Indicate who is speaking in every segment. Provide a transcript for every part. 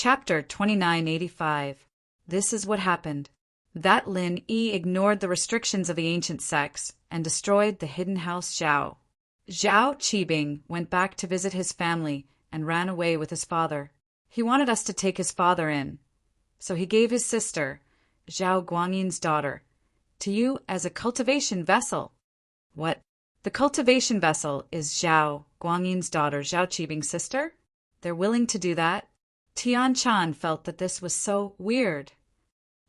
Speaker 1: Chapter 2985. This is what happened. That Lin Yi ignored the restrictions of the ancient sects and destroyed the hidden house Zhao. Zhao Qibing went back to visit his family and ran away with his father. He wanted us to take his father in, so he gave his sister, Zhao Guangyin's daughter, to you as a cultivation vessel. What? The cultivation vessel is Zhao Guangyin's daughter, Zhao Qibing's sister? They're willing to do that? Tian Chan felt that this was so weird.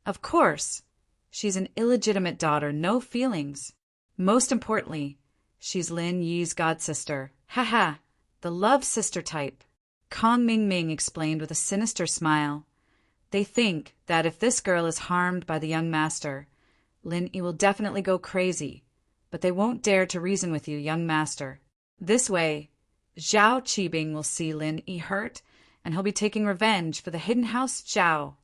Speaker 1: Of course. She's an illegitimate daughter, no feelings. Most importantly, she's Lin Yi's godsister. Haha, the love sister type. Kong Mingming explained with a sinister smile. They think that if this girl is harmed by the young master, Lin Yi will definitely go crazy, but they won't dare to reason with you, young master. This way, Zhao Qibing will see Lin Yi hurt, and he'll be taking revenge for the hidden house Zhao.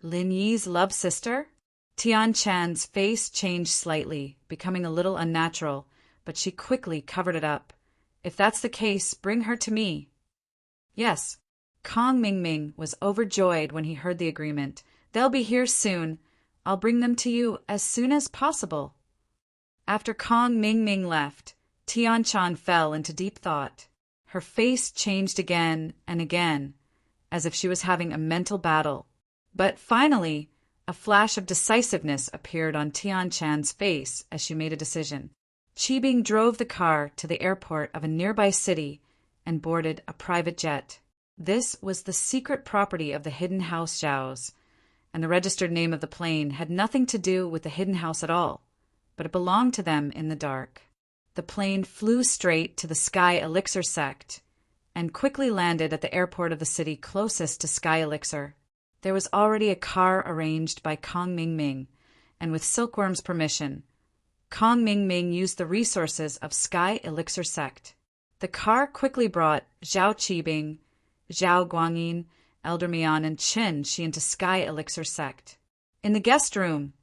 Speaker 1: Lin Yi's love sister? Tian Chan's face changed slightly, becoming a little unnatural, but she quickly covered it up. If that's the case, bring her to me. Yes. Kong Mingming was overjoyed when he heard the agreement. They'll be here soon. I'll bring them to you as soon as possible. After Kong Mingming left, Tian Chan fell into deep thought. Her face changed again and again, as if she was having a mental battle. But finally, a flash of decisiveness appeared on Tian Chan's face as she made a decision. Qibing drove the car to the airport of a nearby city and boarded a private jet. This was the secret property of the hidden house Zhao's, and the registered name of the plane had nothing to do with the hidden house at all, but it belonged to them in the dark. The plane flew straight to the Sky Elixir sect and quickly landed at the airport of the city closest to Sky Elixir. There was already a car arranged by Kong Mingming, and with Silkworm's permission, Kong Mingming used the resources of Sky Elixir sect. The car quickly brought Zhao Qibing, Zhao Guangyin, Elder Mian, and Qin Shi into Sky Elixir sect. In the guest room,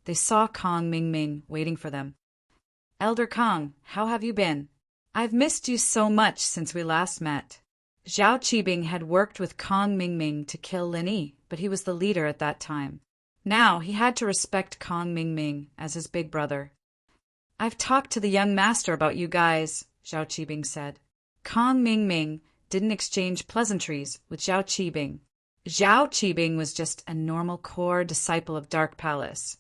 Speaker 1: they saw Kong Mingming waiting for them. Elder Kong, how have you been? I've missed you so much since we last met. Zhao Qibing had worked with Kong Mingming to kill Lin Yi, but he was the leader at that time. Now he had to respect Kong Mingming as his big brother. I've talked to the young master about you guys, Zhao Qibing said. Kong Mingming didn't exchange pleasantries with Zhao Qibing. Zhao Qibing was just a normal core disciple of Dark Palace,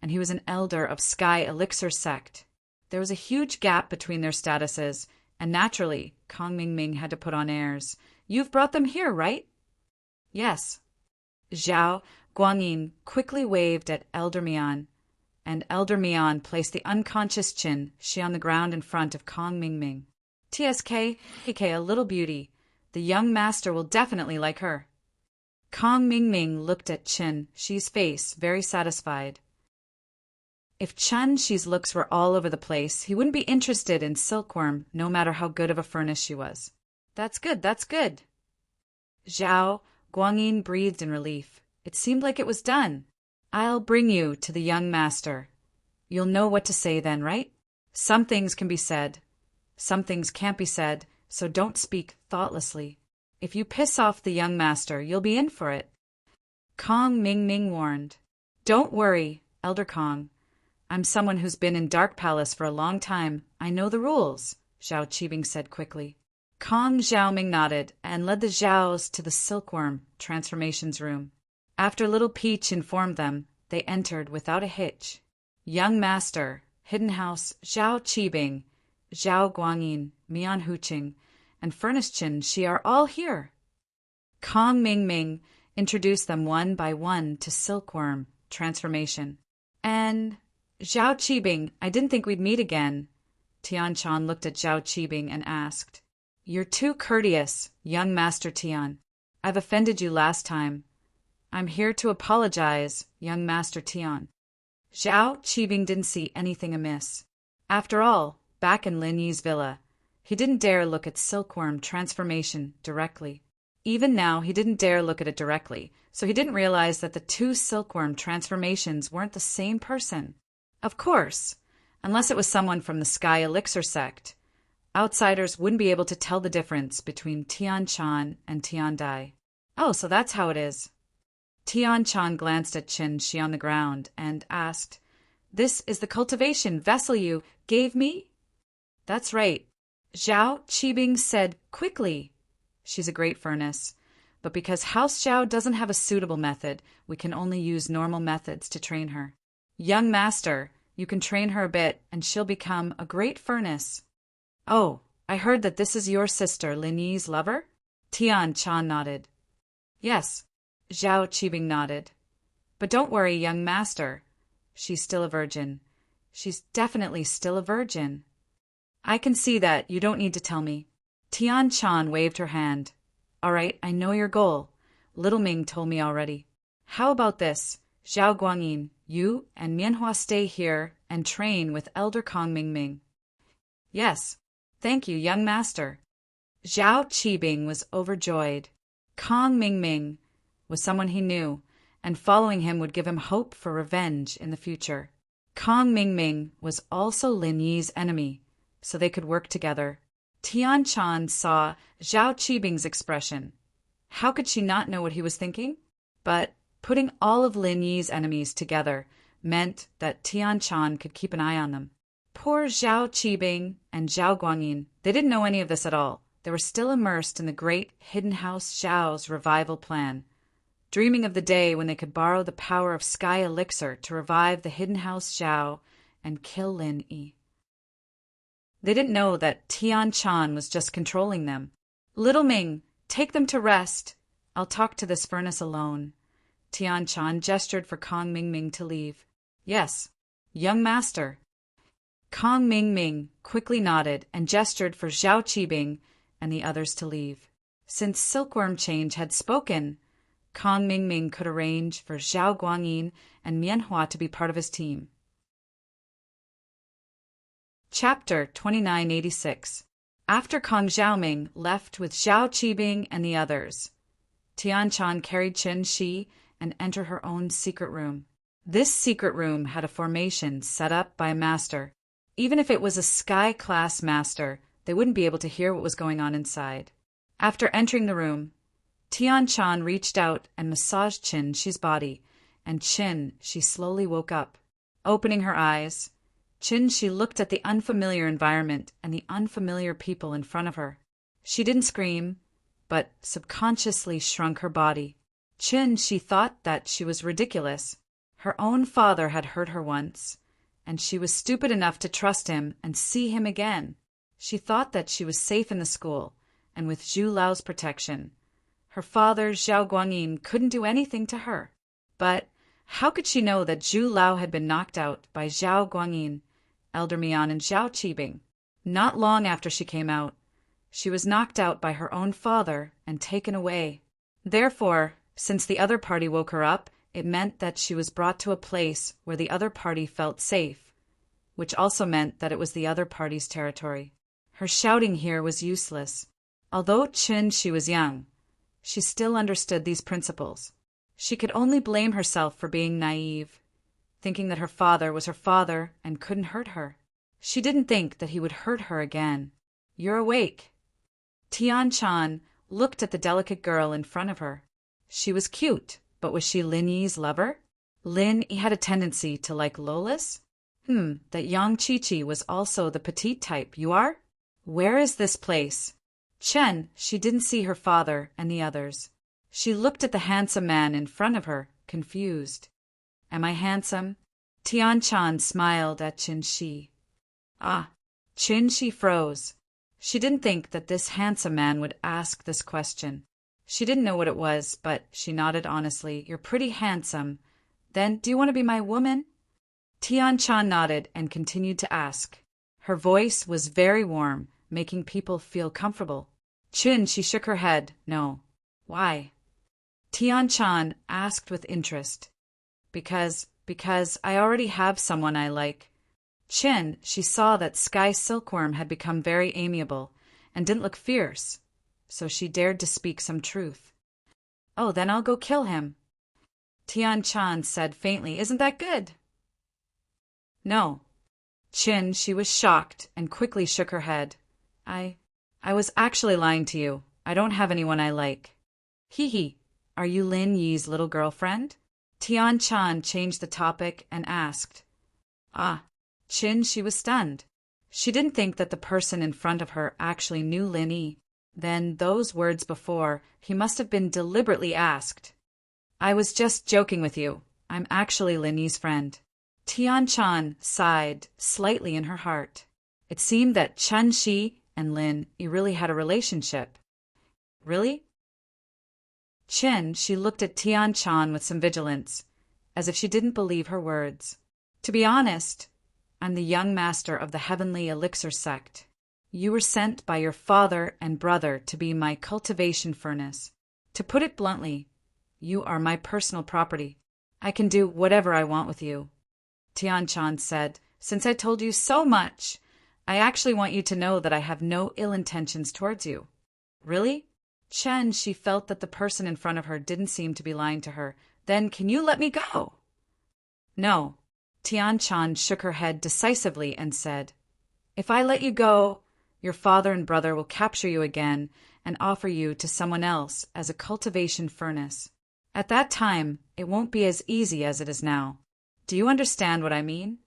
Speaker 1: and he was an elder of Sky Elixir sect. There was a huge gap between their statuses, and naturally, Kong Mingming had to put on airs. You've brought them here, right? Yes. Zhao Guangyin quickly waved at Elder Mian, and Elder Mian placed the unconscious Qin Shi on the ground in front of Kong Mingming. TSK, a little beauty. The young master will definitely like her. Kong Mingming looked at Qin Shi's face, very satisfied. If Chen Shi's looks were all over the place, he wouldn't be interested in Silkworm, no matter how good of a furnace she was. That's good, that's good. Zhao Guangyin breathed in relief. It seemed like it was done. I'll bring you to the young master. You'll know what to say then, right? Some things can be said. Some things can't be said, so don't speak thoughtlessly. If you piss off the young master, you'll be in for it. Kong Mingming warned. Don't worry, Elder Kong. I'm someone who's been in Dark Palace for a long time. I know the rules, Zhao Qibing said quickly. Kong Xiaoming nodded and led the Zhaos to the Silkworm transformations room. After Little Peach informed them, they entered without a hitch. Young Master, Hidden House, Zhao Qibing, Zhao Guangyin, Mian Huqing, and Furnace Qin Shi are all here. Kong Mingming introduced them one by one to Silkworm transformation. And Zhao Qibing, I didn't think we'd meet again. Tian Chan looked at Zhao Qibing and asked, You're too courteous, young Master Tian. I've offended you last time. I'm here to apologize, young Master Tian. Zhao Qibing didn't see anything amiss. After all, back in Lin Yi's villa, he didn't dare look at Silkworm transformation directly. Even now, he didn't dare look at it directly, so he didn't realize that the two Silkworm transformations weren't the same person. Of course, unless it was someone from the Sky Elixir sect, outsiders wouldn't be able to tell the difference between Tian Chan and Tian Dai. Oh, so that's how it is. Tian Chan glanced at Qin Shi on the ground and asked, "This is the cultivation vessel you gave me?" "That's right," Zhao Qibing said quickly. "She's a great furnace. But because House Zhao doesn't have a suitable method, we can only use normal methods to train her. Young master, you can train her a bit and she'll become a great furnace." "Oh, I heard that this is your sister Lin Yi's lover?" Tian Chan nodded. "Yes," Zhao Qibing nodded. "But don't worry, young master. She's still a virgin. She's definitely still a virgin." "I can see that. You don't need to tell me." Tian Chan waved her hand. "All right, I know your goal. Little Ming told me already. How about this? Zhao Guangyin, you and Mianhua stay here and train with Elder Kong Mingming." "Yes. Thank you, young master." Zhao Qibing was overjoyed. Kong Mingming was someone he knew, and following him would give him hope for revenge in the future. Kong Mingming was also Lin Yi's enemy, so they could work together. Tian Chan saw Zhao Qibing's expression. How could she not know what he was thinking? But putting all of Lin Yi's enemies together meant that Tian Chan could keep an eye on them. Poor Zhao Qibing and Zhao Guangyin, they didn't know any of this at all. They were still immersed in the great Hidden House Zhao's revival plan, dreaming of the day when they could borrow the power of Sky Elixir to revive the Hidden House Zhao and kill Lin Yi. They didn't know that Tian Chan was just controlling them. "Little Ming, take them to rest. I'll talk to this furnace alone." Tian Chan gestured for Kong Mingming to leave. "Yes, young master." Kong Mingming quickly nodded and gestured for Zhao Qibing and the others to leave. Since Silkworm Change had spoken, Kong Mingming could arrange for Zhao Guangyin and Mianhua to be part of his team. Chapter 2986. After Kong Xiaoming left with Zhao Qibing and the others, Tian Chan carried Qin Shi and entered her own secret room. This secret room had a formation set up by a master. Even if it was a sky-class master, they wouldn't be able to hear what was going on inside. After entering the room, Tian Chan reached out and massaged Qin Shi's body, and Qin Shi slowly woke up. Opening her eyes, Qin Shi looked at the unfamiliar environment and the unfamiliar people in front of her. She didn't scream, but subconsciously shrunk her body. Qin Shi thought that she was ridiculous. Her own father had hurt her once, and she was stupid enough to trust him and see him again. She thought that she was safe in the school, and with Zhu Lao's protection. Her father, Zhao Guangyin, couldn't do anything to her. But how could she know that Zhu Lao had been knocked out by Zhao Guangyin, Elder Mian, and Zhao Qibing? Not long after she came out, she was knocked out by her own father and taken away. Therefore, since the other party woke her up, it meant that she was brought to a place where the other party felt safe, which also meant that it was the other party's territory. Her shouting here was useless. Although Qin Shi was young, she still understood these principles. She could only blame herself for being naive, thinking that her father was her father and couldn't hurt her. She didn't think that he would hurt her again. "You're awake." Tian Chan looked at the delicate girl in front of her. She was cute, but was she Lin Yi's lover? Lin Yi had a tendency to like Lolis? That Yang Chi-Chi was also the petite type. "You are? Where is this place?" Chen, she didn't see her father and the others. She looked at the handsome man in front of her, confused. "Am I handsome?" Tian Chan smiled at Qin Shi. Ah, Qin Shi froze. She didn't think that this handsome man would ask this question. She didn't know what it was, but she nodded honestly. "You're pretty handsome. Then, do you want to be my woman?" Tian Chan nodded and continued to ask. Her voice was very warm, making people feel comfortable. Qin Shi shook her head. "No." "Why?" Tian Chan asked with interest. Because I already have someone I like." Qin Shi saw that Sky Silkworm had become very amiable and didn't look fierce, so she dared to speak some truth. "Oh, then I'll go kill him." Tian Chan said faintly, "Isn't that good?" "No." Qin Shi was shocked and quickly shook her head. I was actually lying to you. I don't have anyone I like." "Hee hee, are you Lin Yi's little girlfriend? Tian Chan changed the topic and asked. Ah, Chin, she was stunned. She didn't think that the person in front of her actually knew Lin Yi. Then those words before, he must have been deliberately asked. I was just joking with you. I'm actually Lin Yi's friend. Tian Chan sighed slightly in her heart. It seemed that Chen Shi and Lin Yi really had a relationship. Really? Chin, she looked at Tian Chan with some vigilance, as if she didn't believe her words. To be honest, I'm the young master of the Heavenly Elixir sect. You were sent by your father and brother to be my cultivation furnace. To put it bluntly, you are my personal property. I can do whatever I want with you. Tian Chan said, since I told you so much, I actually want you to know that I have no ill intentions towards you. Really? Chen, she felt that the person in front of her didn't seem to be lying to her. Then can you let me go? No. Tian Chan shook her head decisively and said, if I let you go, your father and brother will capture you again and offer you to someone else as a cultivation furnace. At that time, it won't be as easy as it is now. Do you understand what I mean?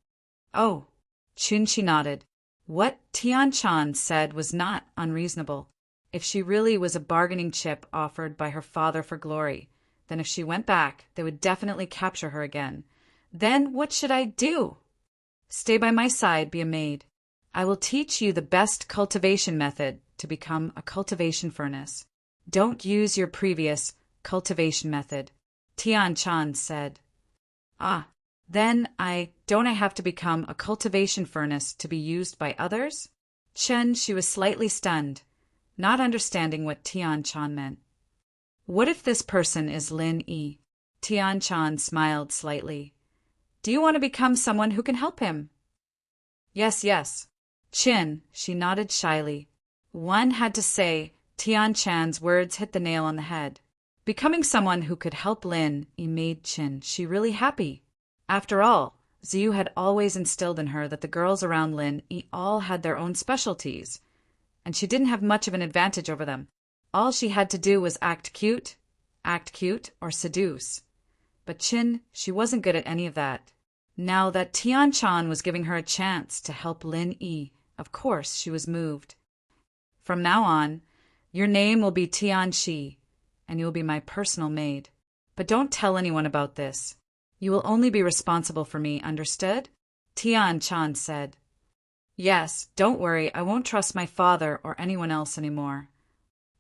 Speaker 1: Oh, Chun Chi nodded. What Tian Chan said was not unreasonable. If she really was a bargaining chip offered by her father for glory, then if she went back, they would definitely capture her again. Then what should I do? Stay by my side, be a maid. I will teach you the best cultivation method to become a cultivation furnace. Don't use your previous cultivation method, Tian Chan said. Ah, then I have to become a cultivation furnace to be used by others? Chen, she was slightly stunned, not understanding what Tian Chan meant. What if this person is Lin Yi? Tian Chan smiled slightly. Do you want to become someone who can help him? Yes, yes. Chin, she nodded shyly. One had to say Tian Chan's words hit the nail on the head. Becoming someone who could help Lin Yi made Chin she really happy. After all, Ziyu had always instilled in her that the girls around Lin Yi all had their own specialties, and she didn't have much of an advantage over them. All she had to do was act cute, or seduce. But Chin, she wasn't good at any of that. Now that Tian Chan was giving her a chance to help Lin Yi, of course she was moved. From now on, your name will be Tian Shi, and you will be my personal maid. But don't tell anyone about this. You will only be responsible for me, understood? Tian Chan said. Yes, don't worry, I won't trust my father or anyone else anymore.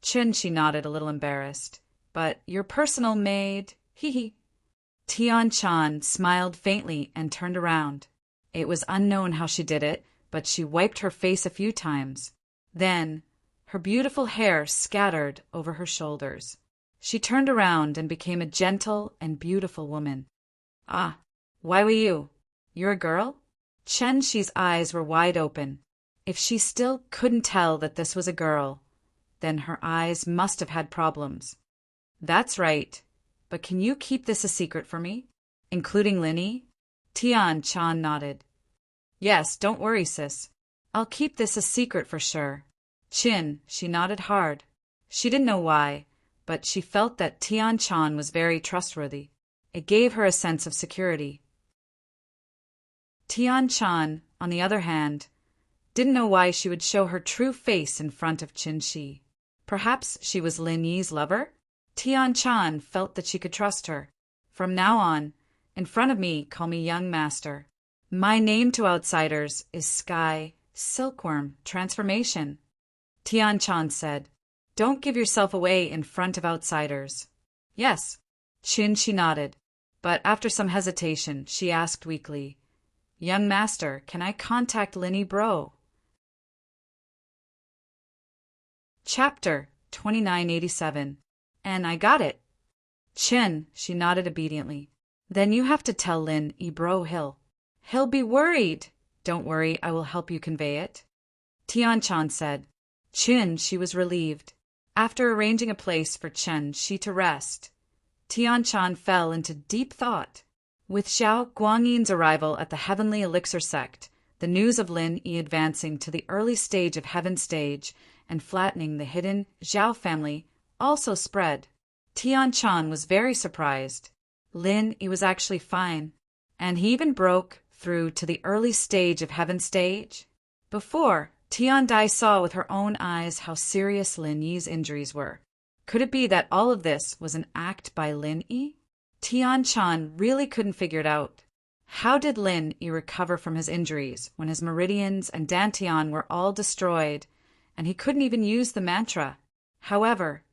Speaker 1: Chin, she nodded, a little embarrassed. But your personal maid, hee hee. Tian Chan smiled faintly and turned around. It was unknown how she did it, but she wiped her face a few times. Then, her beautiful hair scattered over her shoulders. She turned around and became a gentle and beautiful woman. Ah, why were you? You're a girl? Chen Shi's eyes were wide open. If she still couldn't tell that this was a girl, then her eyes must have had problems. That's right. But can you keep this a secret for me? Including Lin Yi? Tian Chan nodded. Yes, don't worry, sis. I'll keep this a secret for sure. Chin, she nodded hard. She didn't know why, but she felt that Tian Chan was very trustworthy. It gave her a sense of security. Tian Chan, on the other hand, didn't know why she would show her true face in front of Chin Shi. Perhaps she was Lin Yi's lover? Tian Chan felt that she could trust her. From now on, in front of me, call me young master. My name to outsiders is Sky Silkworm Transformation. Tian Chan said, don't give yourself away in front of outsiders. Yes. Chin Shi nodded, but after some hesitation, she asked weakly, young master, can I contact Lin Yi bro? Chapter 2987. And I got it. Chin, she nodded obediently. Then you have to tell Lin Yi bro he'll be worried. Don't worry, I will help you convey it. Tian Chan said. Chin, she was relieved. After arranging a place for Chen Shi to rest, Tian Chan fell into deep thought. With Xiao Guangyin's arrival at the Heavenly Elixir sect, the news of Lin Yi advancing to the early stage of Heaven Stage and flattening the hidden Zhao family also spread. Tian Chan was very surprised. Lin Yi was actually fine, and he even broke through to the early stage of heaven stage. Before, Tian Dai saw with her own eyes how serious Lin Yi's injuries were. Could it be that all of this was an act by Lin Yi? Tian Chan really couldn't figure it out. How did Lin Yi recover from his injuries when his meridians and dantian were all destroyed, and he couldn't even use the mantra? However,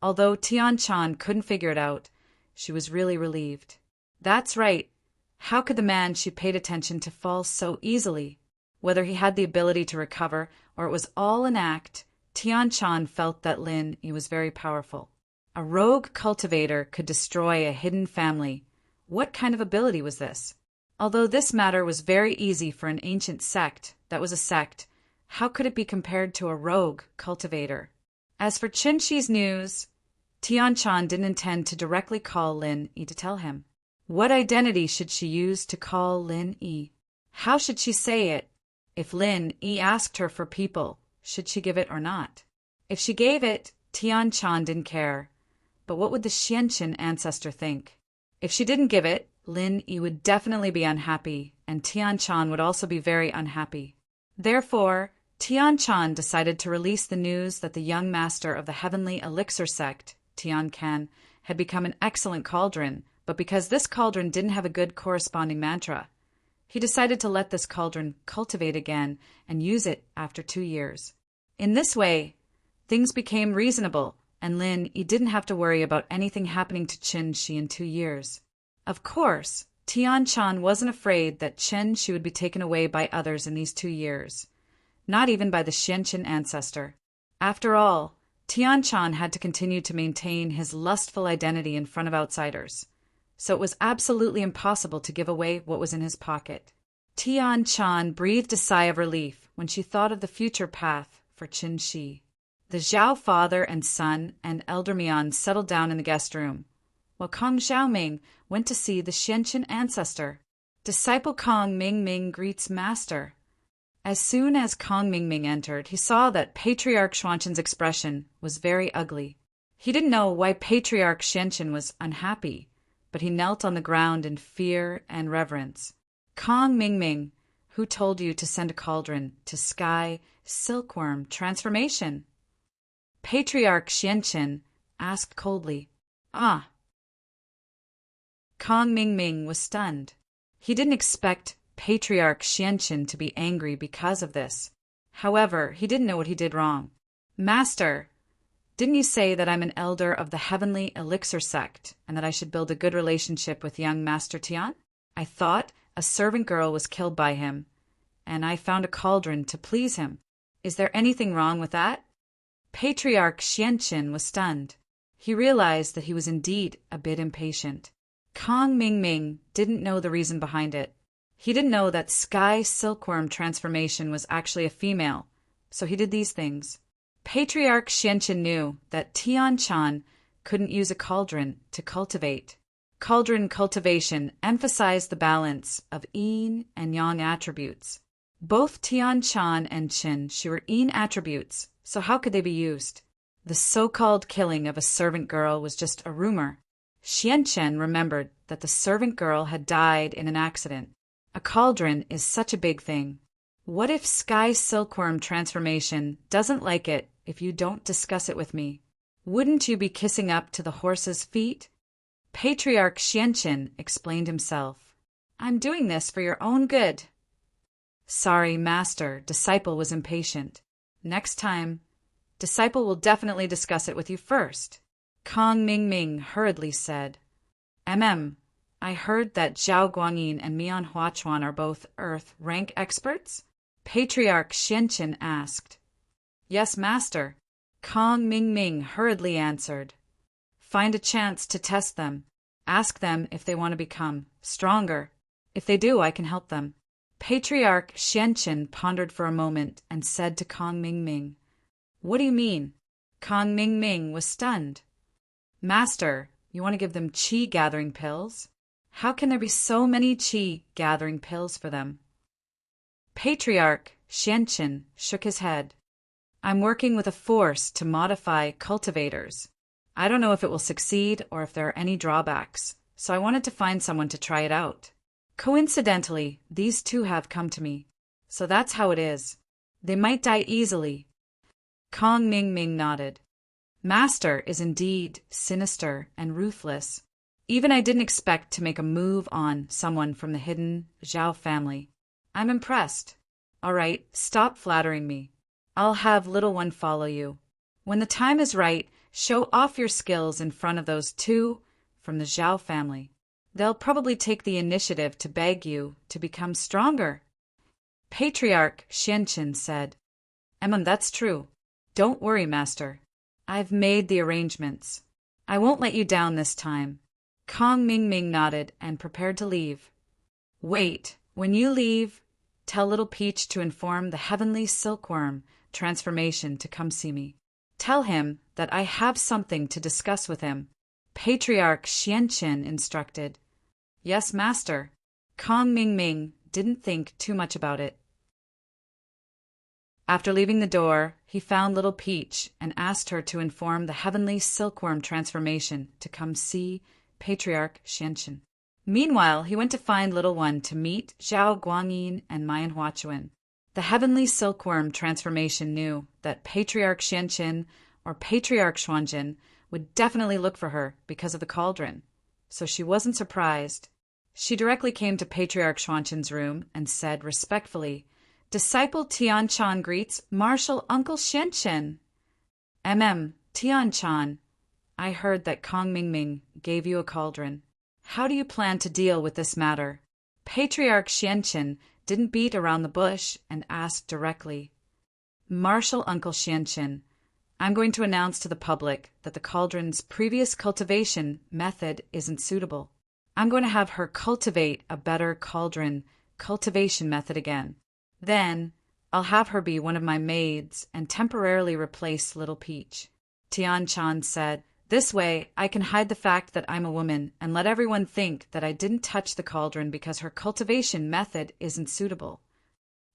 Speaker 1: although Tian Chan couldn't figure it out, she was really relieved. That's right. How could the man she paid attention to fall so easily? Whether he had the ability to recover or it was all an act, Tian Chan felt that Lin Yi was very powerful. A rogue cultivator could destroy a hidden family. What kind of ability was this? Although this matter was very easy for an ancient sect that was a sect, how could it be compared to a rogue cultivator? As for Qin Shi's news, Tian Chan didn't intend to directly call Lin Yi to tell him. What identity should she use to call Lin Yi? How should she say it? If Lin Yi asked her for people, should she give it or not? If she gave it, Tian Chan didn't care. But what would the Xianqin ancestor think? If she didn't give it, Lin Yi would definitely be unhappy, and Tian Chan would also be very unhappy. Therefore, Tian Chan decided to release the news that the young master of the heavenly elixir sect, Tian Can, had become an excellent cauldron, but because this cauldron didn't have a good corresponding mantra, he decided to let this cauldron cultivate again and use it after 2 years. In this way, things became reasonable, and Lin Yi didn't have to worry about anything happening to Qin Shi in 2 years. Of course, Tian Chan wasn't afraid that Qin Shi would be taken away by others in these 2 years, not even by the Xianqin ancestor. After all, Tian Chan had to continue to maintain his lustful identity in front of outsiders, so it was absolutely impossible to give away what was in his pocket. Tian Chan breathed a sigh of relief when she thought of the future path for Qin Shi. The Zhao father and son and elder Mian settled down in the guest room, while Kong Xiaoming went to see the Xianqin ancestor. Disciple Kong Mingming greets master. As soon as Kong Mingming entered, he saw that Patriarch Xuanqin's expression was very ugly. He didn't know why Patriarch Xianqin was unhappy, but he knelt on the ground in fear and reverence. Kong Mingming, who told you to send a cauldron to sky silkworm transformation? Patriarch Xianqin asked coldly. Ah. Kong Mingming was stunned. He didn't expect Patriarch Xianqin to be angry because of this. However, he didn't know what he did wrong. Master, didn't you say that I'm an elder of the heavenly elixir sect and that I should build a good relationship with young Master Tian? I thought a servant girl was killed by him, and I found a cauldron to please him. Is there anything wrong with that? Patriarch Xianqin was stunned. He realized that he was indeed a bit impatient. Kong Mingming didn't know the reason behind it. He didn't know that sky silkworm transformation was actually a female, so he did these things. Patriarch Xianqin knew that Tian Chan couldn't use a cauldron to cultivate. Cauldron cultivation emphasized the balance of yin and yang attributes. Both Tian Chan and Qin Shi were yin attributes, so how could they be used? The so-called killing of a servant girl was just a rumor. Xianqin remembered that the servant girl had died in an accident. A cauldron is such a big thing. What if sky silkworm transformation doesn't like it if you don't discuss it with me? Wouldn't you be kissing up to the horse's feet? Patriarch Xianqin explained himself. I'm doing this for your own good. Sorry, master, disciple was impatient. Next time, disciple will definitely discuss it with you first. Kong Mingming hurriedly said. I heard that Zhao Guangyin and Mian Huachuan are both Earth rank experts? Patriarch Xianqin asked. Yes, master. Kong Mingming hurriedly answered. Find a chance to test them. Ask them if they want to become stronger. If they do, I can help them. Patriarch Xianqin pondered for a moment and said to Kong Mingming, What do you mean? Kong Mingming was stunned. Master, you want to give them qi-gathering pills? How can there be so many qi-gathering pills for them? Patriarch Xianqin shook his head. I'm working with a force to modify cultivators. I don't know if it will succeed or if there are any drawbacks, so I wanted to find someone to try it out. Coincidentally, these two have come to me. So that's how it is. They might die easily. Kong Ming Ming nodded. Master is indeed sinister and ruthless. Even I didn't expect to make a move on someone from the hidden Zhao family. I'm impressed. All right, stop flattering me. I'll have little one follow you. When the time is right, show off your skills in front of those two from the Zhao family. They'll probably take the initiative to beg you to become stronger. Patriarch Xianqin said. That's true. Don't worry, Master. I've made the arrangements. I won't let you down this time. Kong Ming Ming nodded and prepared to leave. Wait, when you leave, tell Little Peach to inform the heavenly silkworm transformation to come see me. Tell him that I have something to discuss with him. Patriarch Xianqin instructed. Yes, Master. Kong Ming Ming didn't think too much about it. After leaving the door, he found Little Peach and asked her to inform the heavenly silkworm transformation to come see Patriarch Xianqin. Meanwhile, he went to find Little One to meet Zhao Guangyin and Mayan Huachuan. The heavenly silkworm transformation knew that Patriarch Xianqin or Patriarch Xuanjin would definitely look for her because of the cauldron, so she wasn't surprised. She directly came to Patriarch Xuanjin's room and said respectfully, Disciple Tianchan greets Martial Uncle Xianqin. Tianchan, I heard that Kong Ming Ming gave you a cauldron. How do you plan to deal with this matter? Patriarch Xianqin didn't beat around the bush and asked directly. Martial Uncle Xianqin, I'm going to announce to the public that the cauldron's previous cultivation method isn't suitable. I'm going to have her cultivate a better cauldron cultivation method again. Then, I'll have her be one of my maids and temporarily replace Little Peach. Tianchan said, This way, I can hide the fact that I'm a woman and let everyone think that I didn't touch the cauldron because her cultivation method isn't suitable.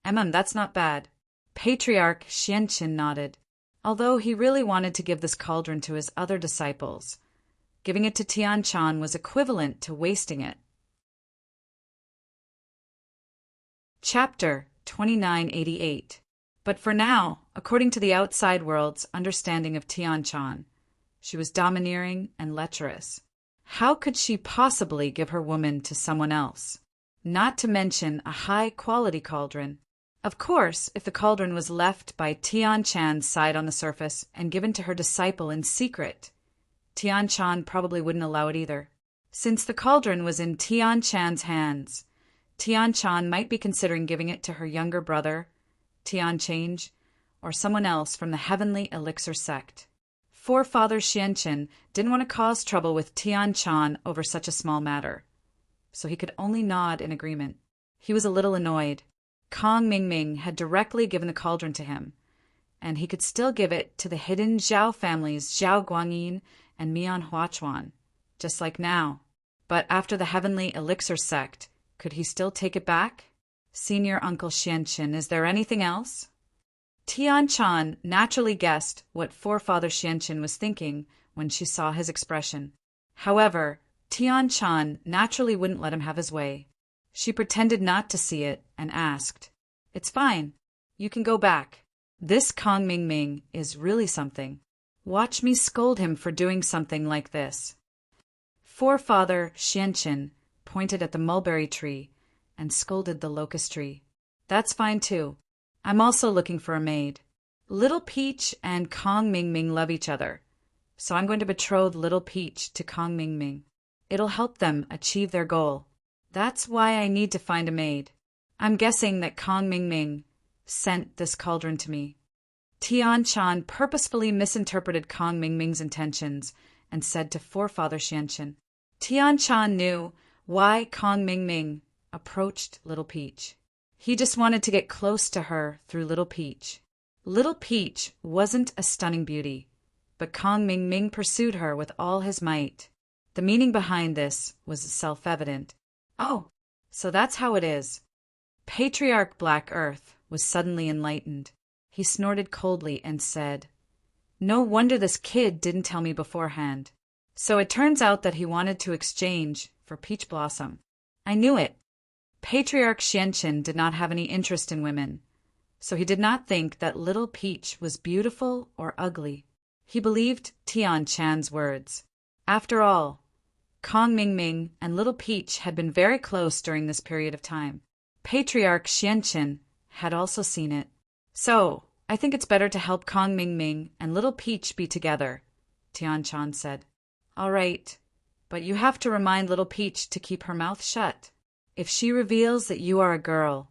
Speaker 1: That's not bad. Patriarch Xianqin nodded, although he really wanted to give this cauldron to his other disciples. Giving it to Tianchan was equivalent to wasting it. Chapter 2988. But for now, according to the outside world's understanding of Tianchan, she was domineering and lecherous. How could she possibly give her woman to someone else? Not to mention a high-quality cauldron. Of course, if the cauldron was left by Tianchan's side on the surface and given to her disciple in secret, Tianchan probably wouldn't allow it either. Since the cauldron was in Tianchan's hands, Tianchan might be considering giving it to her younger brother, Tianchange, or someone else from the heavenly elixir sect. Forefather Xianqin didn't want to cause trouble with Tianchan over such a small matter, so he could only nod in agreement. He was a little annoyed. Kong Ming Ming had directly given the cauldron to him, and he could still give it to the hidden Zhao families Zhao Guangyin and Mayan Huachuan, just like now. But after the heavenly elixir sect, could he still take it back? Senior Uncle Xianqin, is there anything else? Tianchan naturally guessed what Forefather Xianqin was thinking when she saw his expression. However, Tianchan naturally wouldn't let him have his way. She pretended not to see it and asked, It's fine. You can go back. This Kong Ming Ming is really something. Watch me scold him for doing something like this. Forefather Xianqin pointed at the mulberry tree and scolded the locust tree. That's fine too. I'm also looking for a maid. Little Peach and Kong Ming Ming love each other, so I'm going to betroth Little Peach to Kong Ming Ming. It'll help them achieve their goal. That's why I need to find a maid. I'm guessing that Kong Ming Ming sent this cauldron to me. Tianchan purposefully misinterpreted Kong Ming Ming's intentions and said to Forefather Xianqin. Tianchan knew why Kong Ming Ming approached Little Peach. He just wanted to get close to her through Little Peach. Little Peach wasn't a stunning beauty, but Kong Ming Ming pursued her with all his might. The meaning behind this was self-evident. Oh, so that's how it is. Patriarch Black Earth was suddenly enlightened. He snorted coldly and said, No wonder this kid didn't tell me beforehand. So it turns out that he wanted to exchange for Peach Blossom. I knew it. Patriarch Xianqin did not have any interest in women, so he did not think that little Peach was beautiful or ugly. He believed Tian Chan's words. After all, Kong Mingming and little Peach had been very close during this period of time. Patriarch Xianqin had also seen it. So, I think it's better to help Kong Mingming and little Peach be together, Tian Chan said. All right, but you have to remind little Peach to keep her mouth shut. If she reveals that you are a girl,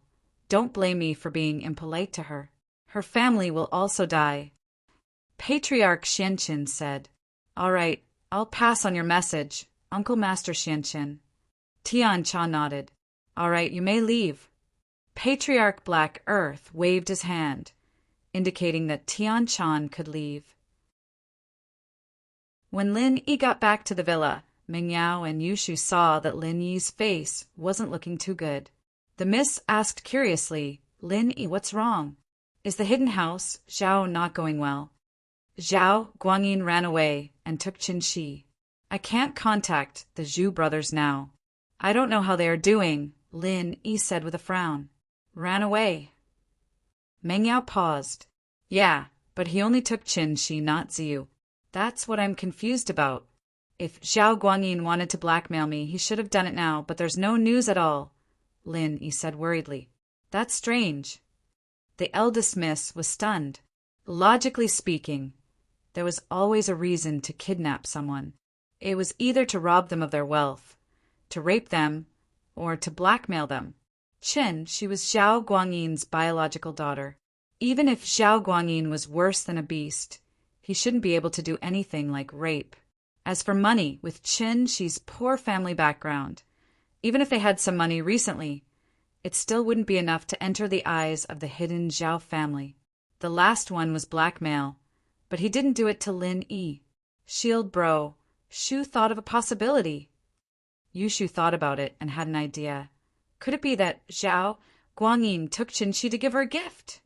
Speaker 1: don't blame me for being impolite to her. Her family will also die. Patriarch Xianqin said, All right, I'll pass on your message, Uncle Master Xianqin. Tian Cha nodded. All right, you may leave. Patriarch Black Earth waved his hand, indicating that Tian Chan could leave. When Lin Yi got back to the villa, Ming Yao and Yushu saw that Lin Yi's face wasn't looking too good. The miss asked curiously, Lin Yi, what's wrong? Is the hidden house, Zhao, not going well? Zhao Guangyin ran away and took Qin Shi. I can't contact the Zhu brothers now. I don't know how they are doing, Lin Yi said with a frown. Ran away. Meng Yao paused. Yeah, but he only took Qin Shi, not Ziyu. That's what I'm confused about. If Zhao Guangyin wanted to blackmail me, he should have done it now, but there's no news at all, Lin Yi said worriedly. That's strange. The eldest miss was stunned. Logically speaking, there was always a reason to kidnap someone. It was either to rob them of their wealth, to rape them, or to blackmail them. Qin, she was Zhao Guangyin's biological daughter. Even if Zhao Guangyin was worse than a beast, he shouldn't be able to do anything like rape. As for money, with Qin, she's poor family background. Even if they had some money recently, it still wouldn't be enough to enter the eyes of the hidden Zhao family. The last one was blackmail, but he didn't do it to Lin Yi. Shield bro, Shu thought of a possibility. Yushu thought about it and had an idea. Could it be that Zhao Guangyin took Qin Shi to give her a gift?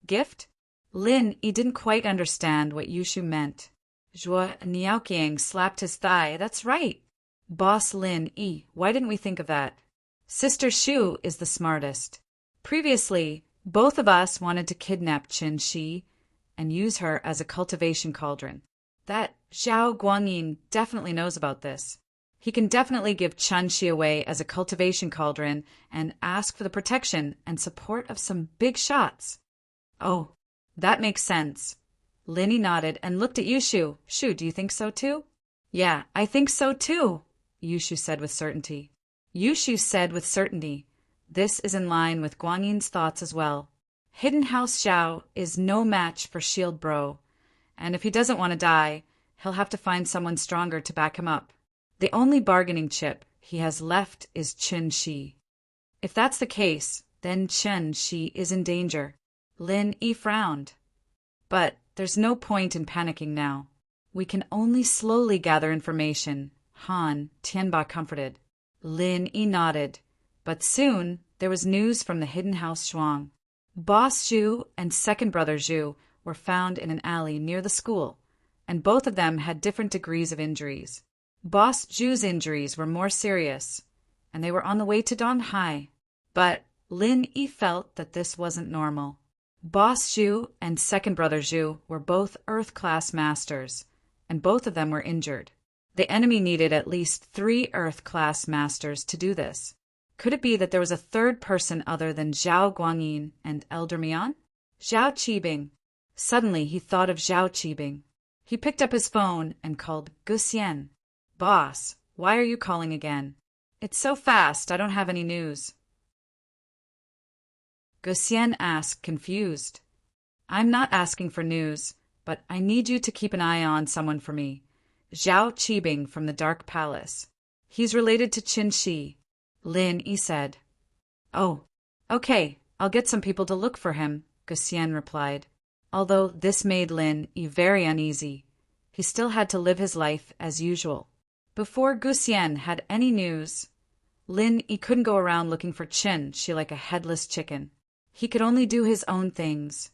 Speaker 1: Gift? Lin Yi didn't quite understand what Yushu meant. Zhuo Niaoqiang slapped his thigh. That's right. Boss Lin Yi, why didn't we think of that? Sister Shu is the smartest. Previously, both of us wanted to kidnap Qin Shi and use her as a cultivation cauldron. That Zhao Guangyin definitely knows about this. He can definitely give Qin Shi away as a cultivation cauldron and ask for the protection and support of some big shots. Oh, that makes sense. Lin Yi nodded and looked at Yushu. Shu, do you think so too? Yeah, I think so too, Yushu said with certainty. Yushu said with certainty. This is in line with Guangyin's thoughts as well. Hidden House Zhao is no match for Shield Bro, and if he doesn't want to die, he'll have to find someone stronger to back him up. The only bargaining chip he has left is Qin Shi. If that's the case, then Qin Shi is in danger. Lin Yi frowned. But there's no point in panicking now. We can only slowly gather information, Han Tianba comforted. Lin Yi nodded, but soon there was news from the hidden house Shuang. Boss Zhu and second brother Zhu were found in an alley near the school, and both of them had different degrees of injuries. Boss Zhu's injuries were more serious, and they were on the way to Donghai. But Lin Yi felt that this wasn't normal. Boss Zhu and second brother Zhu were both Earth-class masters, and both of them were injured. The enemy needed at least 3 Earth-class masters to do this. Could it be that there was a third person other than Zhao Guangyin and Elder Mian? Zhao Qibing. Suddenly he thought of Zhao Qibing. He picked up his phone and called Guxian. Boss, why are you calling again? It's so fast, I don't have any news. Guxian asked, confused. I'm not asking for news, but I need you to keep an eye on someone for me. Zhao Qibing from the Dark Palace. He's related to Qin Shi, Lin Yi said. Oh, okay, I'll get some people to look for him, Guxian replied. Although this made Lin Yi very uneasy, he still had to live his life as usual. Before Guxian had any news, Lin Yi couldn't go around looking for Qin Shi like a headless chicken. He could only do his own things.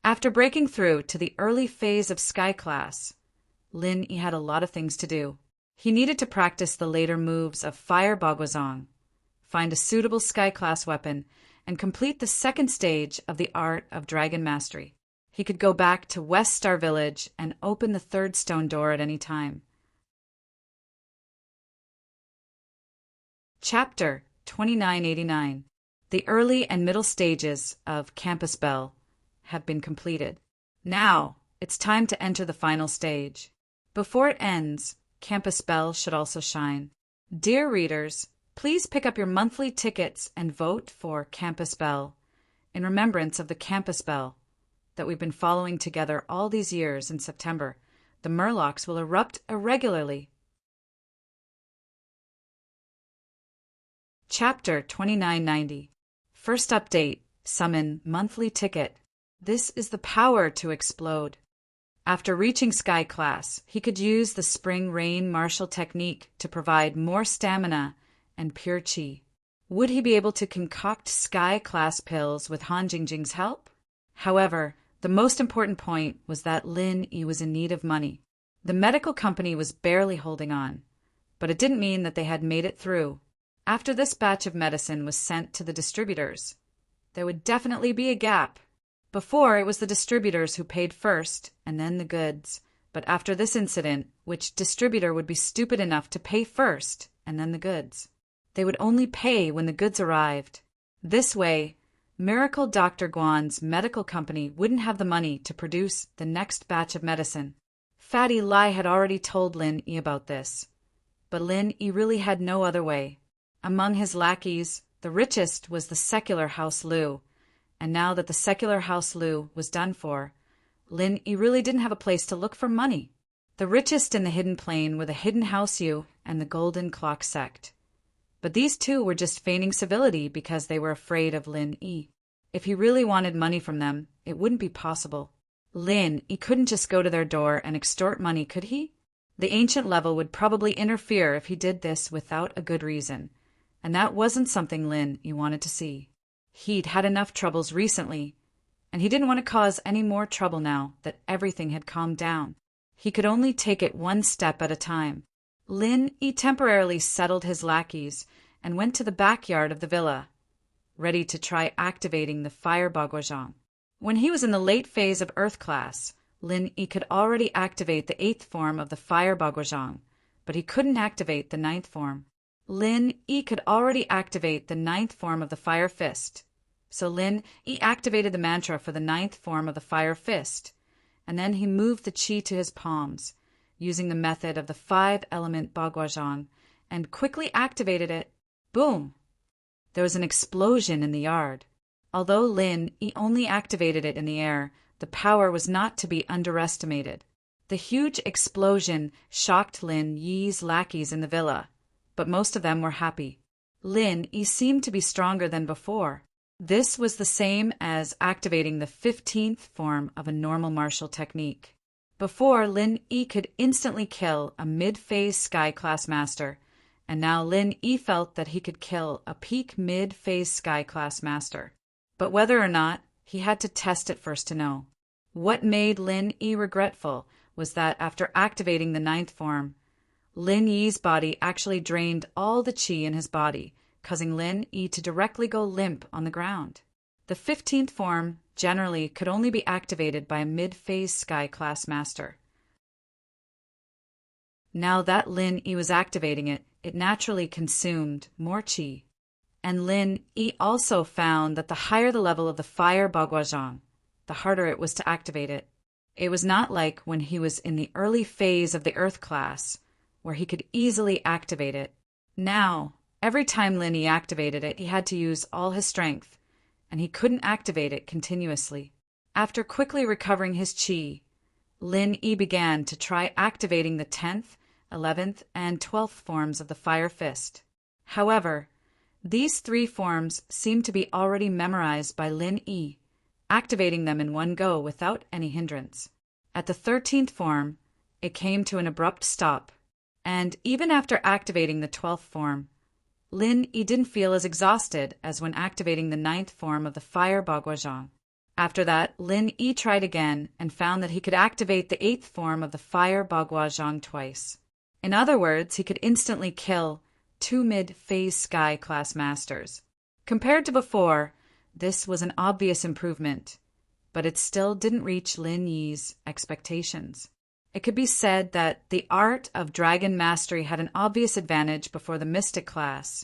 Speaker 1: After breaking through to the early phase of Sky Class, Lin Yi had a lot of things to do. He needed to practice the later moves of Fire Bagwazong, find a suitable Sky Class weapon, and complete the second stage of the art of Dragon Mastery. He could go back to West Star Village and open the third stone door at any time. Chapter 2989. The early and middle stages of Campus Bell have been completed. Now, it's time to enter the final stage. Before it ends, Campus Bell should also shine. Dear readers, please pick up your monthly tickets and vote for Campus Bell in remembrance of the Campus Bell that we've been following together all these years. In September, the Murlocs will erupt irregularly. Chapter 2990. First update, summon monthly ticket. This is the power to explode. After reaching Sky Class, he could use the Spring Rain Martial Technique to provide more stamina and pure chi. Would he be able to concoct Sky Class pills with Han Jingjing's help? However, the most important point was that Lin Yi was in need of money. The medical company was barely holding on, but it didn't mean that they had made it through. After this batch of medicine was sent to the distributors, there would definitely be a gap. Before, it was the distributors who paid first, and then the goods. But after this incident, which distributor would be stupid enough to pay first, and then the goods? They would only pay when the goods arrived. This way, Miracle Dr. Guan's medical company wouldn't have the money to produce the next batch of medicine. Fatty Lai had already told Lin Yi about this. But Lin Yi really had no other way. Among his lackeys, the richest was the secular House Liu, and now that the secular House Liu was done for, Lin Yi really didn't have a place to look for money. The richest in the Hidden Plane were the Hidden House Yu and the Golden Clock Sect. But these two were just feigning civility because they were afraid of Lin Yi. If he really wanted money from them, it wouldn't be possible. Lin Yi couldn't just go to their door and extort money, could he? The ancient level would probably interfere if he did this without a good reason, and that wasn't something Lin Yi wanted to see. He'd had enough troubles recently, and he didn't want to cause any more trouble now that everything had calmed down. He could only take it one step at a time. Lin Yi temporarily settled his lackeys and went to the backyard of the villa, ready to try activating the Fire Bagwazong. When he was in the late phase of Earth Class, Lin Yi could already activate the 8th form of the Fire Bagwazong, but he couldn't activate the 9th form. Lin Yi could already activate the 9th form of the Fire Fist. So Lin Yi activated the mantra for the 9th form of the Fire Fist, and then he moved the chi to his palms, using the method of the 5-element Bagwazong, and quickly activated it. Boom! There was an explosion in the yard. Although Lin Yi only activated it in the air, the power was not to be underestimated. The huge explosion shocked Lin Yi's lackeys in the villa, but most of them were happy. Lin Yi seemed to be stronger than before. This was the same as activating the 15th form of a normal martial technique. Before, Lin Yi could instantly kill a mid-phase Sky Class Master, and now Lin Yi felt that he could kill a peak mid-phase Sky Class Master. But whether or not, he had to test it first to know. What made Lin Yi regretful was that after activating the 9th form, Lin Yi's body actually drained all the chi in his body, causing Lin Yi to directly go limp on the ground. The 15th form generally could only be activated by a mid-phase Sky Class Master. Now that Lin Yi was activating it, it naturally consumed more chi. And Lin Yi also found that the higher the level of the Fire Bagwazong, the harder it was to activate it. It was not like when he was in the early phase of the Earth Class, where he could easily activate it. Now, every time Lin Yi activated it, he had to use all his strength, and he couldn't activate it continuously. After quickly recovering his chi, Lin Yi began to try activating the 10th, 11th, and 12th forms of the Fire Fist. However, these 3 forms seemed to be already memorized by Lin Yi, activating them in one go without any hindrance. At the 13th form, it came to an abrupt stop, and even after activating the 12th form, Lin Yi didn't feel as exhausted as when activating the 9th form of the Fire Bagwazong. After that, Lin Yi tried again and found that he could activate the 8th form of the Fire Bagua twice. In other words, he could instantly kill 2 mid-phase Sky class masters. Compared to before, this was an obvious improvement, but it still didn't reach Lin Yi's expectations. It could be said that the art of dragon mastery had an obvious advantage before the mystic class,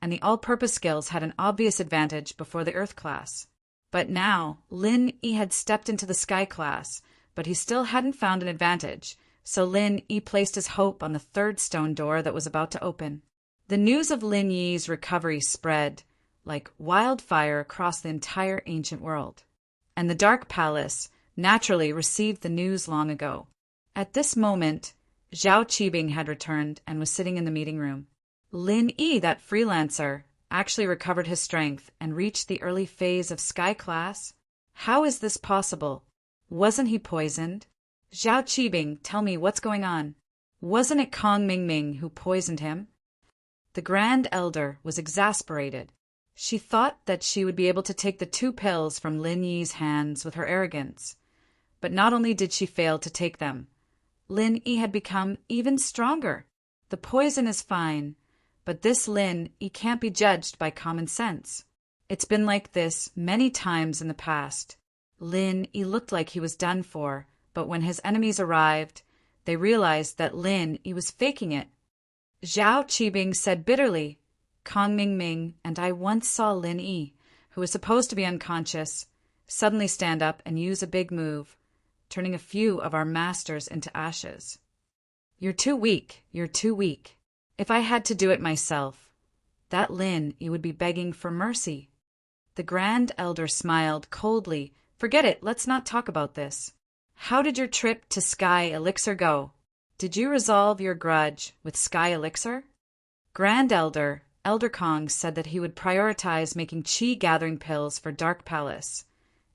Speaker 1: and the all-purpose skills had an obvious advantage before the earth class. But now, Lin Yi had stepped into the Sky class, but he still hadn't found an advantage, so Lin Yi placed his hope on the 3rd stone door that was about to open. The news of Lin Yi's recovery spread like wildfire across the entire ancient world, and the Dark Palace naturally received the news long ago. At this moment, Zhao Qibing had returned and was sitting in the meeting room. Lin Yi, that freelancer, actually recovered his strength and reached the early phase of Sky class? How is this possible? Wasn't he poisoned? Zhao Qibing, tell me what's going on. Wasn't it Kong Mingming who poisoned him? The Grand Elder was exasperated. She thought that she would be able to take the 2 pills from Lin Yi's hands with her arrogance. But not only did she fail to take them, Lin Yi had become even stronger. The poison is fine, but this Lin Yi can't be judged by common sense. It's been like this many times in the past. Lin Yi looked like he was done for, but when his enemies arrived, they realized that Lin Yi was faking it. Zhao Qibing said bitterly, Kong Mingming and I once saw Lin Yi, who was supposed to be unconscious, suddenly stand up and use a big move, turning a few of our masters into ashes. You're too weak, you're too weak. If I had to do it myself, that Lin Yi would be begging for mercy. The Grand Elder smiled coldly. Forget it, let's not talk about this. How did your trip to Sky Elixir go? Did you resolve your grudge with Sky Elixir? Grand Elder, Elder Kong said that he would prioritize making Qi gathering pills for Dark Palace,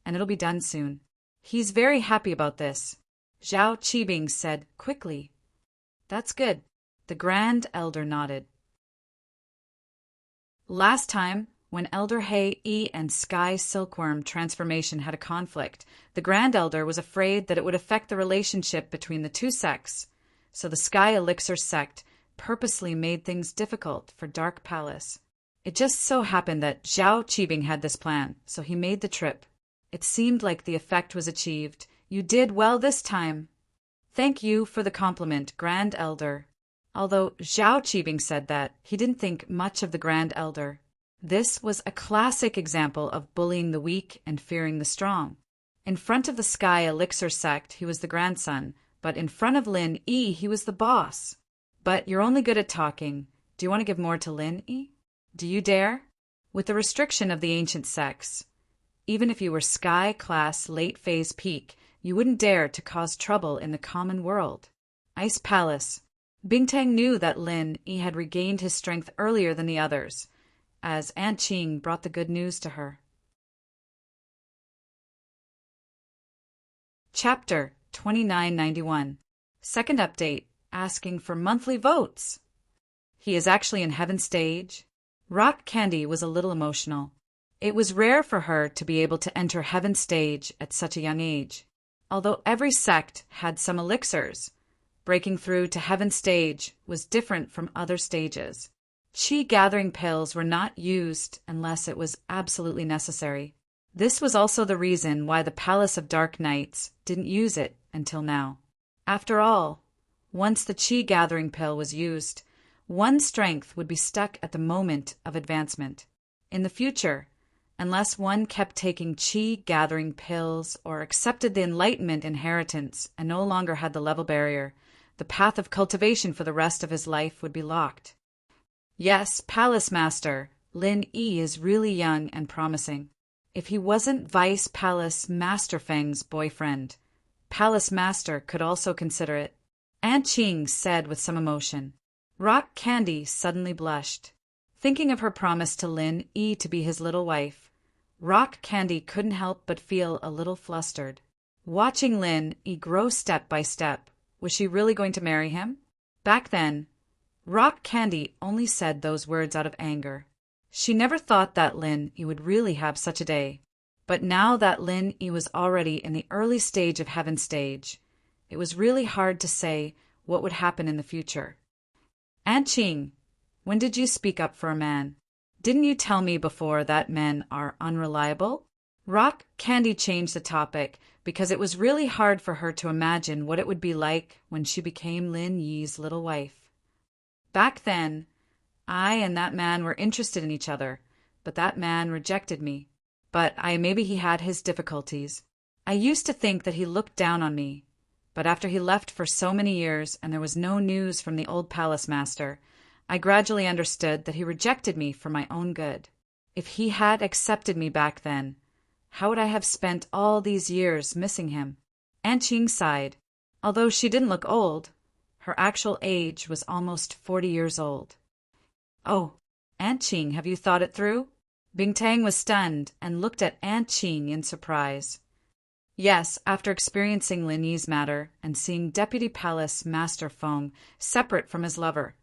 Speaker 1: and it'll be done soon. He's very happy about this, Zhao Qibing said quickly. That's good. The Grand Elder nodded. Last time, when Elder Hei Yi and Sky Silkworm transformation had a conflict, the Grand Elder was afraid that it would affect the relationship between the 2 sects, so the Sky Elixir sect purposely made things difficult for Dark Palace. It just so happened that Zhao Qibing had this plan, so he made the trip. It seemed like the effect was achieved. You did well this time. Thank you for the compliment, Grand Elder. Although Zhao Qibing said that, he didn't think much of the Grand Elder. This was a classic example of bullying the weak and fearing the strong. In front of the Sky Elixir sect, he was the grandson, but in front of Lin Yi, he was the boss. But you're only good at talking. Do you want to give more to Lin Yi? Do you dare? With the restriction of the ancient sects, even if you were Sky class late phase peak, you wouldn't dare to cause trouble in the common world. Ice Palace. Bingtang knew that Lin Yi had regained his strength earlier than the others, as Aunt Qing brought the good news to her. Chapter 2991. Second update, asking for monthly votes. He is actually in Heaven Stage. Rock Candy was a little emotional. It was rare for her to be able to enter Heaven Stage at such a young age. Although every sect had some elixirs, breaking through to Heaven Stage was different from other stages. Qi gathering pills were not used unless it was absolutely necessary. This was also the reason why the Palace of Dark Knights didn't use it until now. After all, once the Qi gathering pill was used, one's strength would be stuck at the moment of advancement. In the future, unless one kept taking Qi gathering pills or accepted the Enlightenment inheritance and no longer had the level barrier, the path of cultivation for the rest of his life would be locked. Yes, Palace Master, Lin Yi is really young and promising. If he wasn't Vice Palace Master Feng's boyfriend, Palace Master could also consider it. Aunt Qing said with some emotion. Rock Candy suddenly blushed. Thinking of her promise to Lin Yi to be his little wife, Rock Candy couldn't help but feel a little flustered. Watching Lin Yi grow step by step, was she really going to marry him? Back then, Rock Candy only said those words out of anger. She never thought that Lin Yi would really have such a day. But now that Lin Yi was already in the early stage of heaven stage, it was really hard to say what would happen in the future. Aunt Qing, when did you speak up for a man? Didn't you tell me before that men are unreliable? Rock Candy changed the topic because it was really hard for her to imagine what it would be like when she became Lin Yi's little wife. Back then, I and that man were interested in each other, but that man rejected me. But maybe he had his difficulties. I used to think that he looked down on me, but after he left for so many years and there was no news from the old palace master, I gradually understood that he rejected me for my own good. If he had accepted me back then, how would I have spent all these years missing him? Aunt Qing sighed. Although she didn't look old, her actual age was almost 40 years old. Oh, Aunt Qing, have you thought it through? Bingtang was stunned and looked at Aunt Qing in surprise. Yes, after experiencing Lin Yi's matter and seeing Deputy Palace Master Feng separate from his lover,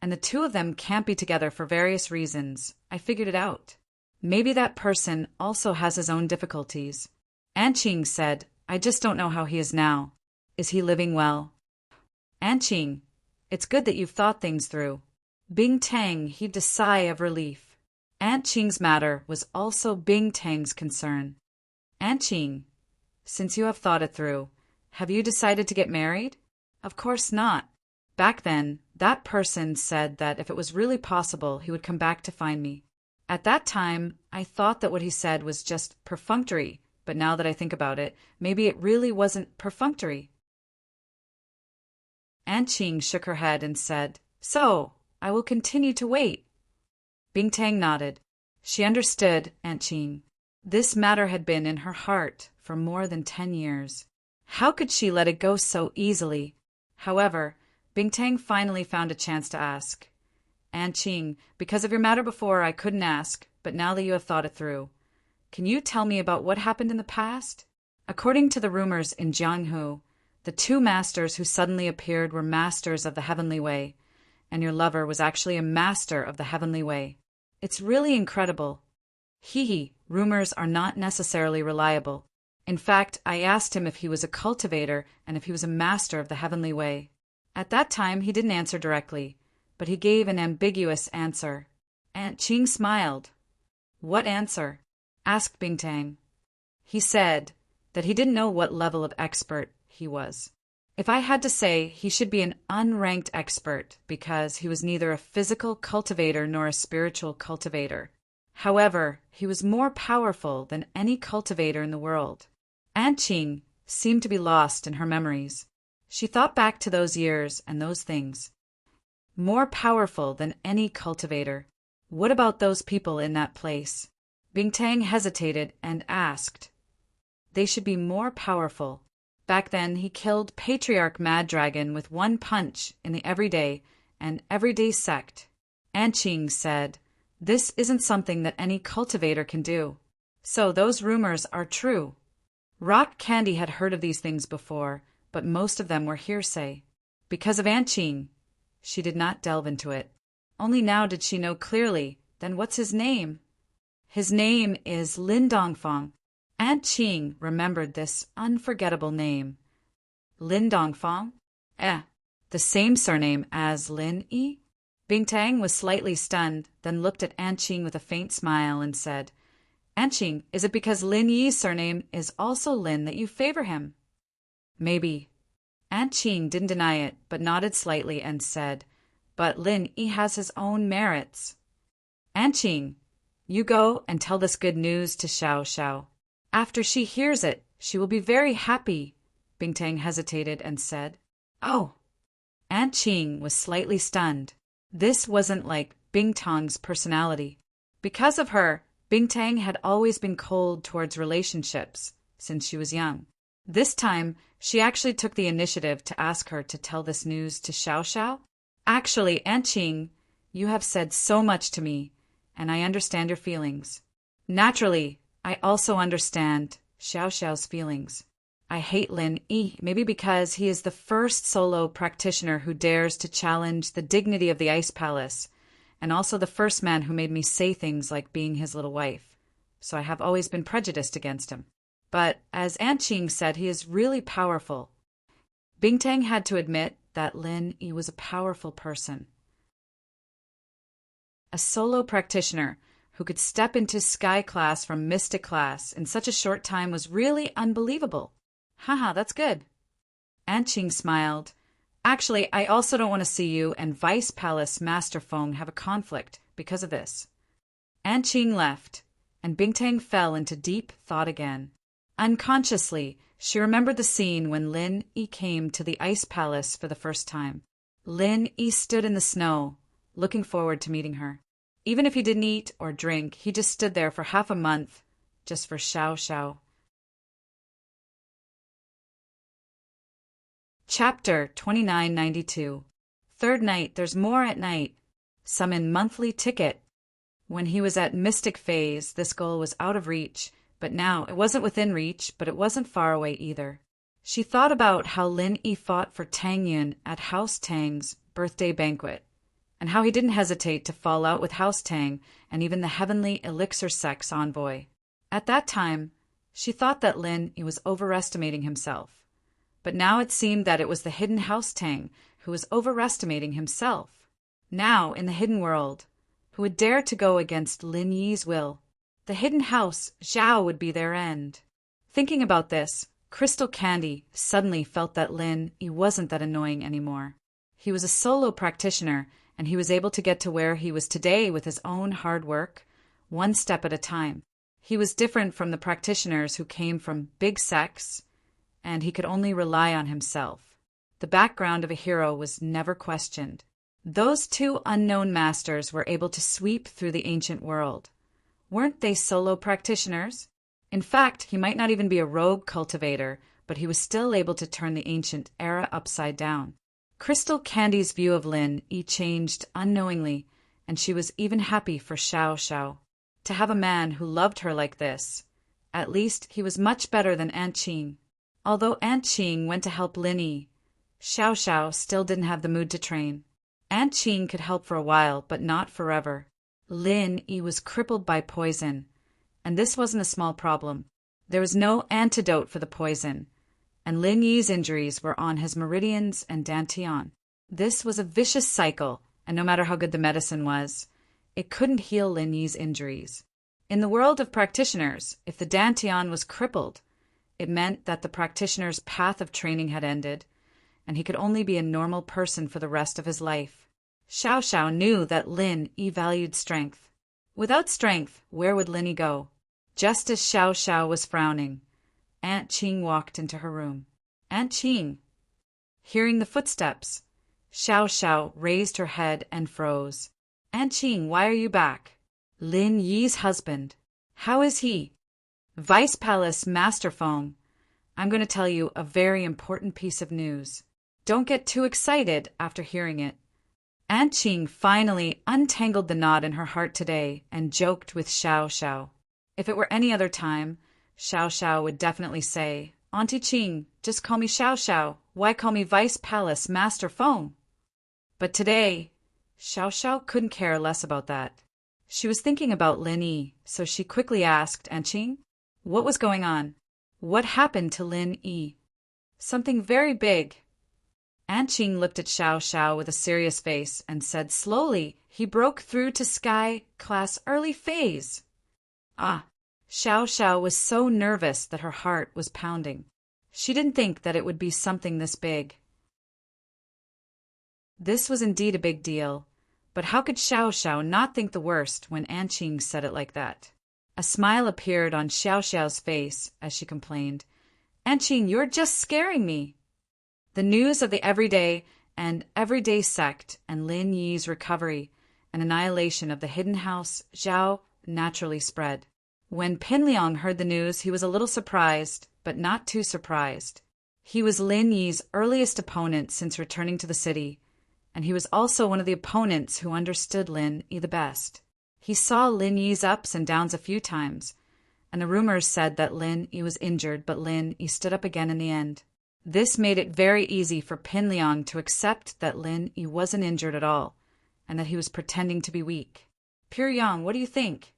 Speaker 1: and the two of them can't be together for various reasons, I figured it out. Maybe that person also has his own difficulties. Aunt Qing said, I just don't know how he is now. Is he living well? Aunt Qing, it's good that you've thought things through. Bingtang heaved a sigh of relief. Aunt Qing's matter was also Bingtang's concern. Aunt Qing, since you have thought it through, have you decided to get married? Of course not. Back then, that person said that if it was really possible, he would come back to find me. At that time, I thought that what he said was just perfunctory, but now that I think about it, maybe it really wasn't perfunctory. Aunt Qing shook her head and said, So, I will continue to wait. Bingtang nodded. She understood Aunt Qing. This matter had been in her heart for more than 10 years. How could she let it go so easily? However, Bingtang finally found a chance to ask. Aunt Qing, because of your matter before, I couldn't ask, but now that you have thought it through, can you tell me about what happened in the past? According to the rumors in Jianghu, the two masters who suddenly appeared were masters of the heavenly way, and your lover was actually a master of the heavenly way. It's really incredible. Rumors are not necessarily reliable. In fact, I asked him if he was a cultivator and if he was a master of the heavenly way. At that time, he didn't answer directly, but he gave an ambiguous answer. Aunt Qing smiled. What answer? Asked Bingtang. He said that he didn't know what level of expert he was. If I had to say, he should be an unranked expert because he was neither a physical cultivator nor a spiritual cultivator. However, he was more powerful than any cultivator in the world. Aunt Qing seemed to be lost in her memories. She thought back to those years and those things. More powerful than any cultivator. What about those people in that place? Bingtang hesitated and asked. They should be more powerful. Back then, he killed Patriarch Mad Dragon with one punch in the everyday and everyday sect. Aunt Qing said, this isn't something that any cultivator can do. So those rumors are true. Rock Candy had heard of these things before, but most of them were hearsay. Because of Aunt Qing, she did not delve into it. Only now did she know clearly. Then what's his name? His name is Lin Dongfang. Aunt Qing remembered this unforgettable name. Lin Dongfang? The same surname as Lin Yi? Bingtang was slightly stunned, then looked at Aunt Qing with a faint smile and said, Aunt Qing, is it because Lin Yi's surname is also Lin that you favor him? Maybe. Aunt Qing didn't deny it, but nodded slightly and said, but Lin Yi has his own merits. Aunt Qing, you go and tell this good news to Xiao Xiao. After she hears it, she will be very happy. Bingtang hesitated and said, Oh. Aunt Qing was slightly stunned. This wasn't like Bingtang's personality. Because of her, Bingtang had always been cold towards relationships since she was young. This time, she actually took the initiative to ask her to tell this news to Xiao Xiao. Actually, Aunt Qing, you have said so much to me, and I understand your feelings. Naturally, I also understand Xiao Xiao's feelings. I hate Lin Yi, maybe because he is the first solo practitioner who dares to challenge the dignity of the Ice Palace, and also the first man who made me say things like being his little wife. so I have always been prejudiced against him. But, as An Qing said, he is really powerful. Bingtang had to admit that Lin Yi was a powerful person. A solo practitioner who could step into sky class from mystic class in such a short time was really unbelievable. Haha, that's good. An Qing smiled. Actually, I also don't want to see you and Vice Palace Master Feng have a conflict because of this. An Qing left, and Bingtang fell into deep thought again. Unconsciously, she remembered the scene when Lin Yi came to the Ice Palace for the first time. Lin Yi stood in the snow, looking forward to meeting her. Even if he didn't eat or drink, he just stood there for half a month, just for Xiao Xiao. Chapter 2992. Third night, there's more at night. Summon monthly ticket. When he was at Mystic Phase, this goal was out of reach, but now it wasn't within reach, but it wasn't far away either. She thought about how Lin Yi fought for Tang Yun at House Tang's birthday banquet, and how he didn't hesitate to fall out with House Tang and even the heavenly elixir sex envoy. At that time, she thought that Lin Yi was overestimating himself. But now it seemed that it was the hidden House Tang who was overestimating himself. Now, in the hidden world, who would dare to go against Lin Yi's will? The hidden house, Zhao, would be their end. Thinking about this, Crystal Candy suddenly felt that Lin Yi wasn't that annoying anymore. He was a solo practitioner, and he was able to get to where he was today with his own hard work, one step at a time. He was different from the practitioners who came from big sects, and he could only rely on himself. The background of a hero was never questioned. Those two unknown masters were able to sweep through the ancient world. Weren't they solo practitioners? In fact, he might not even be a rogue cultivator, but he was still able to turn the ancient era upside down. Crystal Candy's view of Lin Yi changed unknowingly, and she was even happy for Xiao Xiao. To have a man who loved her like this. At least he was much better than An Qing. Although An Qing went to help Lin Yi, Xiao Xiao still didn't have the mood to train. An Qing could help for a while, but not forever. Lin Yi was crippled by poison, and this wasn't a small problem. There was no antidote for the poison, and Lin Yi's injuries were on his meridians and dantian. This was a vicious cycle, and no matter how good the medicine was, it couldn't heal Lin Yi's injuries. In the world of practitioners, if the dantian was crippled, it meant that the practitioner's path of training had ended, and he could only be a normal person for the rest of his life. Xiao Xiao knew that Lin Yi valued strength. Without strength, where would Lin Yi go? Just as Xiao Xiao was frowning, Aunt Qing walked into her room. Aunt Qing. Hearing the footsteps, Xiao Xiao raised her head and froze. Aunt Qing, why are you back? Lin Yi's husband. How is he? Vice Palace Master Feng. I'm going to tell you a very important piece of news. Don't get too excited after hearing it. Aunt Qing finally untangled the knot in her heart today and joked with Xiao Xiao. If it were any other time, Xiao Xiao would definitely say, Auntie Qing, just call me Xiao Xiao. Why call me Vice Palace Master Feng? But today, Xiao Xiao couldn't care less about that. She was thinking about Lin Yi, so she quickly asked Aunt Qing, what was going on? What happened to Lin Yi? Something very big. Aunt Qing looked at Xiao Xiao with a serious face and said slowly, he broke through to Sky Class Early Phase. Ah, Xiao Xiao was so nervous that her heart was pounding. She didn't think that it would be something this big. This was indeed a big deal, but how could Xiao Xiao not think the worst when Aunt Qing said it like that? A smile appeared on Xiao Xiao's face as she complained, Aunt Qing, you're just scaring me. The news of the everyday sect and Lin Yi's recovery and annihilation of the hidden house Zhao naturally spread. When Pinliang heard the news, he was a little surprised, but not too surprised. He was Lin Yi's earliest opponent since returning to the city, and he was also one of the opponents who understood Lin Yi the best. He saw Lin Yi's ups and downs a few times, and the rumors said that Lin Yi was injured, but Lin Yi stood up again in the end. This made it very easy for Pinliang to accept that Lin Yi wasn't injured at all, and that he was pretending to be weak. Pure Yang, what do you think?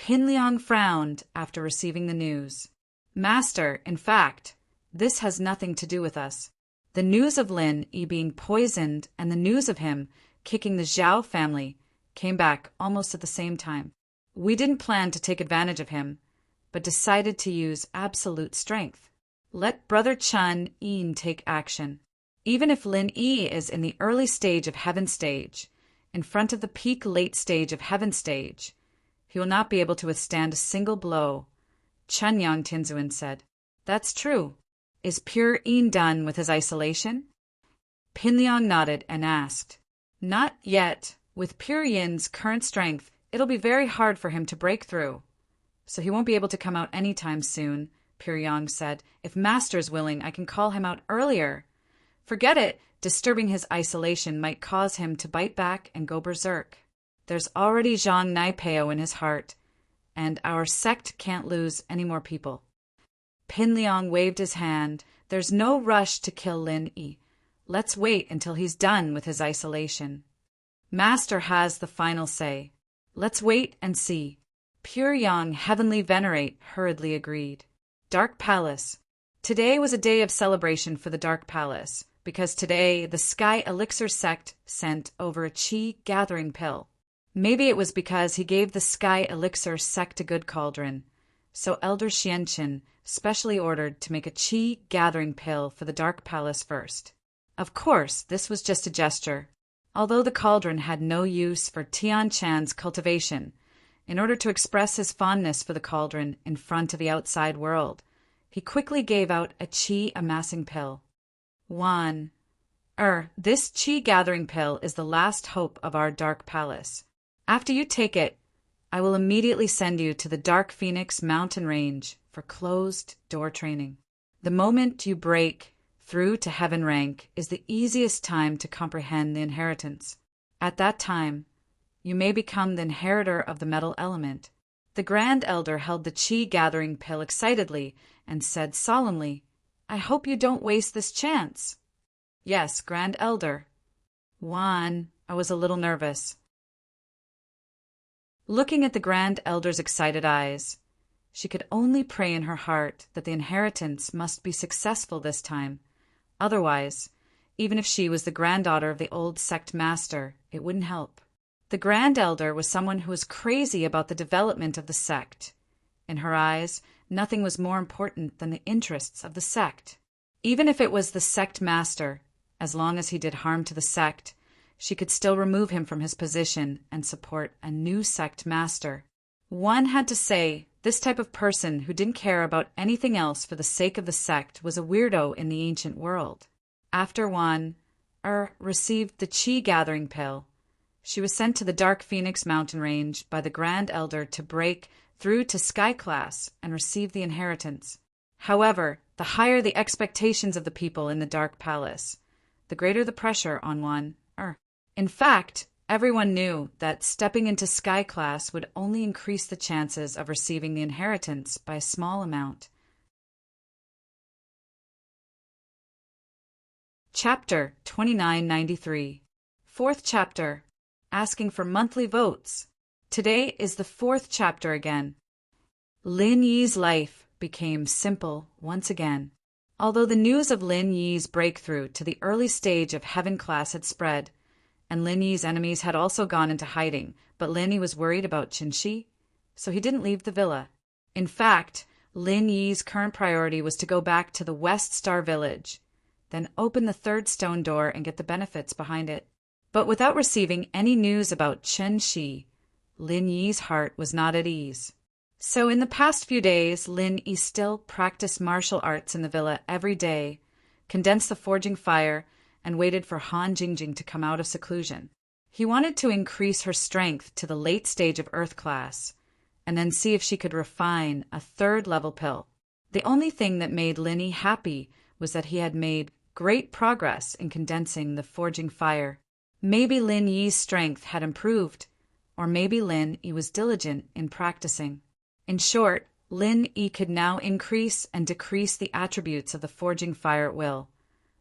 Speaker 1: Pin Liang frowned after receiving the news. Master, in fact, this has nothing to do with us. The news of Lin Yi being poisoned and the news of him kicking the Zhao family came back almost at the same time. We didn't plan to take advantage of him, but decided to use absolute strength. Let Brother Chen Yin take action. Even if Lin Yi is in the early stage of Heaven Stage, in front of the peak late stage of Heaven Stage, he will not be able to withstand a single blow. Chen Yang Tinzuan said. That's true. Is Pure Yin done with his isolation? Pin Liang nodded and asked. Not yet. With Pure Yin's current strength, it'll be very hard for him to break through. So he won't be able to come out anytime soon, Pure Yang said. If Master's willing, I can call him out earlier. Forget it. Disturbing his isolation might cause him to bite back and go berserk. There's already Zhang Naipeo in his heart, and our sect can't lose any more people. Pin Liang waved his hand. There's no rush to kill Lin Yi. Let's wait until he's done with his isolation. Master has the final say. Let's wait and see. Pure Yang Heavenly Venerate hurriedly agreed. Dark Palace. Today was a day of celebration for the Dark Palace, because today the Sky Elixir sect sent over a Qi gathering pill. Maybe it was because he gave the Sky Elixir sect a good cauldron, so Elder Xianqin specially ordered to make a Qi gathering pill for the Dark Palace first. Of course, this was just a gesture. Although the cauldron had no use for Tian Chan's cultivation, in order to express his fondness for the cauldron in front of the outside world, he quickly gave out a Qi amassing pill. This Qi gathering pill is the last hope of our Dark Palace. After you take it, I will immediately send you to the Dark Phoenix mountain range for closed door training. The moment you break through to heaven rank is the easiest time to comprehend the inheritance. At that time, you may become the inheritor of the metal element. The Grand Elder held the Qi gathering pill excitedly and said solemnly, I hope you don't waste this chance. Yes, Grand Elder. I was a little nervous. Looking at the Grand Elder's excited eyes, she could only pray in her heart that the inheritance must be successful this time. Otherwise, even if she was the granddaughter of the old sect master, it wouldn't help. The Grand Elder was someone who was crazy about the development of the sect. In her eyes, nothing was more important than the interests of the sect. Even if it was the sect master, as long as he did harm to the sect, she could still remove him from his position and support a new sect master. One had to say, this type of person who didn't care about anything else for the sake of the sect was a weirdo in the ancient world. After received the Qi gathering pill, she was sent to the Dark Phoenix mountain range by the Grand Elder to break through to Sky Class and receive the inheritance. However, the higher the expectations of the people in the Dark Palace, the greater the pressure on one. In fact, everyone knew that stepping into Sky Class would only increase the chances of receiving the inheritance by a small amount. Chapter 2993. Fourth chapter. Asking for monthly votes. Today is the fourth chapter again. Lin Yi's life became simple once again. Although the news of Lin Yi's breakthrough to the early stage of Heaven Class had spread, and Lin Yi's enemies had also gone into hiding, but Lin Yi was worried about Qinshi, so he didn't leave the villa. In fact, Lin Yi's current priority was to go back to the West Star Village, then open the third stone door and get the benefits behind it. But without receiving any news about Qinshi, Lin Yi's heart was not at ease. So in the past few days, Lin Yi still practiced martial arts in the villa every day, condensed the forging fire, and waited for Han Jingjing to come out of seclusion. He wanted to increase her strength to the late stage of Earth Class, and then see if she could refine a third-level pill. The only thing that made Lin Yi happy was that he had made great progress in condensing the forging fire. Maybe Lin Yi's strength had improved, or maybe Lin Yi was diligent in practicing. In short, Lin Yi could now increase and decrease the attributes of the forging fire at will,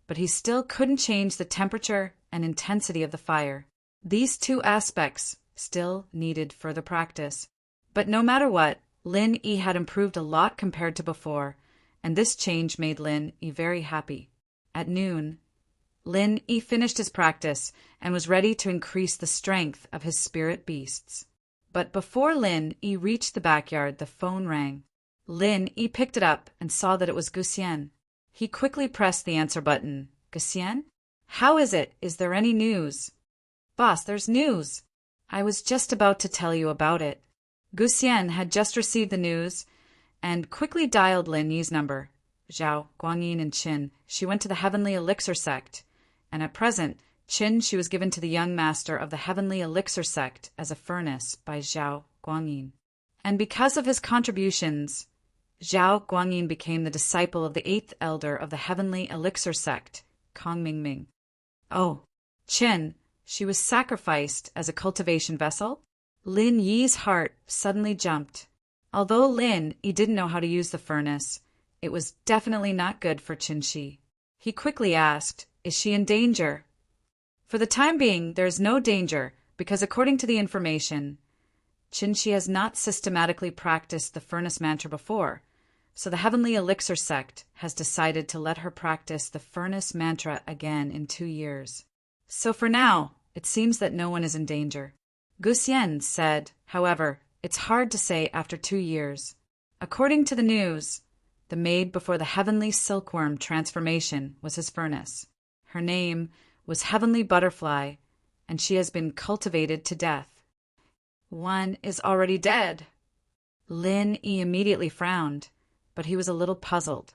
Speaker 1: but he still couldn't change the temperature and intensity of the fire. These two aspects still needed further practice. But no matter what, Lin Yi had improved a lot compared to before, and this change made Lin Yi very happy. At noon, Lin Yi finished his practice and was ready to increase the strength of his spirit beasts. But before Lin Yi reached the backyard, the phone rang. Lin Yi picked it up and saw that it was Guxian. He quickly pressed the answer button. Guxian? How is it? Is there any news? Boss, there's news. I was just about to tell you about it. Guxian had just received the news and quickly dialed Lin Yi's number. Zhao, Guangyin, and Qin. She went to the Heavenly Elixir sect, and at present, Qin she was given to the young master of the Heavenly Elixir sect as a furnace by Zhao Guangyin. And because of his contributions, Zhao Guangyin became the disciple of the 8th elder of the Heavenly Elixir sect, Kong Mingming. Oh, Qin, she was sacrificed as a cultivation vessel? Lin Yi's heart suddenly jumped. Although Lin Yi didn't know how to use the furnace, it was definitely not good for Qin Shi. He quickly asked, "Is she in danger?" For the time being, there is no danger, because according to the information, Qin Shi has not systematically practiced the furnace mantra before, so the Heavenly Elixir sect has decided to let her practice the furnace mantra again in 2 years. So for now, it seems that no one is in danger. Guxian said, however, it's hard to say after 2 years. According to the news, the maid before the Heavenly Silkworm transformation was his furnace. Her name was Heavenly Butterfly, and she has been cultivated to death. One is already dead. Lin Yi immediately frowned, but he was a little puzzled.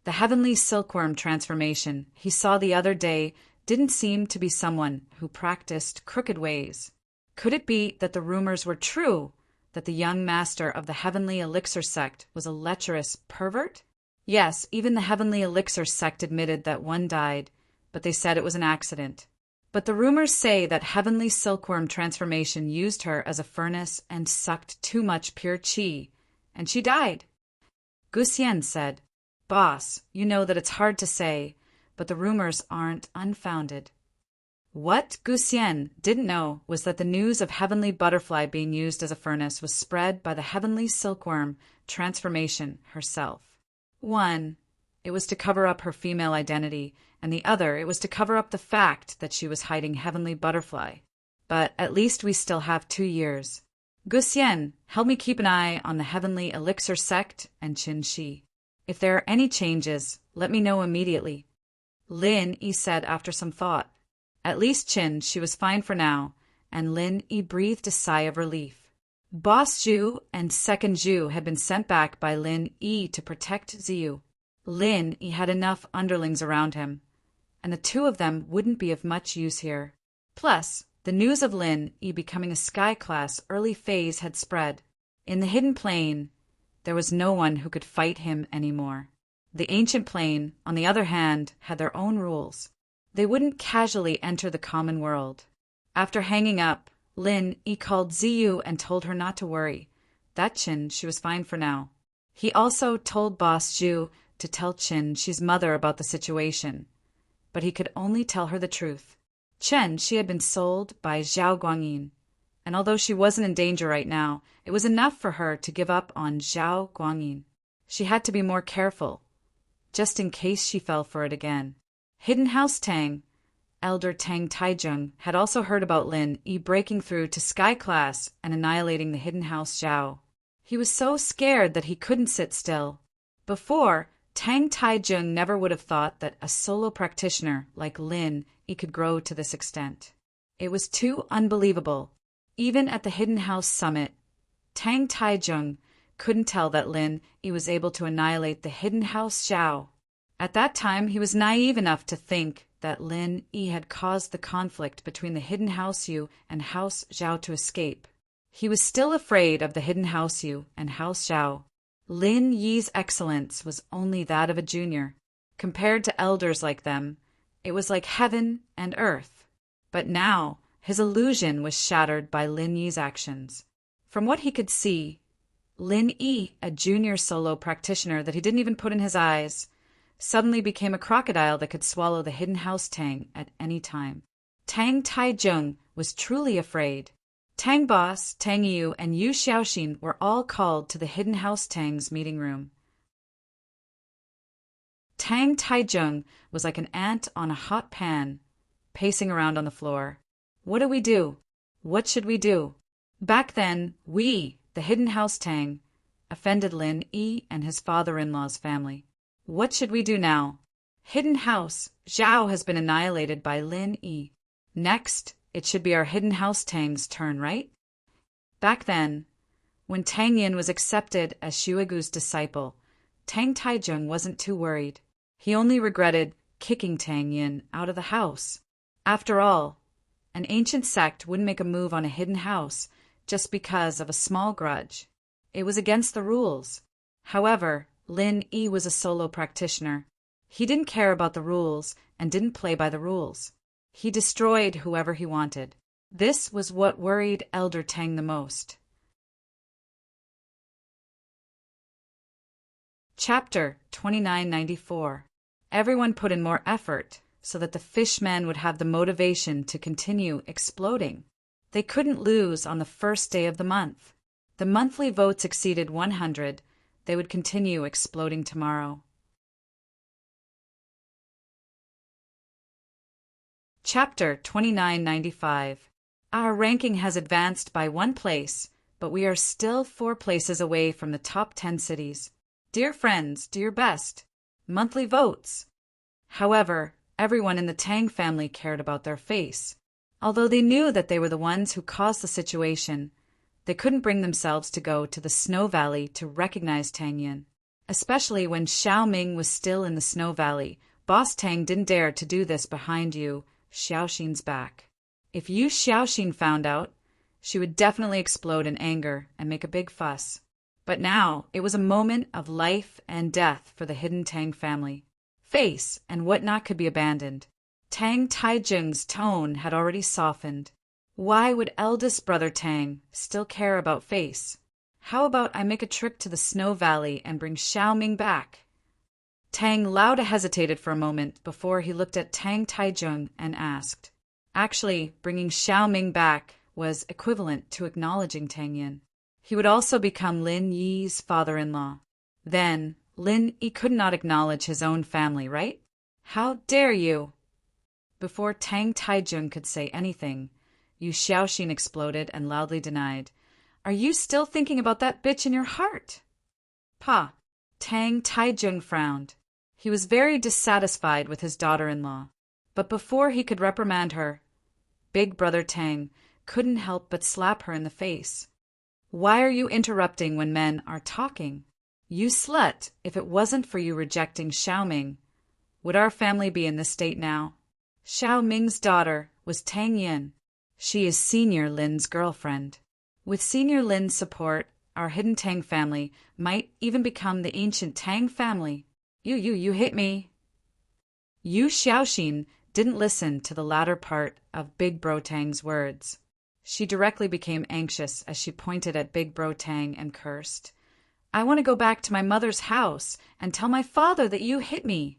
Speaker 1: The Heavenly Silkworm transformation he saw the other day didn't seem to be someone who practiced crooked ways. Could it be that the rumors were true, that the young master of the Heavenly Elixir sect was a lecherous pervert? Yes, even the Heavenly Elixir sect admitted that one died, but they said it was an accident. But the rumors say that Heavenly Silkworm transformation used her as a furnace and sucked too much pure qi, and she died. Guxian said, "Boss, you know that it's hard to say, but the rumors aren't unfounded." What Guxian didn't know was that the news of Heavenly Butterfly being used as a furnace was spread by the Heavenly Silkworm transformation herself. One, it was to cover up her female identity, and the other, it was to cover up the fact that she was hiding Heavenly Butterfly. But at least we still have 2 years. Guxian, help me keep an eye on the Heavenly Elixir sect and Qin Shi. If there are any changes, let me know immediately. Lin Yi said after some thought. At least Qin, she was fine for now, and Lin Yi breathed a sigh of relief. Boss Zhu and Second Zhu had been sent back by Lin Yi to protect Ziyu. Lin Yi had enough underlings around him, and the two of them wouldn't be of much use here. Plus, the news of Lin Yi becoming a Sky Class early phase had spread. In the Hidden Plane, there was no one who could fight him anymore. The Ancient Plane, on the other hand, had their own rules. They wouldn't casually enter the common world. After hanging up, Lin Yi called Ziyu and told her not to worry. That Qin, she was fine for now. He also told Boss Zhu to tell Qin she's mother about the situation, but he could only tell her the truth. Qin, she had been sold by Zhao Guangyin, and although she wasn't in danger right now, it was enough for her to give up on Zhao Guangyin. She had to be more careful, just in case she fell for it again. Hidden House Tang, Elder Tang Taizheng, had also heard about Lin Yi breaking through to Sky Class and annihilating the Hidden House Zhao. He was so scared that he couldn't sit still. Before, Tang Taizheng never would have thought that a solo practitioner like Lin Yi could grow to this extent. It was too unbelievable. Even at the Hidden House Summit, Tang Taizheng couldn't tell that Lin Yi was able to annihilate the Hidden House Zhao. At that time, he was naive enough to think that Lin Yi had caused the conflict between the Hidden House Yu and House Zhao to escape. He was still afraid of the Hidden House Yu and House Zhao. Lin Yi's excellence was only that of a junior. Compared to elders like them, it was like heaven and earth. But now, his illusion was shattered by Lin Yi's actions. From what he could see, Lin Yi, a junior solo practitioner that he didn't even put in his eyes, suddenly became a crocodile that could swallow the Hidden House Tang at any time. Tang Taizheng was truly afraid. Tang Boss, Tang Yu, and Yu Xiaoxin were all called to the Hidden House Tang's meeting room. Tang Taizheng was like an ant on a hot pan, pacing around on the floor. What do we do? What should we do? Back then, we, the Hidden House Tang, offended Lin Yi and his father-in-law's family. What should we do now? Hidden House, Zhao has been annihilated by Lin Yi. Next, it should be our Hidden House Tang's turn, right? Back then, when Tang Yin was accepted as Shuigu's disciple, Tang Taizheng wasn't too worried. He only regretted kicking Tang Yin out of the house. After all, an ancient sect wouldn't make a move on a hidden house just because of a small grudge. It was against the rules. However, Lin Yi was a solo practitioner. He didn't care about the rules and didn't play by the rules. He destroyed whoever he wanted. This was what worried Elder Tang the most. Chapter 2994. Everyone put in more effort so that the fishmen would have the motivation to continue exploding. They couldn't lose on the first day of the month. The monthly votes exceeded 100. They would continue exploding tomorrow. Chapter 2995. Our ranking has advanced by 1 place, but we are still 4 places away from the top 10 cities. Dear friends, do your best. Monthly votes. However, everyone in the Tang family cared about their face. Although they knew that they were the ones who caused the situation, they couldn't bring themselves to go to the Snow Valley to recognize Tang Yin. Especially when Xiao Ming was still in the Snow Valley, Boss Tang didn't dare to do this behind Yu Xiaoxin's back. If Yu Xiaoxin found out, she would definitely explode in anger and make a big fuss. But now it was a moment of life and death for the hidden Tang family. Face and whatnot could be abandoned. Tang Taizheng's tone had already softened. Why would eldest brother Tang still care about face? How about I make a trip to the Snow Valley and bring Xiao Ming back? Tang Lauda hesitated for a moment before he looked at Tang Taizheng and asked. Actually, bringing Xiao Ming back was equivalent to acknowledging Tang Yin. He would also become Lin Yi's father-in-law. Then, Lin Yi could not acknowledge his own family, right? How dare you? Before Tang Taizheng could say anything, Yu Xiaoxin exploded and loudly denied. Are you still thinking about that bitch in your heart? Pa. Tang Taizheng frowned. He was very dissatisfied with his daughter-in-law. But before he could reprimand her, Big Brother Tang couldn't help but slap her in the face. Why are you interrupting when men are talking? You slut, if it wasn't for you rejecting Xiao Ming, would our family be in this state now? Xiao Ming's daughter was Tang Yin. She is Senior Lin's girlfriend. With Senior Lin's support, our hidden Tang family might even become the ancient Tang family. You hit me. Yu Xiaoxin didn't listen to the latter part of Big Bro Tang's words. She directly became anxious as she pointed at Big Bro Tang and cursed. I want to go back to my mother's house and tell my father that you hit me.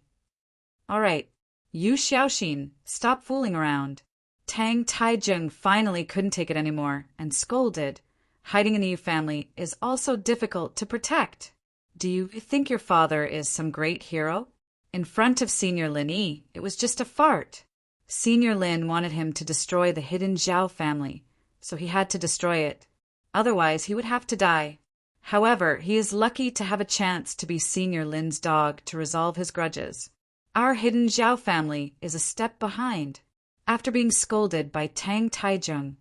Speaker 1: All right, Yu Xiaoxin, stop fooling around. Tang Taizheng finally couldn't take it anymore and scolded. Hiding in the Yu family is also difficult to protect. Do you think your father is some great hero? In front of Senior Lin Yi, it was just a fart. Senior Lin wanted him to destroy the hidden Zhao family, so he had to destroy it. Otherwise, he would have to die. However, he is lucky to have a chance to be Senior Lin's dog to resolve his grudges. Our hidden Zhao family is a step behind. After being scolded by Tang Taizheng,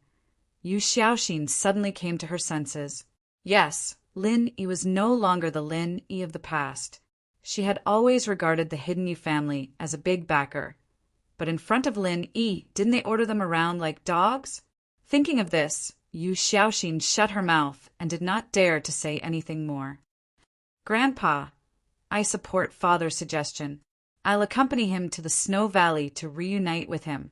Speaker 1: Yu Xiaoxin suddenly came to her senses. Yes, Lin Yi was no longer the Lin Yi of the past. She had always regarded the hidden Yu family as a big backer. But in front of Lin Yi, didn't they order them around like dogs? Thinking of this, Yu Xiaoxin shut her mouth and did not dare to say anything more. Grandpa, I support Father's suggestion. I'll accompany him to the Snow Valley to reunite with him.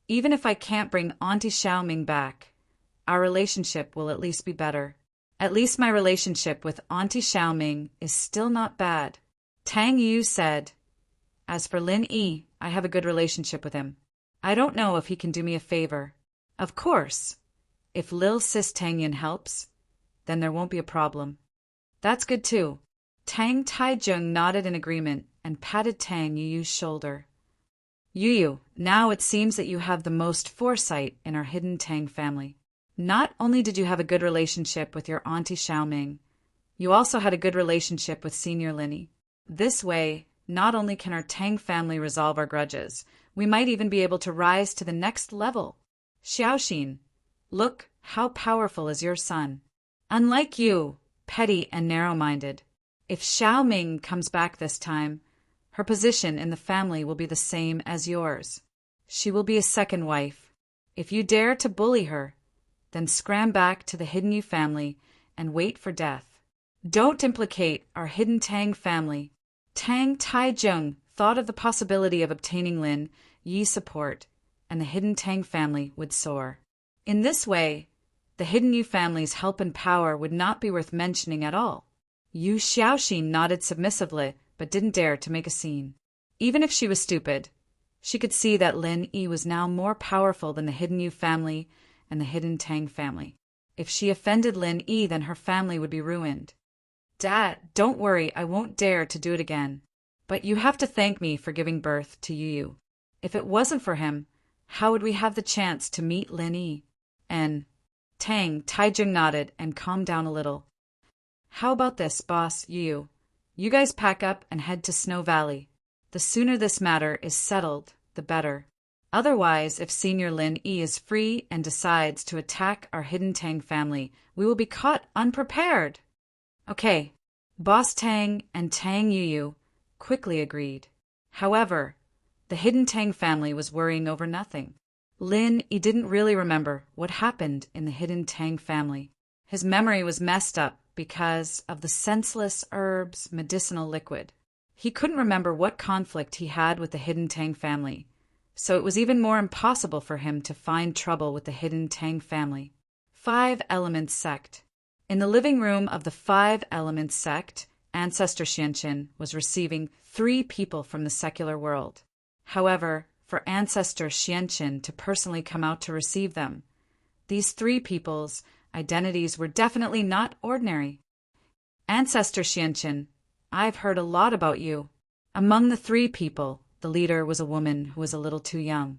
Speaker 1: Even if I can't bring Auntie Xiao Ming back, our relationship will at least be better. At least my relationship with Auntie Xiao Ming is still not bad. Tang Yu said, As for Lin Yi, I have a good relationship with him. I don't know if he can do me a favor. Of course, if Lil Sis Tang Yin helps, then there won't be a problem. That's good too. Tang Taijung nodded in agreement and patted Tang Yuyu's shoulder. Yuyu, now it seems that you have the most foresight in our hidden Tang family. Not only did you have a good relationship with your auntie Xiaoming, you also had a good relationship with Senior Linny. This way, not only can our Tang family resolve our grudges, we might even be able to rise to the next level. Xiaoxin, look how powerful is your son. Unlike you, petty and narrow-minded, if Xiaoming comes back this time, her position in the family will be the same as yours. She will be a second wife. If you dare to bully her, then scram back to the Hidden Yu family and wait for death. Don't implicate our hidden Tang family. Tang Taijung thought of the possibility of obtaining Lin Yi's support, and the hidden Tang family would soar. In this way, the Hidden Yu family's help and power would not be worth mentioning at all. Yu Xiaoxin nodded submissively, but didn't dare to make a scene. Even if she was stupid, she could see that Lin Yi was now more powerful than the Hidden Yu family and the hidden Tang family. If she offended Lin Yi, then her family would be ruined. Dad, don't worry, I won't dare to do it again. But you have to thank me for giving birth to Yu. If it wasn't for him, how would we have the chance to meet Lin Yi? And Tang Taijung nodded and calmed down a little. How about this, boss, Yu? You guys pack up and head to Snow Valley. The sooner this matter is settled, the better. Otherwise, if Senior Lin Yi is free and decides to attack our hidden Tang family, we will be caught unprepared. Okay, Boss Tang and Tang Yu quickly agreed. However, the hidden Tang family was worrying over nothing. Lin Yi didn't really remember what happened in the hidden Tang family. His memory was messed up because of the senseless herb's medicinal liquid. He couldn't remember what conflict he had with the hidden Tang family, so it was even more impossible for him to find trouble with the hidden Tang family. 5 Elements Sect. In the living room of the 5 Elements Sect, Ancestor Xianqin was receiving 3 people from the secular world. However, for Ancestor Xianqin to personally come out to receive them, these 3 people's identities were definitely not ordinary. Ancestor Xianqin, I've heard a lot about you. Among the 3 people, the leader was a woman who was a little too young.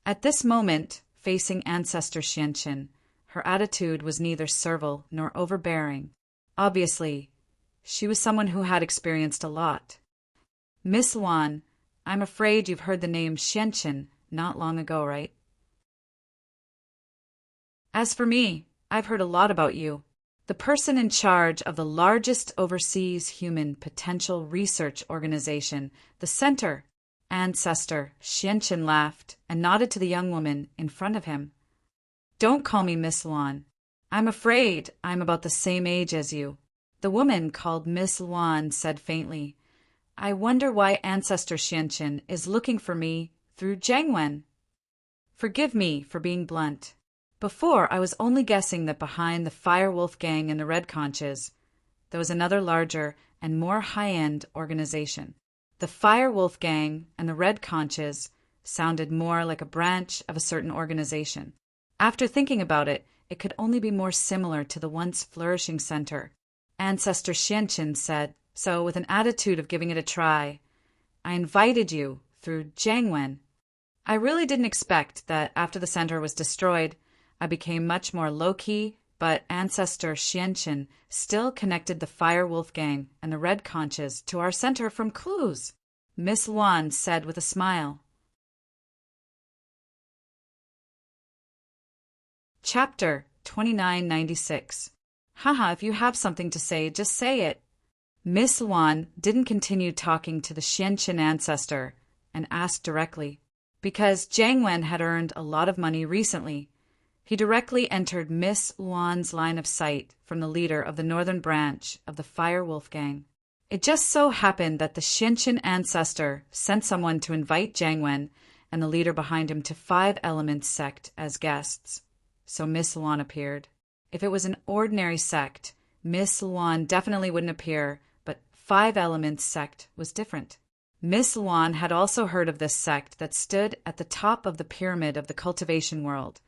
Speaker 1: At this moment, facing Ancestor Xianqin, her attitude was neither servile nor overbearing. Obviously, she was someone who had experienced a lot. Miss Luan, I'm afraid you've heard the name Xianqin not long ago, right? As for me, I've heard a lot about you. The person in charge of the largest overseas human potential research organization, the Center. Ancestor Xianqin laughed and nodded to the young woman in front of him. Don't call me Miss Luan. I'm afraid I'm about the same age as you. The woman called Miss Luan said faintly, I wonder why Ancestor Xianqin is looking for me through Jiangwen. Forgive me for being blunt. Before, I was only guessing that behind the Fire Wolf Gang and the Red Conches, there was another larger and more high-end organization. The Fire Wolf Gang and the Red Conches sounded more like a branch of a certain organization. After thinking about it, it could only be more similar to the once flourishing center. Ancestor Xianqin said, so with an attitude of giving it a try, I invited you through Jiangwen. I really didn't expect that after the center was destroyed, I became much more low-key, but Ancestor Xianqin still connected the Fire Wolf Gang and the Red Conches to our center from clues, Miss Luan said with a smile. Chapter 2996. Haha, if you have something to say, just say it. Miss Luan didn't continue talking to the Xianqin ancestor and asked directly. Because Jiangwen had earned a lot of money recently, he directly entered Miss Luan's line of sight from the leader of the northern branch of the Fire Wolf Gang. It just so happened that the Xianqin ancestor sent someone to invite Jiangwen and the leader behind him to 5 Elements Sect as guests. So Miss Luan appeared. If it was an ordinary sect, Miss Luan definitely wouldn't appear, but 5 Elements Sect was different. Miss Luan had also heard of this sect that stood at the top of the pyramid of the cultivation world,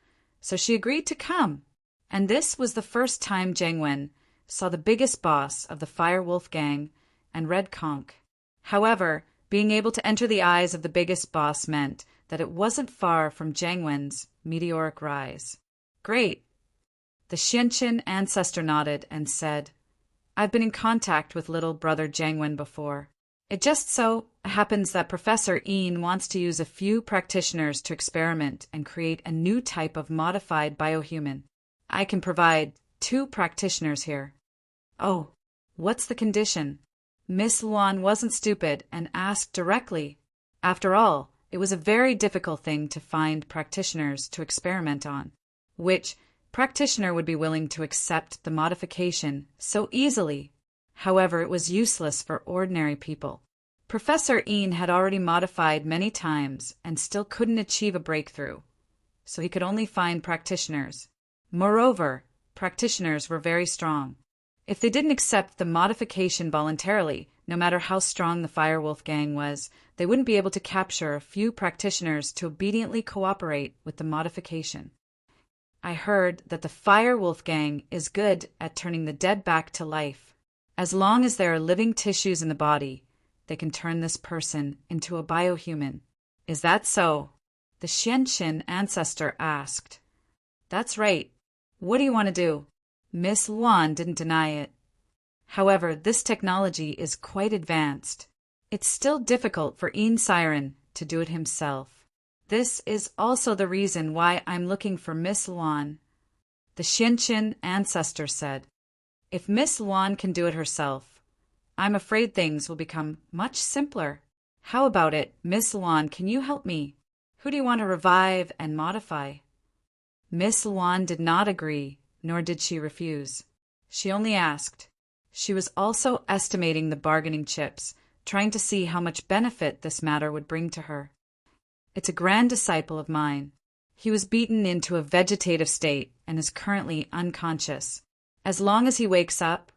Speaker 1: so she agreed to come. And this was the first time Jiang Wen saw the biggest boss of the Fire Wolf gang and Red Conch. However, being able to enter the eyes of the biggest boss meant that it wasn't far from Jiang Wen's meteoric rise. Great. The Xianqin ancestor nodded and said, I've been in contact with little brother Jiang Wen before. It just so happens that Professor Yin wants to use a few practitioners to experiment and create a new type of modified biohuman. I can provide 2 practitioners here. Oh, what's the condition? Miss Luan wasn't stupid and asked directly. After all, it was a very difficult thing to find practitioners to experiment on. Which practitioner would be willing to accept the modification so easily? However, it was useless for ordinary people. Professor Yin had already modified many times and still couldn't achieve a breakthrough, so he could only find practitioners. Moreover, practitioners were very strong. If they didn't accept the modification voluntarily, no matter how strong the Firewolf gang was, they wouldn't be able to capture a few practitioners to obediently cooperate with the modification. I heard that the Firewolf gang is good at turning the dead back to life. As long as there are living tissues in the body, they can turn this person into a biohuman. Is that so? The Xianqin ancestor asked. That's right. What do you want to do? Miss Luan didn't deny it. However, this technology is quite advanced. It's still difficult for Yin Siren to do it himself. This is also the reason why I'm looking for Miss Luan. The Xianqin ancestor said, If Miss Luan can do it herself, I'm afraid things will become much simpler. How about it, Miss Luan, can you help me? Who do you want to revive and modify? Miss Luan did not agree, nor did she refuse. She only asked. She was also estimating the bargaining chips, trying to see how much benefit this matter would bring to her. It's a grand disciple of mine. He was beaten into a vegetative state and is currently unconscious. As long as he wakes up,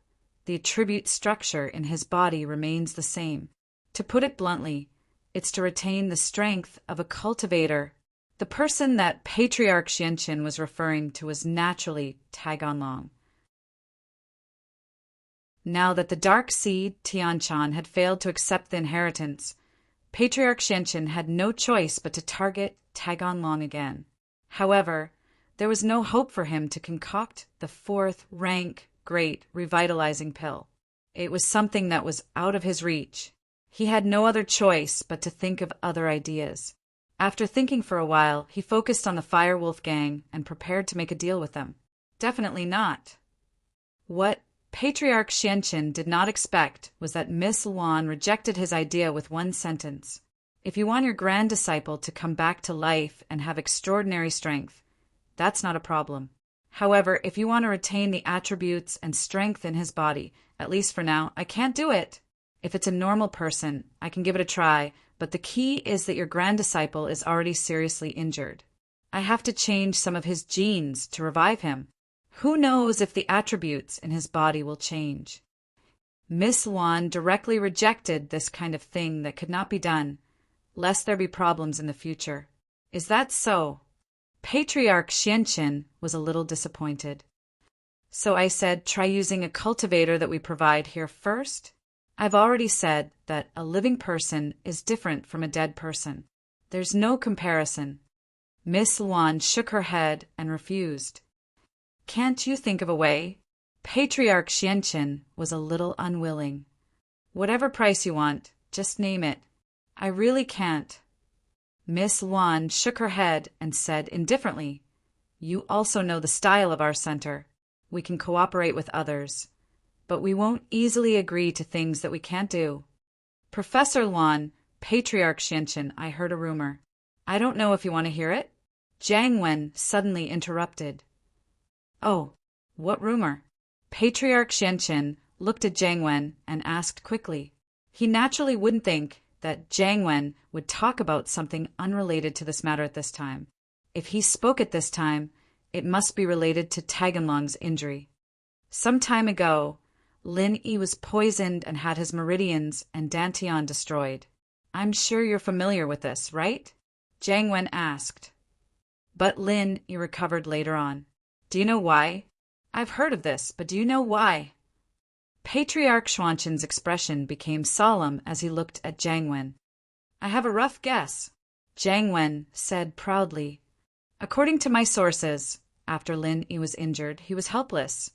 Speaker 1: the attribute structure in his body remains the same. To put it bluntly, it's to retain the strength of a cultivator. The person that Patriarch Xianqin was referring to was naturally Taganlong. Now that the dark seed Tianchan had failed to accept the inheritance, Patriarch Xianqin had no choice but to target Taganlong again. However, there was no hope for him to concoct the 4th rank great revitalizing pill. It was something that was out of his reach. He had no other choice but to think of other ideas. After thinking for a while, he focused on the Firewolf gang and prepared to make a deal with them. Definitely not. What Patriarch Xianqin did not expect was that Miss Luan rejected his idea with one sentence. If you want your grand disciple to come back to life and have extraordinary strength, that's not a problem. However, if you want to retain the attributes and strength in his body, at least for now, I can't do it. If it's a normal person, I can give it a try, but the key is that your grand disciple is already seriously injured. I have to change some of his genes to revive him. Who knows if the attributes in his body will change? Miss Luan directly rejected this kind of thing that could not be done, lest there be problems in the future. Is that so? Patriarch Xianqin was a little disappointed. So I said, try using a cultivator that we provide here first. I've already said that a living person is different from a dead person. There's no comparison. Miss Luan shook her head and refused. Can't you think of a way? Patriarch Xianqin was a little unwilling. Whatever price you want, just name it. I really can't. Miss Luan shook her head and said indifferently, You also know the style of our center. We can cooperate with others, but we won't easily agree to things that we can't do. Professor Luan, Patriarch Xianqin, I heard a rumor. I don't know if you want to hear it. Jiang Wen suddenly interrupted. Oh, what rumor? Patriarch Xianqin looked at Jiang Wen and asked quickly. He naturally wouldn't think that Jiang Wen would talk about something unrelated to this matter at this time. If he spoke at this time, it must be related to Taganlong's injury. Some time ago, Lin Yi was poisoned and had his meridians and dantian destroyed. I'm sure you're familiar with this, right? Jiang Wen asked. But Lin he recovered later on. Do you know why? I've heard of this, but do you know why? Patriarch Xuanqin's expression became solemn as he looked at Jiang Wen. I have a rough guess, Jiang Wen said proudly. According to my sources, after Lin Yi was injured, he was helpless,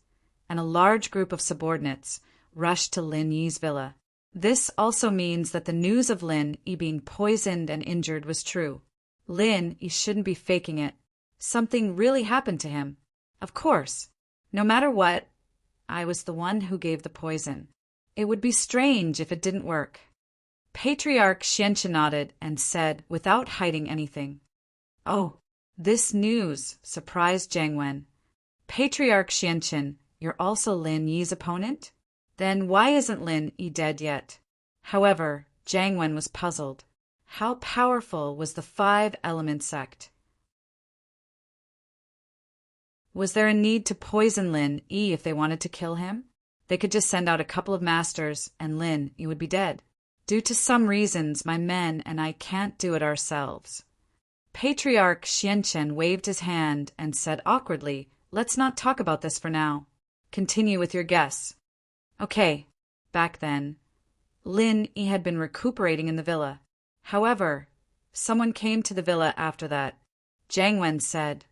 Speaker 1: and a large group of subordinates rushed to Lin Yi's villa. This also means that the news of Lin Yi being poisoned and injured was true. Lin Yi shouldn't be faking it. Something really happened to him. Of course, no matter what, I was the one who gave the poison. It would be strange if it didn't work. Patriarch Xianqin nodded and said without hiding anything. Oh, this news surprised Jiang Wen. Patriarch Xianqin, you're also Lin Yi's opponent? Then why isn't Lin Yi dead yet? However, Jiang Wen was puzzled. How powerful was the Five-Element sect? Was there a need to poison Lin Yi if they wanted to kill him? They could just send out a couple of masters and Lin Yi would be dead. Due to some reasons, my men and I can't do it ourselves. Patriarch Xianqin waved his hand and said awkwardly, let's not talk about this for now. Continue with your guess. Okay, back then, Lin Yi had been recuperating in the villa. However, someone came to the villa after that. Jiang Wen said.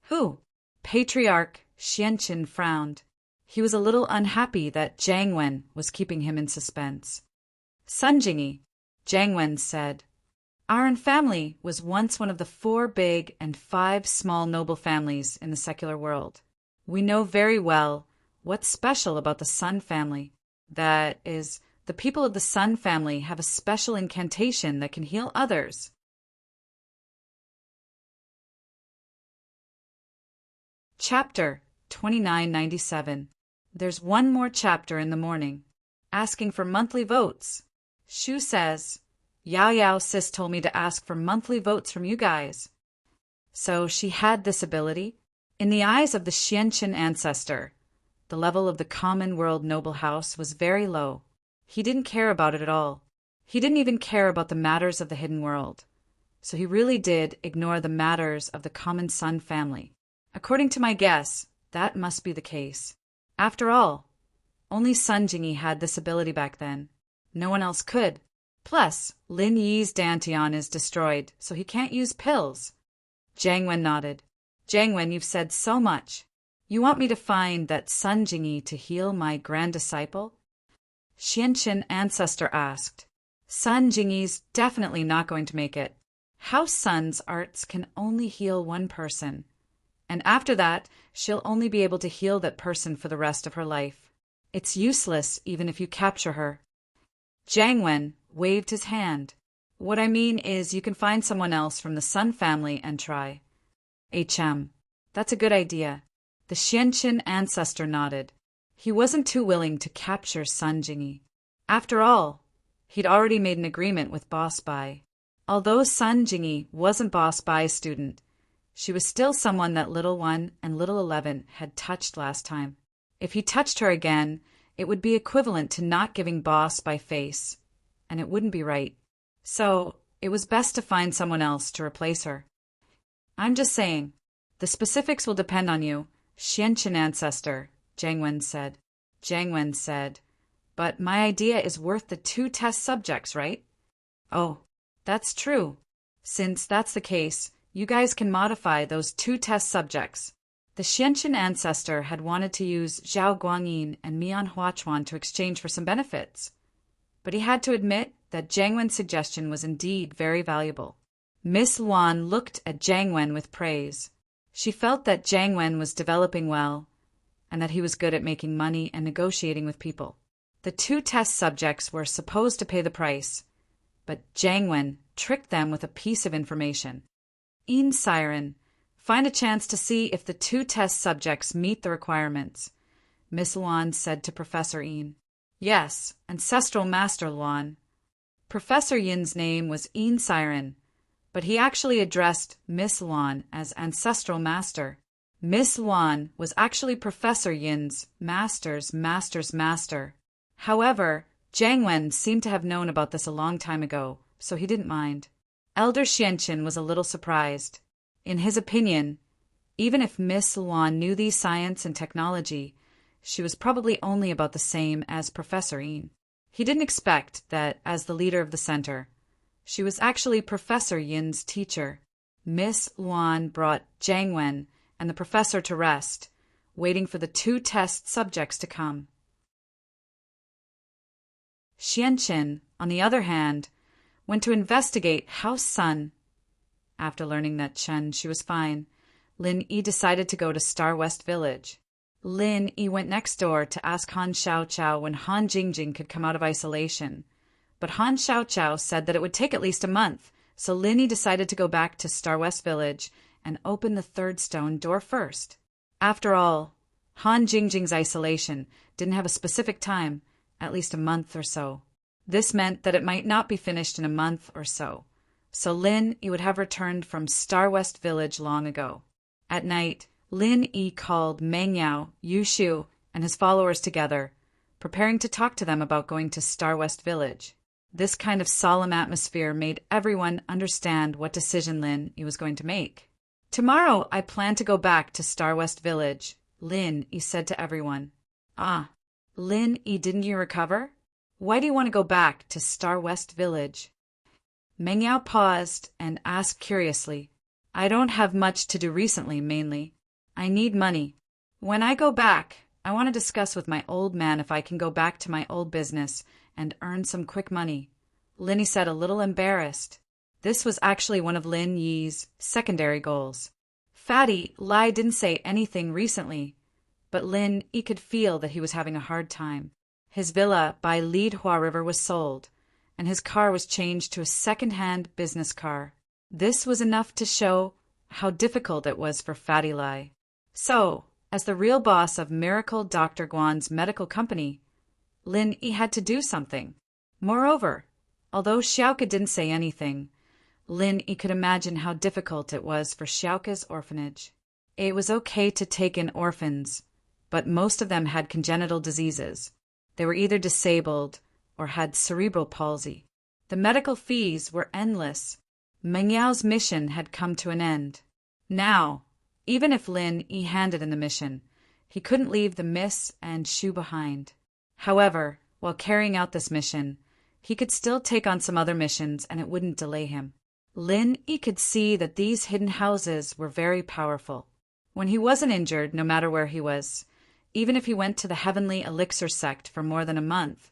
Speaker 1: Who? Patriarch Xianqin frowned. He was a little unhappy that Jiang Wen was keeping him in suspense. Sun Jingyi, Jiang Wen said. Our family was once one of the 4 big and 5 small noble families in the secular world. We know very well what's special about the Sun family. That is, the people of the Sun family have a special incantation that can heal others. Chapter 2997. There's one more chapter in the morning. Asking for monthly votes. Shu says, Yao Yao sis told me to ask for monthly votes from you guys. So she had this ability. In the eyes of the Xianqin ancestor, the level of the common world noble house was very low. He didn't care about it at all. He didn't even care about the matters of the hidden world. So he really did ignore the matters of the common Sun family. According to my guess, that must be the case. After all, only Sun Jingyi had this ability back then. No one else could. Plus, Lin Yi's dantian is destroyed, so he can't use pills. Jiang Wen nodded. Jiang Wen, you've said so much. You want me to find that Sun Jingyi to heal my grand disciple? Xianqin ancestor asked. Sun Jingyi's definitely not going to make it. House Sun's arts can only heal one person. And after that, she'll only be able to heal that person for the rest of her life. It's useless even if you capture her. Jiang Wen waved his hand. What I mean is you can find someone else from the Sun family and try. That's a good idea. The Xianqin ancestor nodded. He wasn't too willing to capture Sun Jingyi. After all, he'd already made an agreement with Boss Bai. Although Sun Jingyi wasn't Boss Bai's student, she was still someone that Little One and Little 11 had touched last time. If he touched her again, it would be equivalent to not giving Boss Bai face, and it wouldn't be right. So, it was best to find someone else to replace her. I'm just saying, the specifics will depend on you, Xianqin ancestor, Jiang Wen said. Jiang Wen said, but my idea is worth the 2 test subjects, right? Oh, that's true. Since that's the case, you guys can modify those 2 test subjects. The Xianqin ancestor had wanted to use Zhao Guangyin and Mian Huachuan to exchange for some benefits. But he had to admit that Jiang Wen's suggestion was indeed very valuable. Miss Luan looked at Jiang Wen with praise. She felt that Jiang Wen was developing well, and that he was good at making money and negotiating with people. The 2 test subjects were supposed to pay the price, but Jiang Wen tricked them with a piece of information. Siren, find a chance to see if the 2 test subjects meet the requirements, Miss Luan said to Professor Yin. Yes, Ancestral Master Luan. Professor Yin's name was Siren, but he actually addressed Miss Luan as Ancestral Master. Miss Luan was actually Professor Yin's master's master. However, Jiang Wen seemed to have known about this a long time ago, so he didn't mind. Elder Xianqin was a little surprised. In his opinion, even if Miss Luan knew these science and technology, she was probably only about the same as Professor Yin. He didn't expect that, as the leader of the center, she was actually Professor Yin's teacher. Miss Luan brought Jiang Wen and the professor to rest, waiting for the 2 test subjects to come. Xianqin, on the other hand, went to investigate House Sun. After learning that she was fine, Lin Yi decided to go to Star West Village. Lin Yi went next door to ask Han Xiaoqiao when Han Jingjing could come out of isolation, but Han Xiaoqiao said that it would take at least a month, so Lin Yi decided to go back to Star West Village and open the 3rd stone door first. After all, Han Jingjing's isolation didn't have a specific time, at least a month or so. This meant that it might not be finished in a month or so, so Lin Yi would have returned from Star West Village long ago. At night, Lin Yi called Meng Yao, Yu Shu, and his followers together, preparing to talk to them about going to Star West Village. This kind of solemn atmosphere made everyone understand what decision Lin Yi was going to make. "Tomorrow I plan to go back to Star West Village," Lin Yi said to everyone. "Ah, Lin Yi, didn't you recover? Why do you want to go back to Star West Village?" Meng Yao paused and asked curiously. "I don't have much to do recently, mainly. I need money. When I go back, I want to discuss with my old man if I can go back to my old business and earn some quick money," Lin Yi said, a little embarrassed. This was actually one of Lin Yi's secondary goals. Fatty Lai didn't say anything recently, but Lin Yi could feel that he was having a hard time. His villa by Lidhua River was sold, and his car was changed to a second-hand business car. This was enough to show how difficult it was for Fatty Lai. So, as the real boss of Miracle Dr. Guan's medical company, Lin Yi had to do something. Moreover, although Xiaoke didn't say anything, Lin Yi could imagine how difficult it was for Xiaoke's orphanage. It was okay to take in orphans, but most of them had congenital diseases. They were either disabled or had cerebral palsy. The medical fees were endless. Meng Yao's mission had come to an end. Now, even if Lin Yi handed in the mission, he couldn't leave the Miss and Shu behind. However, while carrying out this mission, he could still take on some other missions and it wouldn't delay him. Lin Yi could see that these hidden houses were very powerful. When he wasn't injured, no matter where he was, even if he went to the Heavenly Elixir sect for more than a month,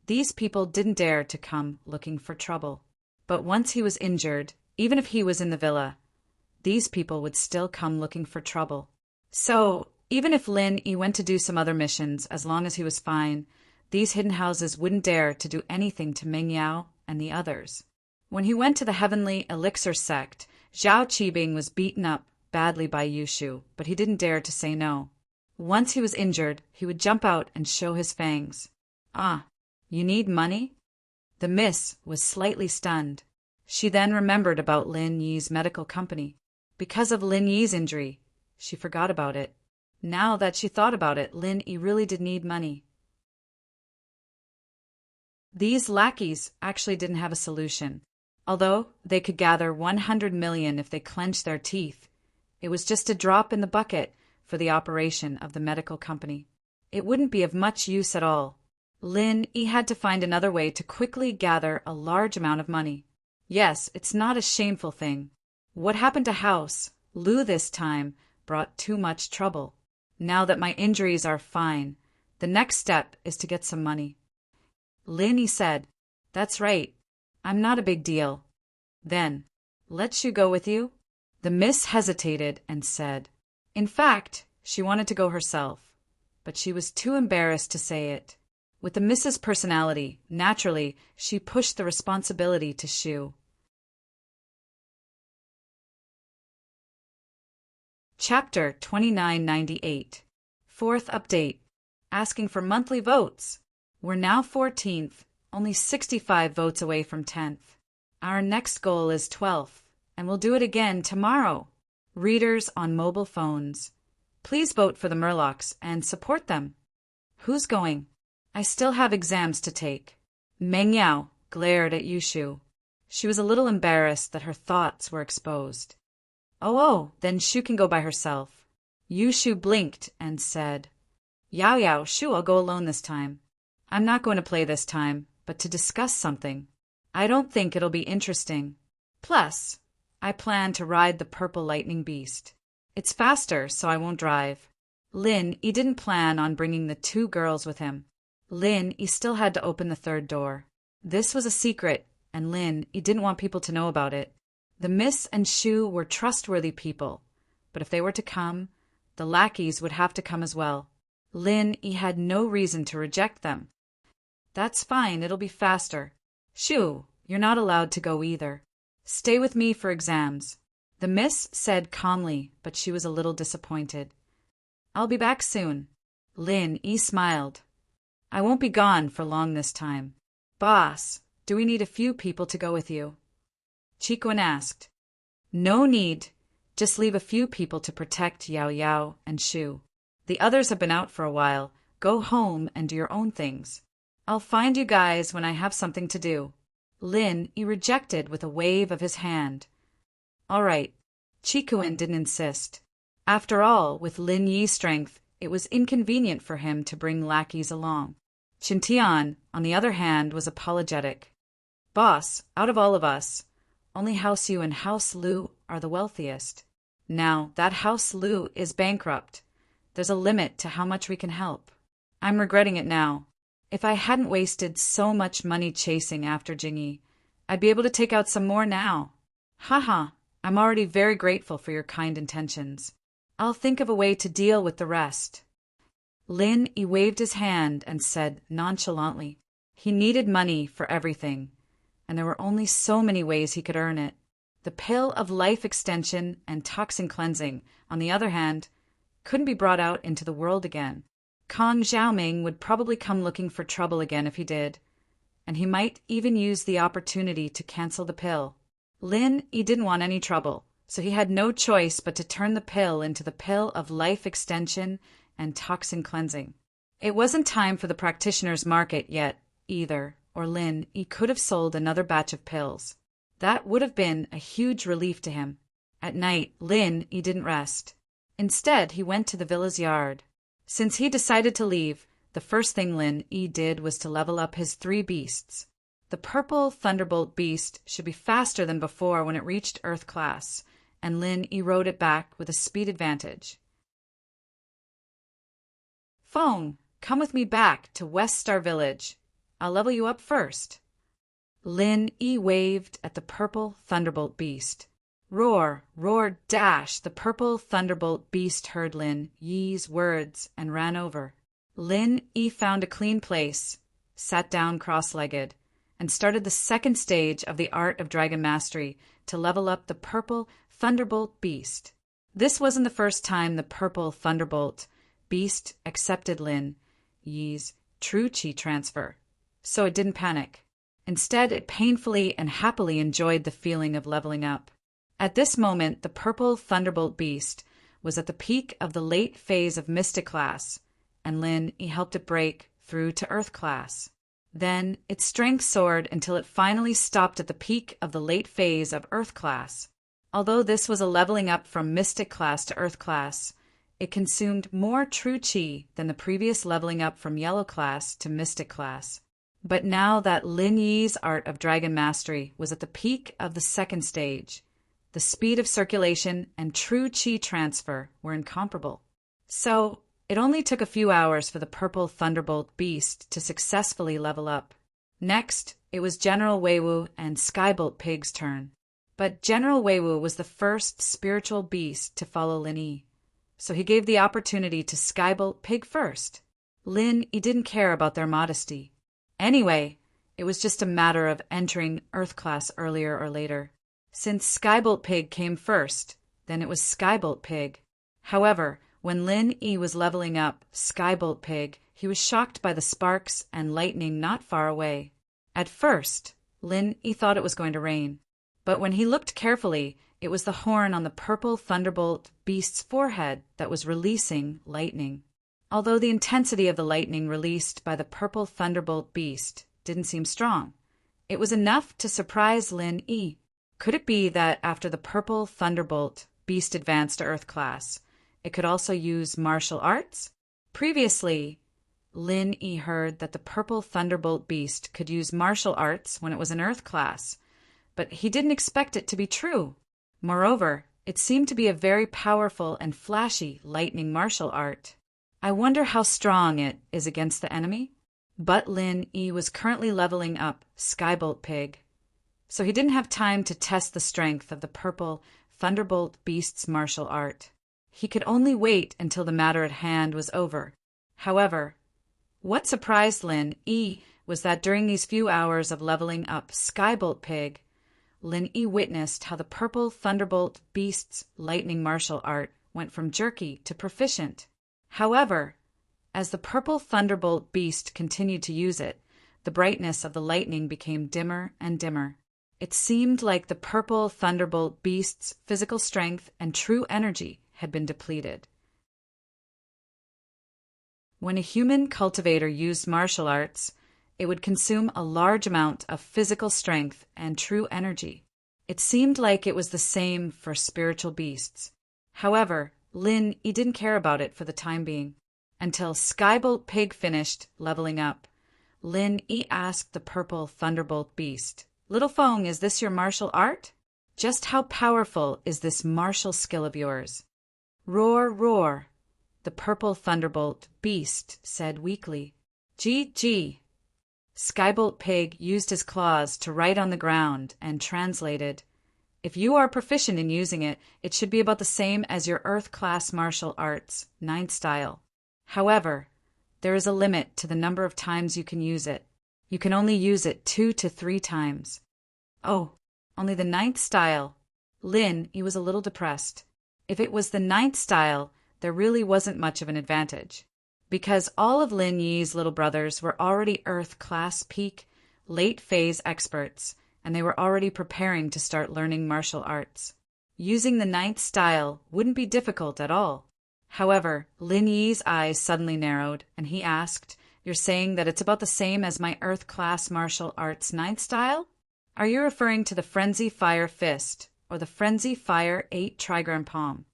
Speaker 1: these people didn't dare to come looking for trouble. But once he was injured, even if he was in the villa, these people would still come looking for trouble. So, even if Lin Yi went to do some other missions, as long as he was fine, these hidden houses wouldn't dare to do anything to Meng Yao and the others. When he went to the Heavenly Elixir sect, Zhao Qibing was beaten up badly by Yushu, but he didn't dare to say no. Once he was injured, he would jump out and show his fangs. "Ah, you need money?" The miss was slightly stunned. She then remembered about Lin Yi's medical company. Because of Lin Yi's injury, she forgot about it. Now that she thought about it, Lin Yi really did need money. These lackeys actually didn't have a solution. Although they could gather 100 million if they clenched their teeth, it was just a drop in the bucket for the operation of the medical company. It wouldn't be of much use at all. Lin Yi had to find another way to quickly gather a large amount of money. Yes, it's not a shameful thing. What happened to House Lu this time brought too much trouble. Now that my injuries are fine, the next step is to get some money. Lin Yi said, "That's right. I'm not a big deal." Then, "Let you go with you?" The miss hesitated and said, in fact, she wanted to go herself, but she was too embarrassed to say it. With the miss's personality, naturally, she pushed the responsibility to Shu. Chapter 2998. Fourth update. Asking for monthly votes. We're now 14th, only 65 votes away from 10th. Our next goal is 12th, and we'll do it again tomorrow. Readers on mobile phones, please vote for the Murlocs and support them. Who's going? I still have exams to take. Meng Yao glared at Yushu. She was a little embarrassed that her thoughts were exposed. Oh, then Shu can go by herself. Shu blinked and said, Yao, Shu, I'll go alone this time. I'm not going to play this time, but to discuss something. I don't think it'll be interesting. Plus, I plan to ride the purple lightning beast. It's faster, so I won't drive. He didn't plan on bringing the two girls with him. He still had to open the third door. This was a secret, and he didn't want people to know about it. The Miss and Shu were trustworthy people, but if they were to come, the lackeys would have to come as well. He had no reason to reject them. That's fine, it'll be faster. Shu, you're not allowed to go either. Stay with me for exams. The Miss said calmly, but she was a little disappointed. I'll be back soon. He smiled. I won't be gone for long this time. Boss, do we need a few people to go with you? Chikuan asked. No need. Just leave a few people to protect Yao and Shu. The others have been out for a while. Go home and do your own things. I'll find you guys when I have something to do. He rejected with a wave of his hand. All right. Chikuan didn't insist. After all, with Lin Yi's strength, it was inconvenient for him to bring lackeys along. Qintian, on the other hand, was apologetic. Boss, out of all of us, only House Yu and House Lu are the wealthiest. Now, that House Lu is bankrupt. There's a limit to how much we can help. I'm regretting it now. If I hadn't wasted so much money chasing after Jingyi, I'd be able to take out some more now. Haha, I'm already very grateful for your kind intentions. I'll think of a way to deal with the rest. He waved his hand and said nonchalantly, he needed money for everything, and there were only so many ways he could earn it. The pill of life extension and toxin cleansing, on the other hand, couldn't be brought out into the world again. Kong Xiaoming would probably come looking for trouble again if he did, and he might even use the opportunity to cancel the pill. He didn't want any trouble, so he had no choice but to turn the pill into the pill of life extension and toxin cleansing. It wasn't time for the practitioner's market yet, either, or he could have sold another batch of pills. That would have been a huge relief to him. At night, he didn't rest. Instead, he went to the villa's yard. Since he decided to leave, the first thing he did was to level up his 3 beasts. The purple Thunderbolt beast should be faster than before when it reached Earth class, and he rode it back with a speed advantage. Feng, come with me back to West Star Village. I'll level you up first. He waved at the purple Thunderbolt beast. Roar, roar, dash! The purple Thunderbolt beast heard Yi's words and ran over. He found a clean place, sat down cross-legged, and started the second stage of the art of dragon mastery to level up the purple Thunderbolt beast. This wasn't the first time the purple Thunderbolt beast accepted Yi's true chi transfer, so it didn't panic. Instead, it painfully and happily enjoyed the feeling of leveling up. At this moment, the purple Thunderbolt beast was at the peak of the late phase of Mystic class, and he helped it break through to Earth class. Then, its strength soared until it finally stopped at the peak of the late phase of Earth class. Although this was a leveling up from Mystic class to Earth class, it consumed more true chi than the previous leveling up from Yellow class to Mystic class. But now that Yi's art of dragon mastery was at the peak of the second stage, the speed of circulation and true chi transfer were incomparable. So, it only took a few hours for the purple Thunderbolt beast to successfully level up. Next, it was General Weiwu and Skybolt Pig's turn. But General Weiwu was the first spiritual beast to follow Yi, so he gave the opportunity to Skybolt Pig first. He didn't care about their modesty. Anyway, it was just a matter of entering Earth class earlier or later. Since Skybolt Pig came first, then it was Skybolt Pig. However, when Yi was leveling up Skybolt Pig, he was shocked by the sparks and lightning not far away. At first, Yi thought it was going to rain, but when he looked carefully, it was the horn on the purple Thunderbolt beast's forehead that was releasing lightning. Although the intensity of the lightning released by the purple Thunderbolt beast didn't seem strong, it was enough to surprise Yi. Could it be that after the purple Thunderbolt beast advanced to Earth class, it could also use martial arts? Previously, Lin Yi heard that the purple thunderbolt beast could use martial arts when it was in Earth class, but he didn't expect it to be true. Moreover, it seemed to be a very powerful and flashy lightning martial art. I wonder how strong it is against the enemy? But Lin Yi was currently leveling up Skybolt Pig, so he didn't have time to test the strength of the purple thunderbolt beast's martial art. He could only wait until the matter at hand was over. However, what surprised Lin Yi was that during these few hours of leveling up Skybolt Pig, Lin Yi witnessed how the purple thunderbolt beast's lightning martial art went from jerky to proficient. However, as the purple thunderbolt beast continued to use it, the brightness of the lightning became dimmer and dimmer. It seemed like the purple thunderbolt beast's physical strength and true energy had been depleted. When a human cultivator used martial arts, it would consume a large amount of physical strength and true energy. It seemed like it was the same for spiritual beasts. However, Lin Yi didn't care about it for the time being. Until Skybolt Pig finished leveling up, Lin Yi asked the purple thunderbolt beast, "Little Feng, is this your martial art? Just how powerful is this martial skill of yours?" "Roar, roar," the purple thunderbolt beast said weakly. "Gee." Skybolt Pig used his claws to write on the ground and translated, "If you are proficient in using it, it should be about the same as your Earth-class martial arts, 9th style. However, there is a limit to the number of times you can use it. You can only use it 2 to 3 times." "Oh, only the 9th style." He was a little depressed. If it was the 9th style, there really wasn't much of an advantage, because all of Lin Yi's little brothers were already Earth-class peak, late-phase experts, and they were already preparing to start learning martial arts. Using the 9th style wouldn't be difficult at all. However, Lin Yi's eyes suddenly narrowed, and he asked, "You're saying that it's about the same as my Earth-class martial arts 9th style? Are you referring to the Frenzy Fire Fist or the Frenzy Fire 8 Trigram Palm?"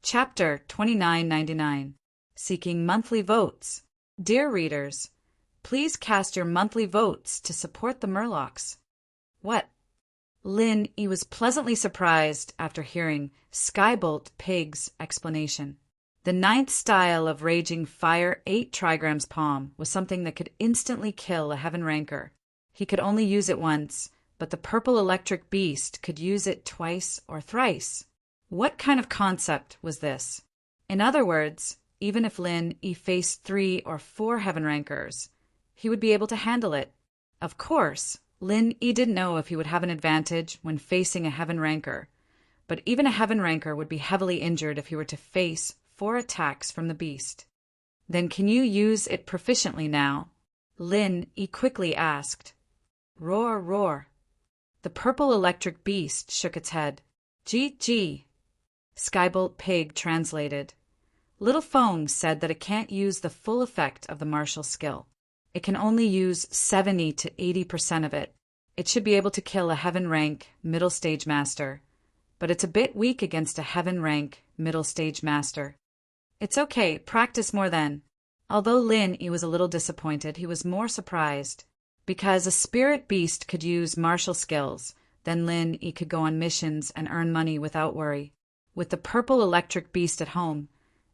Speaker 1: Chapter 2999. Seeking Monthly Votes. Dear readers, please cast your monthly votes to support the Murlocs. What? Lin Yi was pleasantly surprised after hearing Skybolt Pig's explanation. The 9th style of Raging Fire 8 Trigrams Palm was something that could instantly kill a Heaven Ranker. He could only use it once, but the purple electric beast could use it twice or thrice. What kind of concept was this? In other words, even if Lin Yi faced 3 or 4 Heaven Rankers, he would be able to handle it. Of course, Lin Yi didn't know if he would have an advantage when facing a Heaven Ranker, but even a Heaven Ranker would be heavily injured if he were to face 4 attacks from the beast. "Then can you use it proficiently now?" Lin Yi quickly asked. "Roar, roar." The purple electric beast shook its head. Gee. Skybolt Pig translated. Little Feng said that it can't use the full effect of the martial skill. It can only use 70 to 80% of it. It should be able to kill a Heaven Rank Middle Stage Master, but it's a bit weak against a Heaven Rank Middle Stage Master. It's okay, practice more then. Although Lin Yi was a little disappointed, he was more surprised. Because a spirit beast could use martial skills, then Lin Yi could go on missions and earn money without worry. With the purple electric beast at home,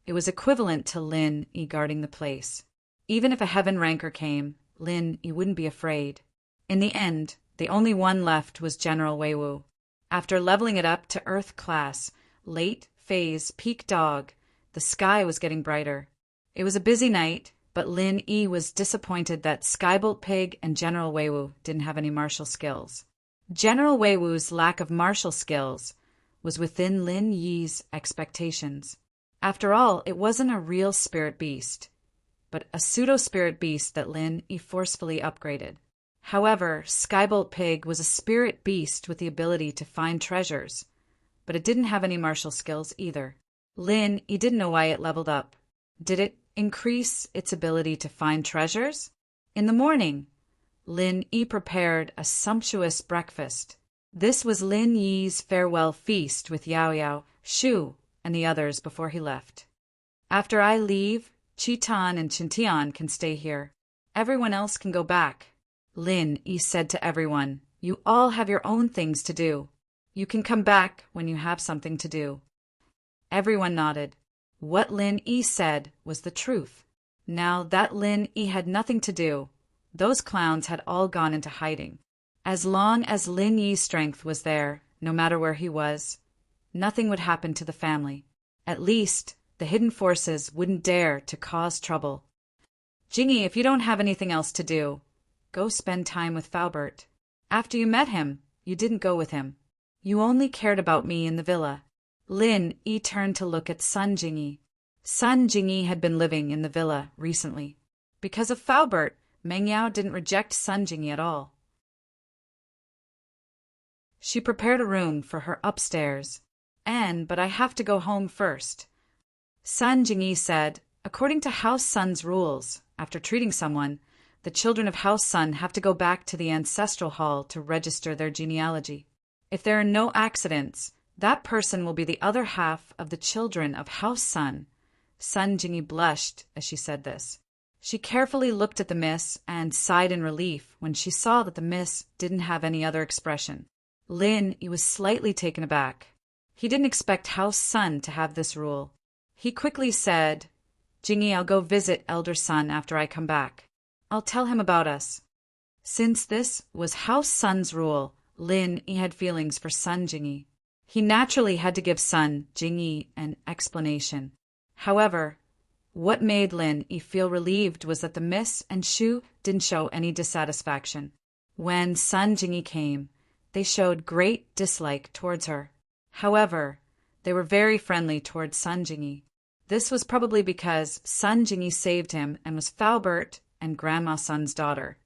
Speaker 1: it was equivalent to Lin Yi guarding the place. Even if a Heaven Ranker came, Lin Yi wouldn't be afraid. In the end, the only one left was General Weiwu. After leveling it up to Earth class, late phase peak dog, the sky was getting brighter. It was a busy night, but Lin Yi was disappointed that Skybolt Pig and General Weiwu didn't have any martial skills. General Weiwu's lack of martial skills was within Lin Yi's expectations. After all, it wasn't a real spirit beast, but a pseudo-spirit beast that Lin Yi forcefully upgraded. However, Skybolt Pig was a spirit beast with the ability to find treasures, but it didn't have any martial skills either. Lin Yi didn't know why it leveled up. Did it increase its ability to find treasures? In the morning, Lin Yi prepared a sumptuous breakfast. This was Lin Yi's farewell feast with Yao Yao, Shu, and the others before he left. After I leave, Chitan and Chintian can stay here. Everyone else can go back. Lin Yi said to everyone, "You all have your own things to do. You can come back when you have something to do." Everyone nodded. What Lin Yi said was the truth. Now that Lin Yi had nothing to do, those clowns had all gone into hiding. As long as Lin Yi's strength was there, no matter where he was, nothing would happen to the family. At least, the hidden forces wouldn't dare to cause trouble. "Jingy, if you don't have anything else to do, go spend time with Faubert. After you met him, you didn't go with him. You only cared about me in the villa." Lin Yi turned to look at Sun Jingy. Sun Jingy had been living in the villa recently. Because of Faubert, Meng Yao didn't reject Sun Jingy at all. She prepared a room for her upstairs. But I have to go home first." Sun Jingy said, according to House Sun's rules, after treating someone, the children of House Sun have to go back to the ancestral hall to register their genealogy. If there are no accidents, that person will be the other half of the children of House Sun. Sun Jingy blushed as she said this. She carefully looked at the miss and sighed in relief when she saw that the miss didn't have any other expression. Lin Yi was slightly taken aback. He didn't expect House Sun to have this rule. He quickly said, "Jingy, I'll go visit Elder Sun after I come back. I'll tell him about us." Since this was House Sun's rule, Lin Yi had feelings for Sun Jingy. He naturally had to give Sun Jingy an explanation. However, what made Lin Yi feel relieved was that the miss and Shu didn't show any dissatisfaction. When Sun Jingy came, they showed great dislike towards her. However, they were very friendly towards Sun Jingy. This was probably because Sun Jingy saved him and was Faubert and Grandma Sun's daughter.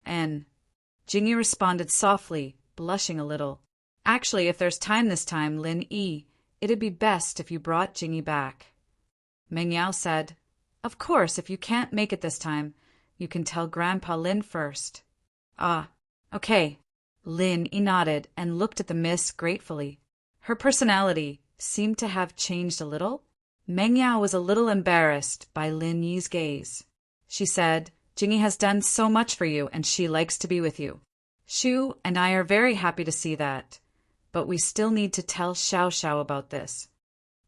Speaker 1: And Jingy responded softly, blushing a little. "Actually, if there's time this time, Lin Yi, it'd be best if you brought Jingy back." Meng Yao said, "Of course, if you can't make it this time, you can tell Grandpa Lin first." "Ah, okay." Lin Yi nodded and looked at the miss gratefully. Her personality seemed to have changed a little. Meng Yao was a little embarrassed by Lin Yi's gaze. She said, "Jingy has done so much for you and she likes to be with you. Shu and I are very happy to see that, but we still need to tell Xiao Xiao about this."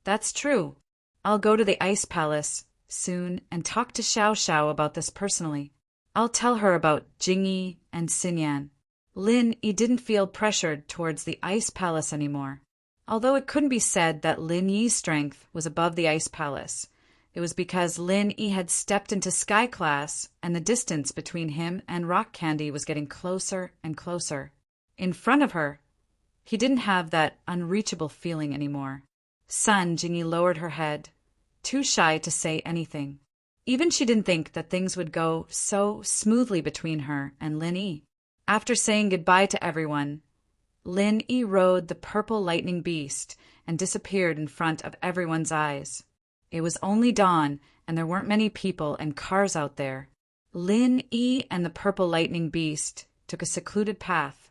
Speaker 1: "That's true. I'll go to the Ice Palace soon and talk to Xiao Xiao about this personally. I'll tell her about Jingy and Xinyan." Lin Yi didn't feel pressured towards the Ice Palace anymore. Although it couldn't be said that Lin Yi's strength was above the Ice Palace, it was because Lin Yi had stepped into Sky Class and the distance between him and Rock Candy was getting closer and closer. In front of her, he didn't have that unreachable feeling anymore. Sun Jingy lowered her head, too shy to say anything. Even she didn't think that things would go so smoothly between her and Lin Yi. After saying goodbye to everyone, Lin Yi rode the purple lightning beast and disappeared in front of everyone's eyes. It was only dawn, and there weren't many people and cars out there. Lin Yi and the purple lightning beast took a secluded path,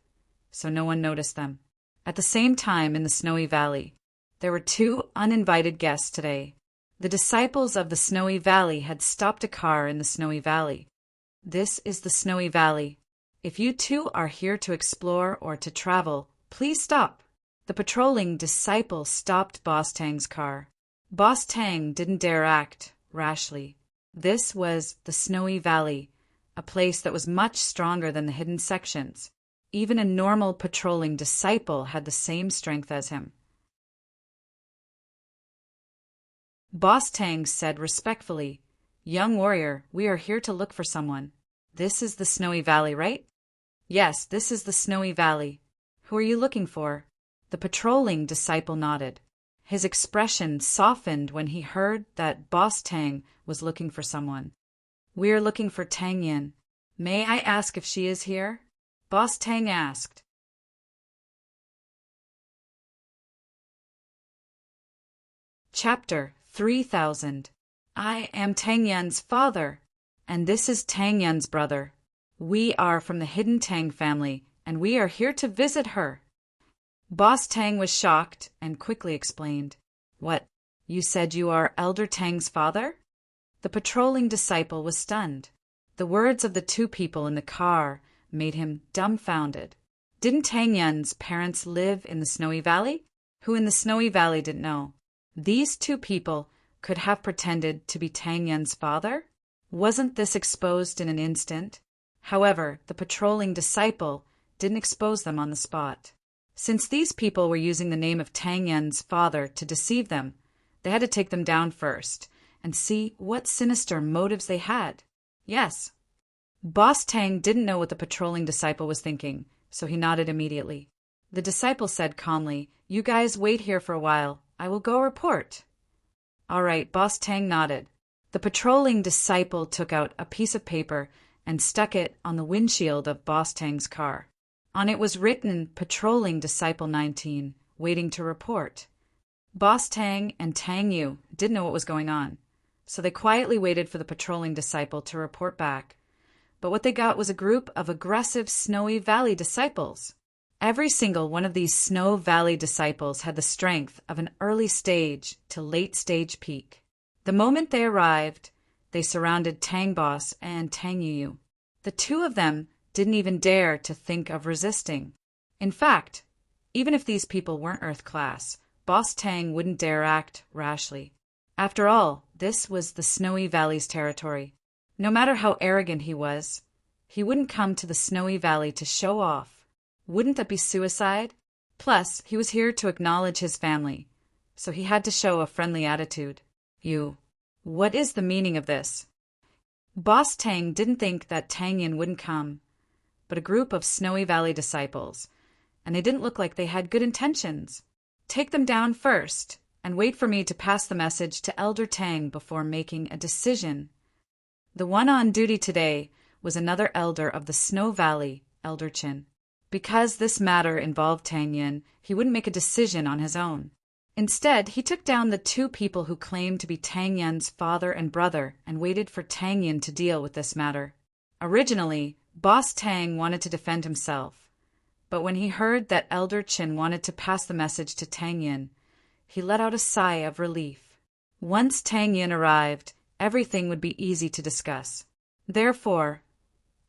Speaker 1: so no one noticed them. At the same time in the Snowy Valley, there were 2 uninvited guests today. The disciples of the Snowy Valley had stopped a car in the Snowy Valley. "This is the Snowy Valley. If you 2 are here to explore or to travel, please stop." The patrolling disciple stopped Boss Tang's car. Boss Tang didn't dare act rashly. This was the Snowy Valley, a place that was much stronger than the hidden sections. Even a normal patrolling disciple had the same strength as him. Boss Tang said respectfully, "Young warrior, we are here to look for someone. This is the Snowy Valley, right?" "Yes, this is the Snowy Valley. Who are you looking for?" The patrolling disciple nodded. His expression softened when he heard that Boss Tang was looking for someone. "We are looking for Tang Yin. May I ask if she is here?" Boss Tang asked. Chapter 3000. I am Tang Yan's father, and this is Tang Yan's brother. We are from the Hidden Tang family, and we are here to visit her. Boss Tang was shocked and quickly explained. What? You said you are Elder Tang's father? The patrolling disciple was stunned. The words of the two people in the car made him dumbfounded. Didn't Tang Yun's parents live in the Snowy Valley? Who in the Snowy Valley didn't know? These two people could have pretended to be Tang Yun's father? Wasn't this exposed in an instant? However, the patrolling disciple didn't expose them on the spot. Since these people were using the name of Tang Yun's father to deceive them, they had to take them down first and see what sinister motives they had. Yes. Boss Tang didn't know what the patrolling disciple was thinking, so he nodded immediately. The disciple said calmly, "You guys wait here for a while. I will go report." All right, Boss Tang nodded. The patrolling disciple took out a piece of paper and stuck it on the windshield of Boss Tang's car. On it was written Patrolling Disciple 19, waiting to report. Boss Tang and Tang Yu didn't know what was going on, so they quietly waited for the patrolling disciple to report back. But what they got was a group of aggressive Snowy Valley disciples. Every single one of these Snow Valley disciples had the strength of an early stage to late stage peak. The moment they arrived, they surrounded Tang Boss and Tang Yu. The two of them didn't even dare to think of resisting. In fact, even if these people weren't Earth class, Boss Tang wouldn't dare act rashly. After all, this was the Snowy Valley's territory. No matter how arrogant he wouldn't come to the Snowy Valley to show off. Wouldn't that be suicide? Plus, he was here to acknowledge his family, so he had to show a friendly attitude. What is the meaning of this? Boss Tang didn't think that Tang Yin wouldn't come, but a group of Snowy Valley disciples, and they didn't look like they had good intentions. Take them down first, and wait for me to pass the message to Elder Tang before making a decision. The one on duty today was another elder of the Snow Valley, Elder Chin. Because this matter involved Tang Yin, he wouldn't make a decision on his own. Instead, he took down the two people who claimed to be Tang Yun's father and brother and waited for Tang Yin to deal with this matter. Originally, Boss Tang wanted to defend himself, but when he heard that Elder Chin wanted to pass the message to Tang Yin, he let out a sigh of relief. Once Tang Yin arrived, everything would be easy to discuss. Therefore,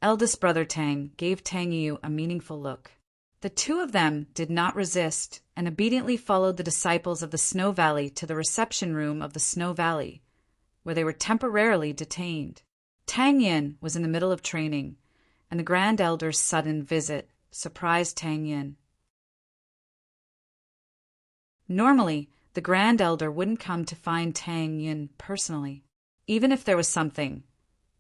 Speaker 1: eldest brother Tang gave Tang Yu a meaningful look. The two of them did not resist and obediently followed the disciples of the Snow Valley to the reception room of the Snow Valley, where they were temporarily detained. Tang Yin was in the middle of training, and the Grand Elder's sudden visit surprised Tang Yin. Normally, the Grand Elder wouldn't come to find Tang Yin personally. Even if there was something,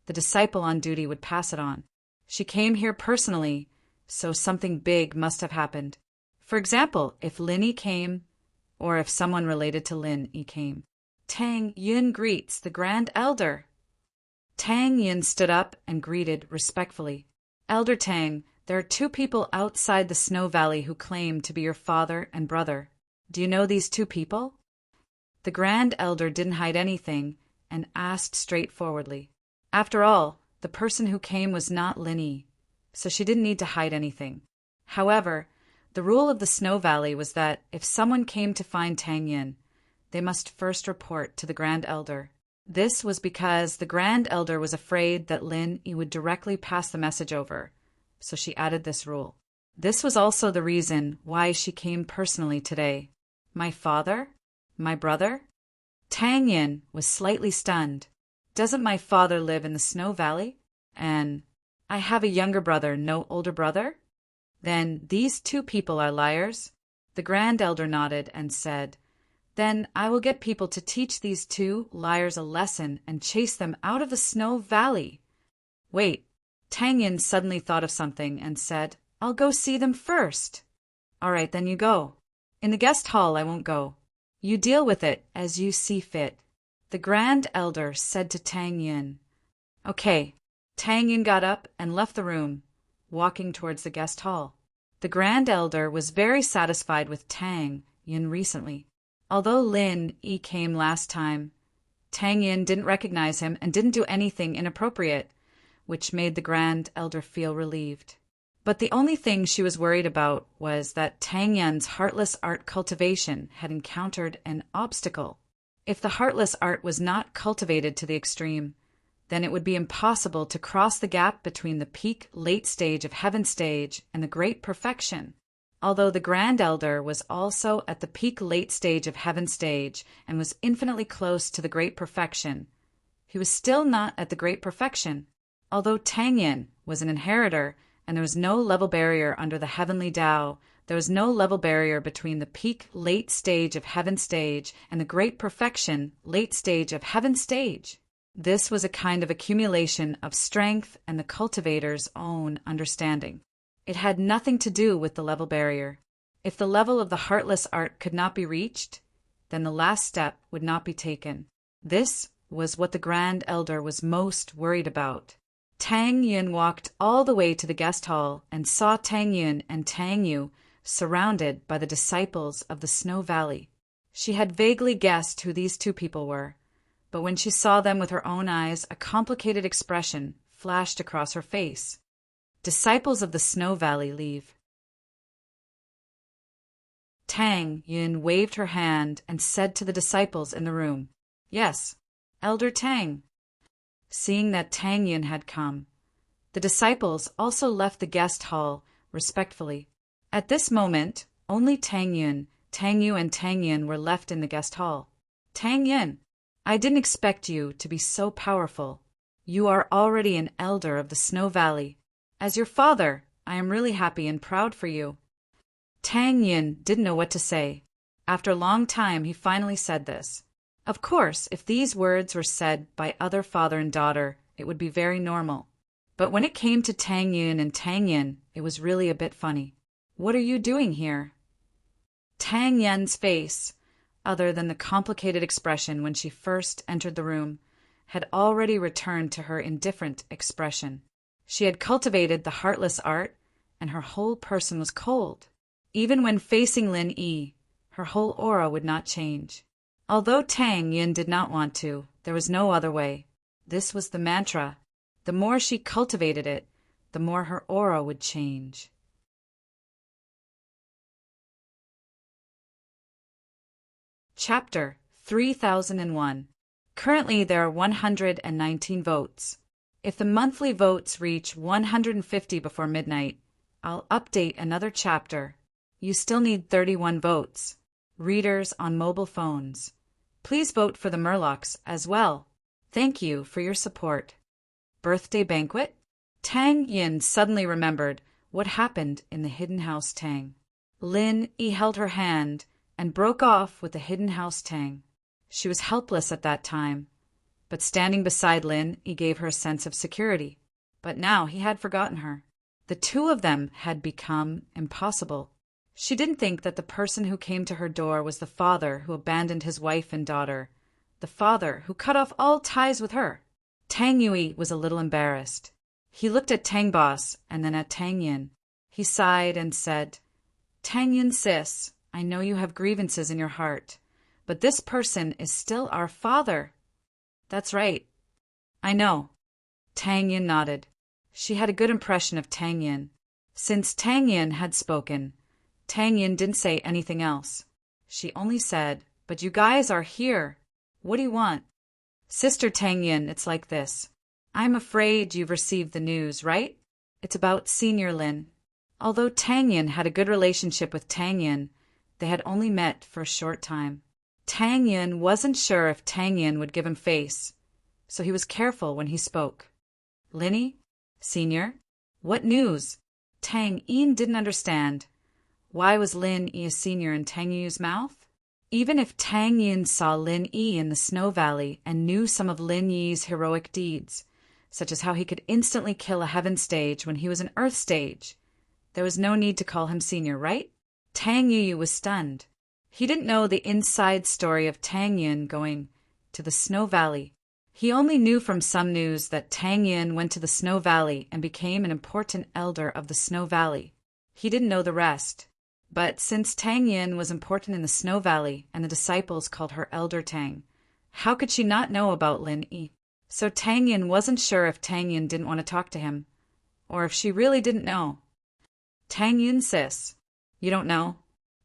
Speaker 1: the disciple on duty would pass it on. She came here personally, so something big must have happened. For example, if Lin Yi came, or if someone related to Lin Yi came. Tang Yin greets the Grand Elder. Tang Yin stood up and greeted respectfully. Elder Tang, there are two people outside the Snow Valley who claim to be your father and brother. Do you know these two people? The Grand Elder didn't hide anything and asked straightforwardly. After all, the person who came was not Lin Yi, so she didn't need to hide anything. However, the rule of the Snow Valley was that if someone came to find Tang Yin, they must first report to the Grand Elder. This was because the Grand Elder was afraid that Lin Yi would directly pass the message over, so she added this rule. This was also the reason why she came personally today. My father? My brother? Tang Yin was slightly stunned. Doesn't my father live in the Snow Valley? And I have a younger brother, no older brother? Then these two people are liars? The Grand Elder nodded and said, Then I will get people to teach these two liars a lesson and chase them out of the Snow Valley. Wait, Tang Yin suddenly thought of something and said, I'll go see them first. All right, then you go. In the guest hall I won't go. You deal with it as you see fit. The Grand Elder said to Tang Yin. Okay. Tang Yin got up and left the room, walking towards the guest hall. The Grand Elder was very satisfied with Tang Yin recently. Although Lin Yi came last time, Tang Yin didn't recognize him and didn't do anything inappropriate, which made the Grand Elder feel relieved. But the only thing she was worried about was that Tang Yun's heartless art cultivation had encountered an obstacle. If the heartless art was not cultivated to the extreme, then it would be impossible to cross the gap between the peak late stage of heaven stage and the great perfection. Although the Grand Elder was also at the peak late stage of heaven stage and was infinitely close to the great perfection, he was still not at the great perfection. Although Tang Yun was an inheritor and there was no level barrier under the heavenly Tao, there was no level barrier between the peak late stage of heaven stage and the great perfection late stage of heaven stage. This was a kind of accumulation of strength and the cultivator's own understanding. It had nothing to do with the level barrier. If the level of the heartless art could not be reached, then the last step would not be taken. This was what the Grand Elder was most worried about. Tang Yun walked all the way to the guest hall and saw Tang Yun and Tang Yu surrounded by the disciples of the Snow Valley. She had vaguely guessed who these two people were, but when she saw them with her own eyes, a complicated expression flashed across her face. Disciples of the Snow Valley leave. Tang Yun waved her hand and said to the disciples in the room, "Yes, Elder Tang." Seeing that Tang Yun had come, the disciples also left the guest hall respectfully. At this moment, only Tang Yun, Tang Yu, and Tang Yun were left in the guest hall. "Tang Yun, I didn't expect you to be so powerful. You are already an elder of the Snow Valley. As your father, I am really happy and proud for you." Tang Yun didn't know what to say. After a long time, he finally said this. Of course, if these words were said by other father and daughter, it would be very normal. But when it came to Tang Yun and Tang Yin, it was really a bit funny. "What are you doing here?" Tang Yun's face, other than the complicated expression when she first entered the room, had already returned to her indifferent expression. She had cultivated the heartless art, and her whole person was cold. Even when facing Lin Yi, her whole aura would not change. Although Tang Yun did not want to, there was no other way. This was the mantra. The more she cultivated it, the more her aura would change. Chapter 3001. Currently there are 119 votes. If the monthly votes reach 150 before midnight, I'll update another chapter. You still need 31 votes. Readers on mobile phones, please vote for the Murlocs as well. Thank you for your support. Birthday banquet? Tang Yin suddenly remembered what happened in the Hidden House Tang. Lin Yi held her hand and broke off with the Hidden House Tang. She was helpless at that time, but standing beside Lin Yi gave her a sense of security. But now he had forgotten her. The two of them had become impossible. She didn't think that the person who came to her door was the father who abandoned his wife and daughter, the father who cut off all ties with her. Tang Yui was a little embarrassed. He looked at Tang Boss and then at Tang Yin. He sighed and said, "Tang Yin sis, I know you have grievances in your heart, but this person is still our father." "That's right. I know." Tang Yin nodded. She had a good impression of Tang Yin. Since Tang Yin had spoken, Tang Yin didn't say anything else. She only said, "But you guys are here. What do you want?" "Sister Tang Yin, it's like this. I'm afraid you've received the news, right? It's about Senior Lin." Although Tang Yin had a good relationship with Tang Yin, they had only met for a short time. Tang Yin wasn't sure if Tang Yin would give him face, so he was careful when he spoke. "Linny? Senior? What news?" Tang Yin didn't understand. Why was Lin Yi a senior in Tang Yu's mouth? Even if Tang Yin saw Lin Yi in the Snow Valley and knew some of Lin Yi's heroic deeds, such as how he could instantly kill a heaven stage when he was an earth stage, there was no need to call him senior, right? Tang Yu was stunned. He didn't know the inside story of Tang Yin going to the Snow Valley. He only knew from some news that Tang Yin went to the Snow Valley and became an important elder of the Snow Valley. He didn't know the rest. But since Tang Yin was important in the Snow Valley and the disciples called her Elder Tang, how could she not know about Lin Yi? So Tang Yin wasn't sure if Tang Yin didn't want to talk to him, or if she really didn't know. Tang Yin sis, you don't know?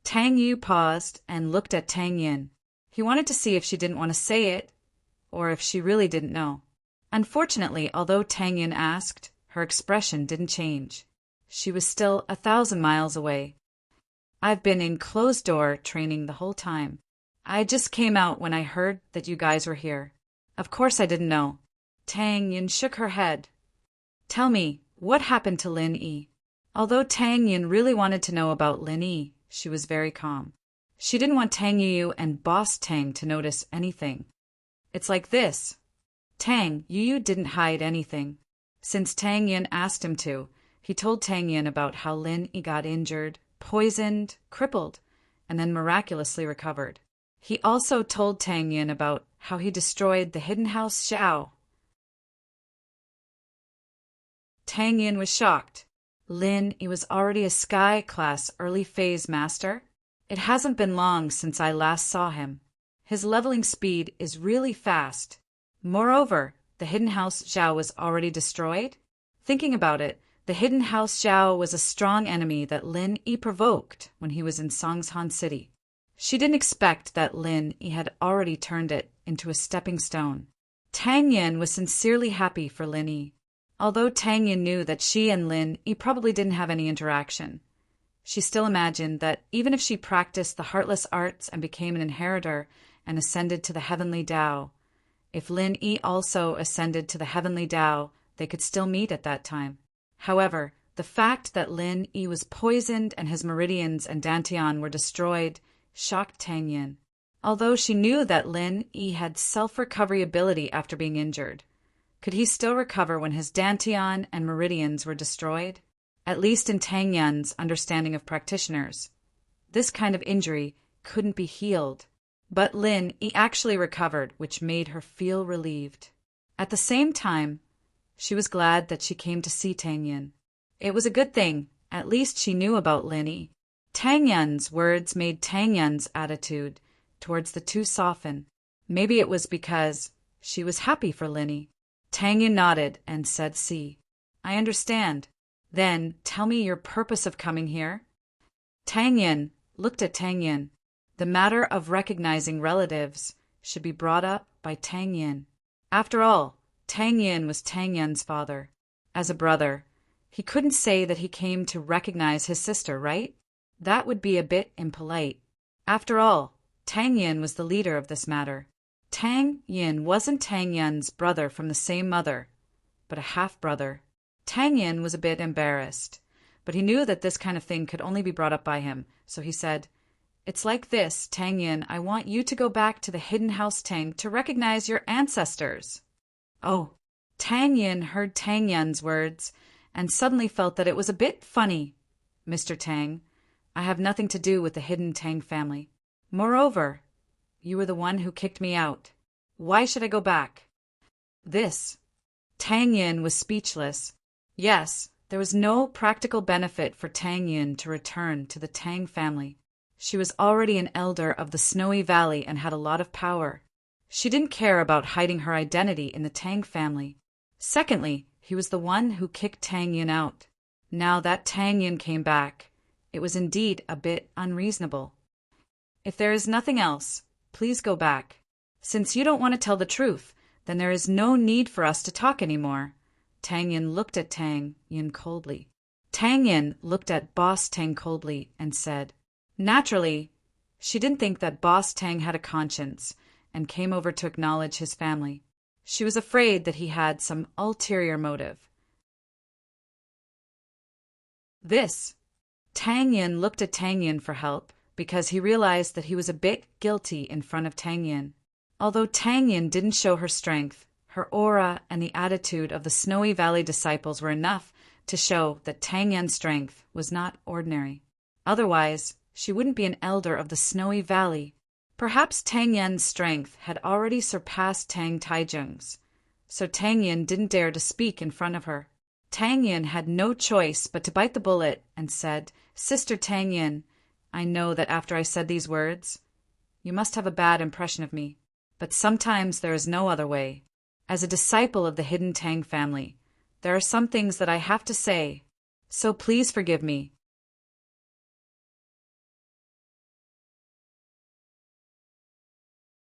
Speaker 1: Tang Yu paused and looked at Tang Yin. He wanted to see if she didn't want to say it, or if she really didn't know. Unfortunately, although Tang Yin asked, her expression didn't change. She was still 1,000 miles away. I've been in closed-door training the whole time. I just came out when I heard that you guys were here. Of course I didn't know. Tang Yin shook her head. Tell me, what happened to Lin Yi? Although Tang Yin really wanted to know about Lin Yi, she was very calm. She didn't want Tang Yu and Boss Tang to notice anything. It's like this. Tang Yu didn't hide anything. Since Tang Yin asked him to, he told Tang Yin about how Lin Yi got injured, poisoned, crippled, and then miraculously recovered. He also told Tang Yin about how he destroyed the hidden house Xiao. Tang Yin was shocked. Lin Yi was already a Sky Class early phase master. It hasn't been long since I last saw him. His leveling speed is really fast. Moreover, the hidden house Xiao was already destroyed. Thinking about it, the hidden house Xiao was a strong enemy that Lin Yi provoked when he was in Songshan City. She didn't expect that Lin Yi had already turned it into a stepping stone. Tang Yin was sincerely happy for Lin Yi. Although Tang Yin knew that she and Lin Yi probably didn't have any interaction, she still imagined that even if she practiced the heartless arts and became an inheritor and ascended to the heavenly Tao, if Lin Yi also ascended to the heavenly Tao, they could still meet at that time. However, the fact that Lin Yi was poisoned and his meridians and dantian were destroyed shocked Tang Yin. Although she knew that Lin Yi had self-recovery ability after being injured, could he still recover when his dantian and meridians were destroyed? At least in Tang Yin's understanding of practitioners, this kind of injury couldn't be healed. But Lin Yi actually recovered, which made her feel relieved. At the same time, she was glad that she came to see Tang Yin. It was a good thing, at least she knew about Lin Yi. Tang Yin's words made Tang Yin's attitude towards the two soften. Maybe it was because she was happy for Lin Yi. Tang Yin nodded and said, "See, I understand. Then tell me your purpose of coming here." Tang Yin looked at Tang Yin. The matter of recognizing relatives should be brought up by Tang Yin. After all, Tang Yin was Tang Yin's father. As a brother, he couldn't say that he came to recognize his sister, right? That would be a bit impolite. After all, Tang Yin was the leader of this matter. Tang Yin wasn't Tang Yin's brother from the same mother, but a half-brother. Tang Yin was a bit embarrassed, but he knew that this kind of thing could only be brought up by him, so he said, "It's like this, Tang Yin, I want you to go back to the hidden house Tang to recognize your ancestors." Oh, Tang Yin heard Tang Yin's words and suddenly felt that it was a bit funny. "Mr. Tang, I have nothing to do with the hidden Tang family. Moreover, you were the one who kicked me out. Why should I go back?" This. Tang Yin was speechless. Yes, there was no practical benefit for Tang Yin to return to the Tang family. She was already an elder of the Snowy Valley and had a lot of power. She didn't care about hiding her identity in the Tang family. Secondly, he was the one who kicked Tang Yin out. Now that Tang Yin came back, it was indeed a bit unreasonable. "If there is nothing else, please go back. Since you don't want to tell the truth, then there is no need for us to talk anymore." Tang Yin looked at Tang Yin coldly. Tang Yin looked at Boss Tang coldly and said, naturally, she didn't think that Boss Tang had a conscience and came over to acknowledge his family. She was afraid that he had some ulterior motive. This. Tang Yin looked at Tang Yin for help because he realized that he was a bit guilty in front of Tang Yin. Although Tang Yin didn't show her strength, her aura and the attitude of the Snowy Valley disciples were enough to show that Tang Yin's strength was not ordinary. Otherwise, she wouldn't be an elder of the Snowy Valley. Perhaps Tang Yin's strength had already surpassed Tang Taijung's, so Tang Yin didn't dare to speak in front of her. Tang Yin had no choice but to bite the bullet and said, "Sister Tang Yin, I know that after I said these words, you must have a bad impression of me, but sometimes there is no other way. As a disciple of the Hidden Tang family, there are some things that I have to say, so please forgive me.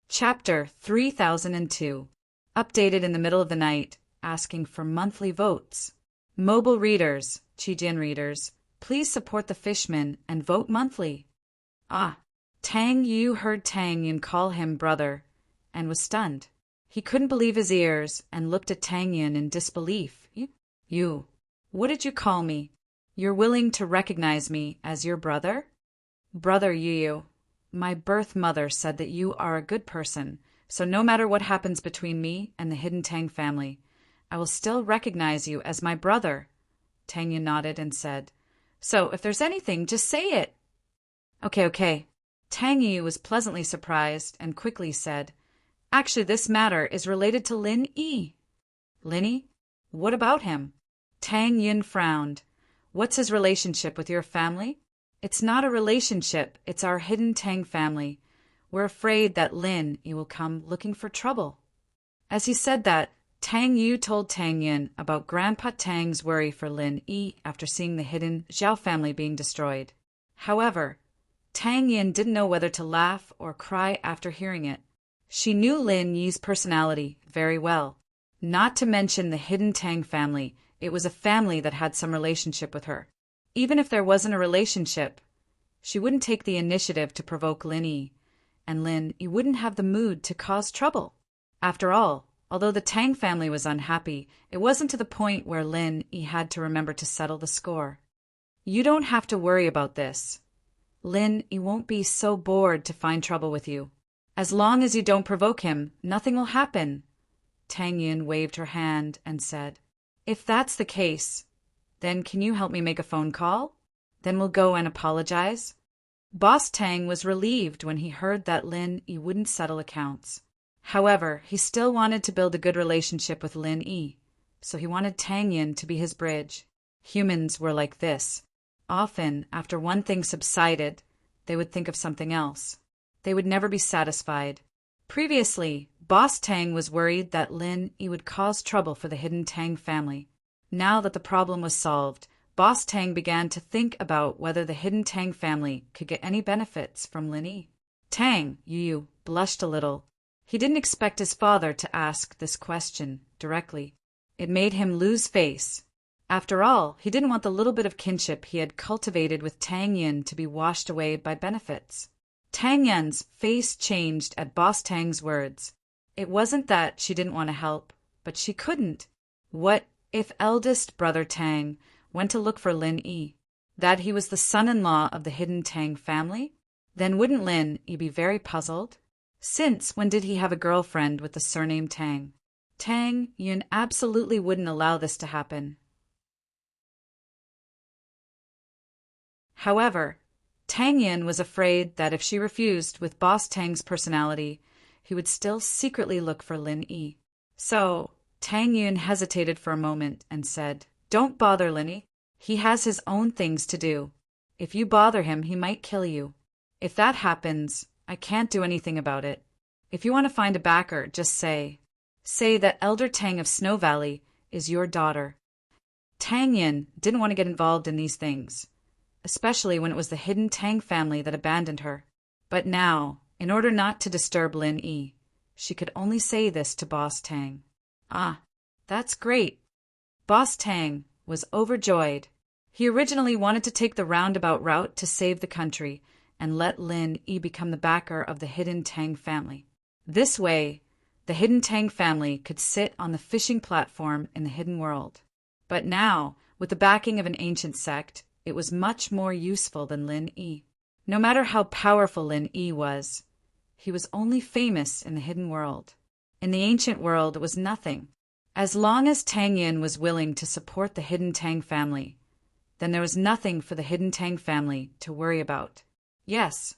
Speaker 1: Chapter 3002. Updated in the middle of the night, asking for monthly votes. Mobile readers, Qijin readers, please support the Fishman and vote monthly. Tang Yu heard Tang Yin call him brother, and was stunned. He couldn't believe his ears and looked at Tang Yin in disbelief. You, what did you call me? You're willing to recognize me as your brother? Brother Yu, my birth mother said that you are a good person, so no matter what happens between me and the Hidden Tang family, I will still recognize you as my brother. Tang Yin nodded and said, So if there's anything, just say it. Okay. Tang Yu was pleasantly surprised and quickly said, Actually, this matter is related to Lin Yi. Lin? What about him? Tang Yin frowned. What's his relationship with your family? It's not a relationship, it's our Hidden Tang family. We're afraid that Lin Yi will come looking for trouble. As he said that, Tang Yu told Tang Yin about Grandpa Tang's worry for Lin Yi after seeing the hidden Zhao family being destroyed. However, Tang Yin didn't know whether to laugh or cry after hearing it. She knew Lin Yi's personality very well. Not to mention the Hidden Tang family, it was a family that had some relationship with her. Even if there wasn't a relationship, she wouldn't take the initiative to provoke Lin Yi, and Lin Yi wouldn't have the mood to cause trouble. After all, although the Tang family was unhappy, it wasn't to the point where Lin Yi had to remember to settle the score. You don't have to worry about this. Lin Yi won't be so bored to find trouble with you. As long as you don't provoke him, nothing will happen. Tang Yin waved her hand and said, If that's the case, then can you help me make a phone call? Then we'll go and apologize. Boss Tang was relieved when he heard that Lin Yi wouldn't settle accounts. However, he still wanted to build a good relationship with Lin Yi, so he wanted Tang Yin to be his bridge. Humans were like this. Often, after one thing subsided, they would think of something else. They would never be satisfied. Previously, Boss Tang was worried that Lin Yi would cause trouble for the Hidden Tang family. Now that the problem was solved, Boss Tang began to think about whether the Hidden Tang family could get any benefits from Lin Yi. Tang Yu blushed a little. He didn't expect his father to ask this question directly. It made him lose face. After all, he didn't want the little bit of kinship he had cultivated with Tang Yin to be washed away by benefits. Tang Yin's face changed at Boss Tang's words. It wasn't that she didn't want to help, but she couldn't. What if eldest brother Tang went to look for Lin Yi? That he was the son-in-law of the Hidden Tang family? Then wouldn't Lin Yi be very puzzled? Since when did he have a girlfriend with the surname Tang? Tang Yin absolutely wouldn't allow this to happen. However, Tang Yin was afraid that if she refused with Boss Tang's personality, he would still secretly look for Lin Yi. So, Tang Yin hesitated for a moment and said, Don't bother Lin Yi. He has his own things to do. If you bother him, he might kill you. If that happens, I can't do anything about it. If you want to find a backer, just say that Elder Tang of Snow Valley is your daughter. Tang Yin didn't want to get involved in these things, especially when it was the Hidden Tang family that abandoned her. But now, in order not to disturb Lin Yi, she could only say this to Boss Tang. That's great. Boss Tang was overjoyed. He originally wanted to take the roundabout route to save the country and let Lin Yi become the backer of the Hidden Tang family. This way, the Hidden Tang family could sit on the fishing platform in the hidden world. But now, with the backing of an ancient sect, it was much more useful than Lin Yi. No matter how powerful Lin Yi was, he was only famous in the hidden world. In the ancient world, it was nothing. As long as Tang Yin was willing to support the Hidden Tang family, then there was nothing for the Hidden Tang family to worry about. Yes,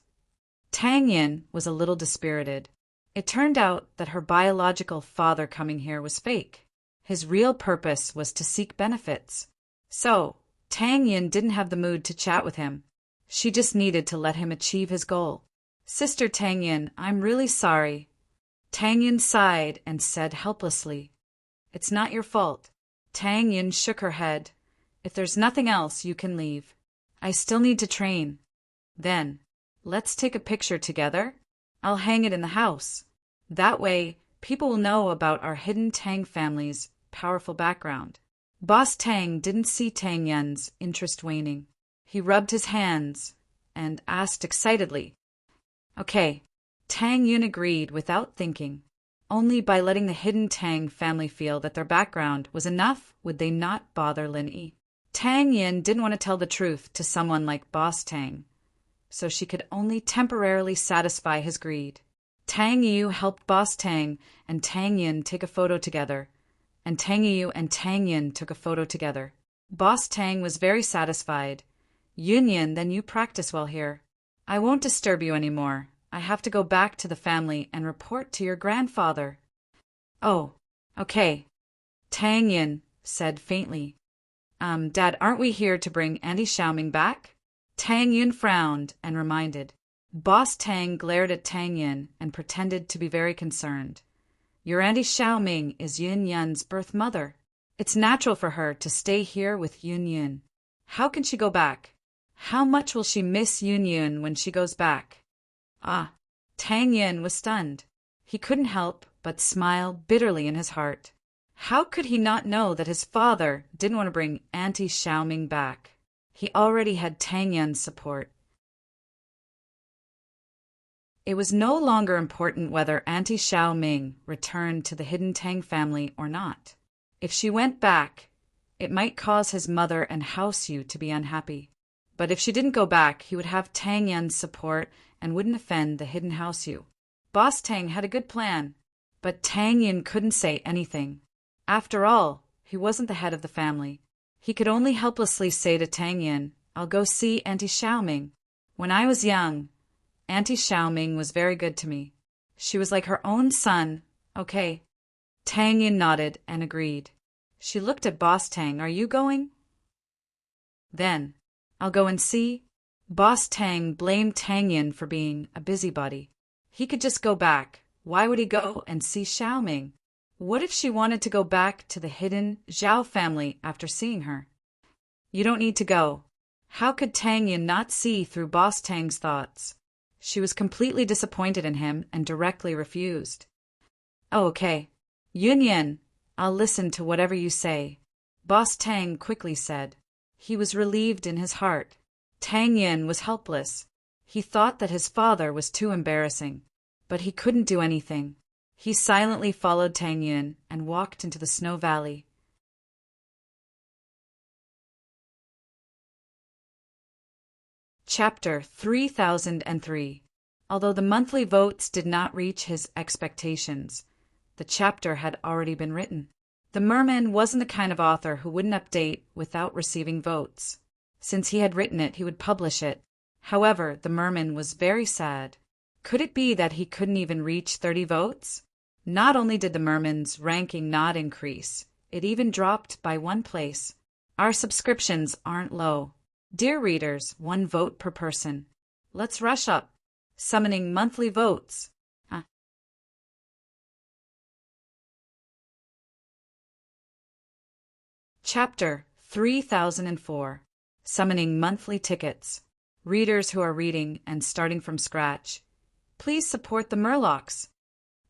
Speaker 1: Tang Yin was a little dispirited. It turned out that her biological father coming here was fake. His real purpose was to seek benefits. So, Tang Yin didn't have the mood to chat with him. She just needed to let him achieve his goal. Sister Tang Yin, I'm really sorry. Tang Yin sighed and said helplessly, "It's not your fault." Tang Yin shook her head. "If there's nothing else, you can leave. I still need to train." "Then, let's take a picture together. I'll hang it in the house. That way, people will know about our hidden Tang family's powerful background." Boss Tang didn't see Tang Yin's interest waning. He rubbed his hands and asked excitedly, "Okay." Tang Yin agreed without thinking. Only by letting the hidden Tang family feel that their background was enough would they not bother Lin Yi. Tang Yin didn't want to tell the truth to someone like Boss Tang, so she could only temporarily satisfy his greed. Tang Yu helped Boss Tang and Tang Yin take a photo together, and Tang Yu and Tang Yin took a photo together. Boss Tang was very satisfied. "Yun Yin, then you practice well here. I won't disturb you anymore. I have to go back to the family and report to your grandfather." "Oh, okay," Tang Yin said faintly. Dad, aren't we here to bring Auntie Xiaoming back?" Tang Yin frowned and reminded. Boss Tang glared at Tang Yin and pretended to be very concerned. "Your Auntie Xiaoming is Yun Yun's birth mother. It's natural for her to stay here with Yun Yun. How can she go back? How much will she miss Yun Yun when she goes back?" Ah, Tang Yin was stunned. He couldn't help but smile bitterly in his heart. How could he not know that his father didn't want to bring Auntie Xiaoming back? He already had Tang Yin's support. It was no longer important whether Auntie Xiaoming returned to the hidden Tang family or not. If she went back, it might cause his mother and House Yu to be unhappy. But if she didn't go back, he would have Tang Yin's support and wouldn't offend the hidden House Yu. Boss Tang had a good plan, but Tang Yin couldn't say anything. After all, he wasn't the head of the family. He could only helplessly say to Tang Yin, "I'll go see Auntie Xiaoming. When I was young, Auntie Xiaoming was very good to me. She was like her own son." "Okay." Tang Yin nodded and agreed. She looked at Boss Tang. "Are you going?" "Then, I'll go and see." Boss Tang blamed Tang Yin for being a busybody. He could just go back. Why would he go and see Xiaoming? What if she wanted to go back to the hidden Zhao family after seeing her? "You don't need to go." How could Tang Yin not see through Boss Tang's thoughts? She was completely disappointed in him and directly refused. "Oh, okay. Yun Yin, I'll listen to whatever you say," Boss Tang quickly said. He was relieved in his heart. Tang Yin was helpless. He thought that his father was too embarrassing, but he couldn't do anything. He silently followed Tang Yin and walked into the snow valley. Chapter 3003. Although the monthly votes did not reach his expectations, the chapter had already been written. The merman wasn't the kind of author who wouldn't update without receiving votes. Since he had written it, he would publish it. However, the merman was very sad. Could it be that he couldn't even reach 30 votes? Not only did the merman's ranking not increase, it even dropped by 1 place. Our subscriptions aren't low. Dear readers, 1 vote per person. Let's rush up. Summoning monthly votes. Chapter 3004. Summoning monthly tickets. Readers who are reading and starting from scratch, please support the Murlocs.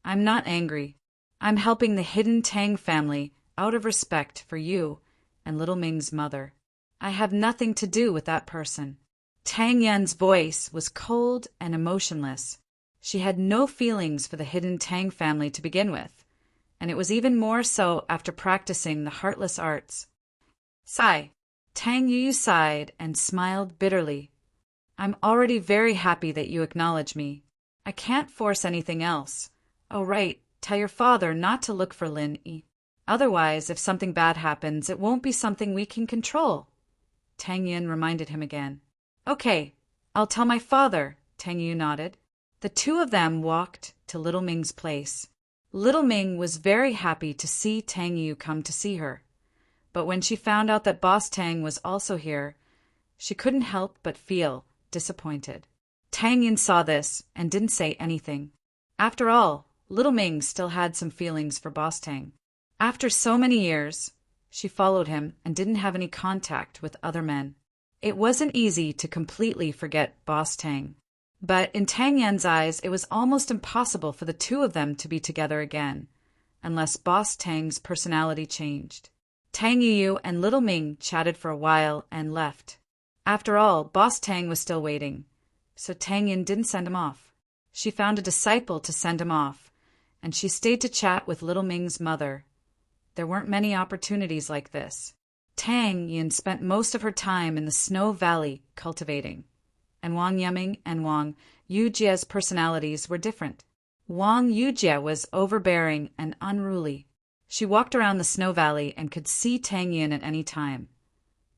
Speaker 1: I'm not angry. I'm helping the hidden Tang family out of respect for you and Little Ming's mother. I have nothing to do with that person. Tang Yin's voice was cold and emotionless. She had no feelings for the hidden Tang family to begin with, and it was even more so after practicing the heartless arts. Sigh. Tang Yu sighed and smiled bitterly. I'm already very happy that you acknowledge me. I can't force anything else. Oh, right, tell your father not to look for Lin Yi. Otherwise, if something bad happens, it won't be something we can control. Tang Yin reminded him again. Okay, I'll tell my father, Tang Yu nodded. The 2 of them walked to Little Ming's place. Little Ming was very happy to see Tang Yu come to see her. But when she found out that Boss Tang was also here, she couldn't help but feel disappointed. Tang Yin saw this and didn't say anything. After all, Little Ming still had some feelings for Boss Tang. After so many years, she followed him and didn't have any contact with other men. It wasn't easy to completely forget Boss Tang. But in Tang Yan's eyes, it was almost impossible for the two of them to be together again, unless Boss Tang's personality changed. Tang Yu and Little Ming chatted for a while and left. After all, Boss Tang was still waiting, so Tang Yin didn't send him off. She found a disciple to send him off, and she stayed to chat with Little Ming's mother. There weren't many opportunities like this. Tang Yin spent most of her time in the Snow Valley cultivating, and Wang Yiming and Wang Yujia's personalities were different. Wang Yujia was overbearing and unruly. She walked around the Snow Valley and could see Tang Yin at any time.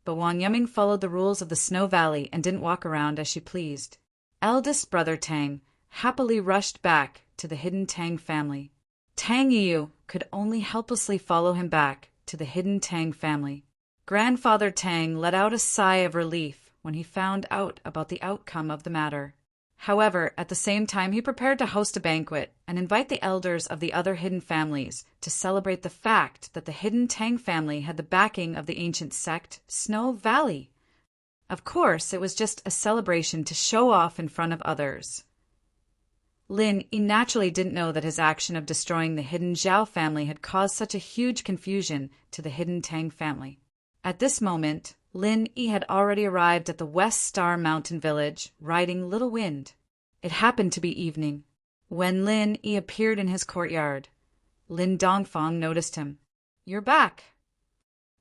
Speaker 1: But Wang Yiming followed the rules of the Snow Valley and didn't walk around as she pleased. Eldest brother Tang happily rushed back to the hidden Tang family. Tang Yu could only helplessly follow him back to the hidden Tang family. Grandfather Tang let out a sigh of relief when he found out about the outcome of the matter. However, at the same time, he prepared to host a banquet and invite the elders of the other hidden families to celebrate the fact that the hidden Tang family had the backing of the ancient sect Snow Valley. Of course, it was just a celebration to show off in front of others. Lin naturally didn't know that his action of destroying the hidden Zhao family had caused such a huge confusion to the hidden Tang family. At this moment, Lin had already arrived at the West Star Mountain village, riding Little Wind. It happened to be evening. When Lin appeared in his courtyard, Lin Dongfang noticed him. "You're back."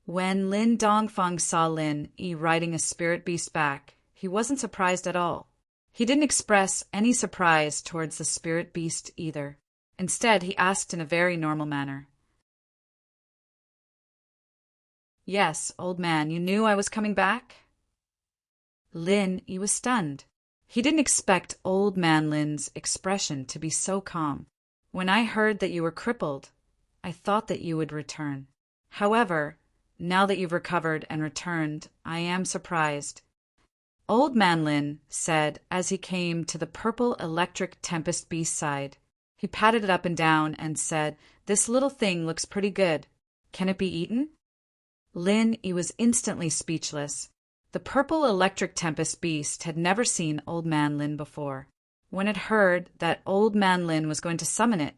Speaker 1: When Lin Dongfang saw Lin riding a spirit beast back, he wasn't surprised at all. He didn't express any surprise towards the spirit beast either. Instead, he asked in a very normal manner. "Yes, old man, you knew I was coming back?" Lin was stunned. He didn't expect old man Lin's expression to be so calm. "When I heard that you were crippled, I thought that you would return. However, now that you've recovered and returned, I am surprised." Old Man Lin said as he came to the purple electric tempest beast side. He patted it up and down and said, "This little thing looks pretty good. Can it be eaten?" Lin was instantly speechless. The purple electric tempest beast had never seen Old Man Lin before. When it heard that Old Man Lin was going to summon it,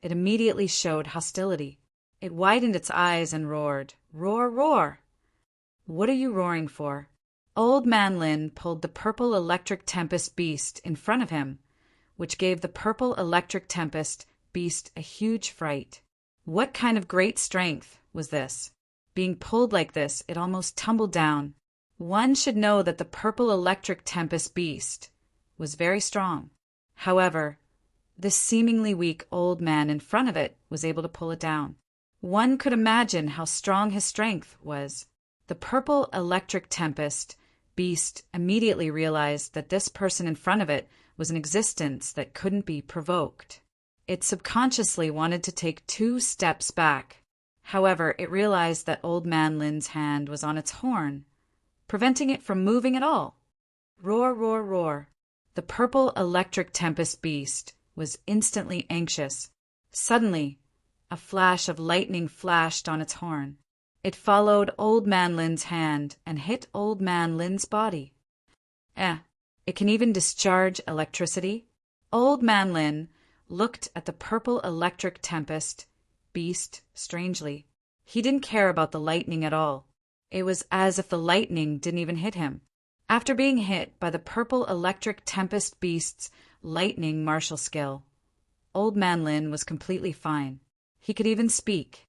Speaker 1: it immediately showed hostility. It widened its eyes and roared, "Roar, roar!" "What are you roaring for?" Old Man Lin pulled the purple electric tempest beast in front of him, which gave the purple electric tempest beast a huge fright. What kind of great strength was this? Being pulled like this, it almost tumbled down. One should know that the purple electric tempest beast was very strong. However, this seemingly weak old man in front of it was able to pull it down. One could imagine how strong his strength was. The purple electric tempest beast immediately realized that this person in front of it was an existence that couldn't be provoked. It subconsciously wanted to take 2 steps back. However, it realized that Old Man Lin's hand was on its horn, preventing it from moving at all. Roar, roar, roar. The purple electric tempest beast was instantly anxious. Suddenly, a flash of lightning flashed on its horn. It followed Old Man Lin's hand and hit Old Man Lin's body. It can even discharge electricity? Old Man Lin looked at the purple electric tempest beast strangely. He didn't care about the lightning at all. It was as if the lightning didn't even hit him. After being hit by the purple electric tempest beast's lightning martial skill, Old Man Lin was completely fine. He could even speak.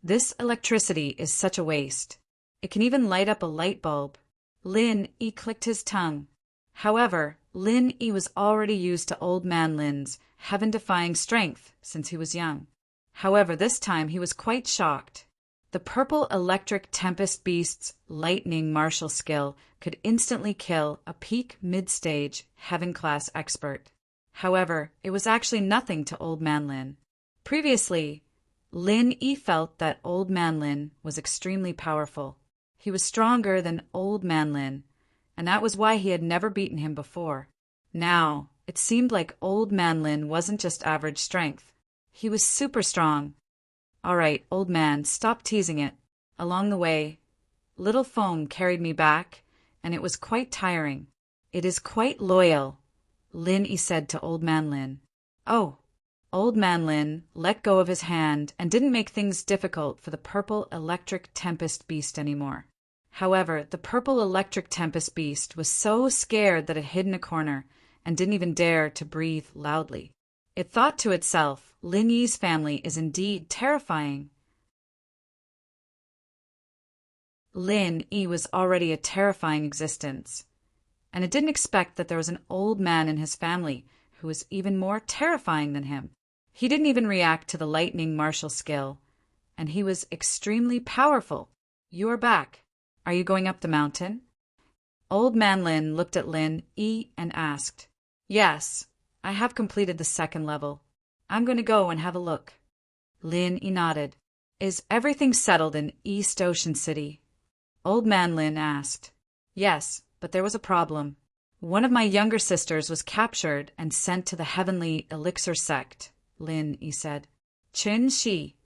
Speaker 1: "This electricity is such a waste. It can even light up a light bulb." Lin clicked his tongue. However, Lin was already used to Old Man Lin's heaven-defying strength since he was young. However, this time he was quite shocked. The purple electric tempest beast's lightning martial skill could instantly kill a peak mid-stage heaven-class expert. However, it was actually nothing to Old Man Lin. Previously, Lin felt that Old Man Lin was extremely powerful. He was stronger than Old Man Lin, and that was why he had never beaten him before. Now, It seemed like Old Man Lin wasn't just average strength. He was super strong. All right, old man, stop teasing it. Along the way, little foam carried me back, and it was quite tiring. It is quite loyal, Lin Yi said to Old Man Lin. Oh, Old Man Lin let go of his hand and didn't make things difficult for the purple electric tempest beast anymore. However, the purple electric tempest beast was so scared that it hid in a corner and didn't even dare to breathe loudly. It thought to itself, Lin Yi's family is indeed terrifying. Lin Yi was already a terrifying existence, and it didn't expect that there was an old man in his family who was even more terrifying than him. He didn't even react to the lightning martial skill, and he was extremely powerful. You are back. Are you going up the mountain? Old Man Lin looked at Lin Yi and asked. Yes, I have completed the second level. I'm going to go and have a look. Lin Yi nodded. Is everything settled in East Ocean City? Old Man Lin asked. Yes, but there was a problem. One of my younger sisters was captured and sent to the Heavenly Elixir sect, Lin Yi said. Chen Shi?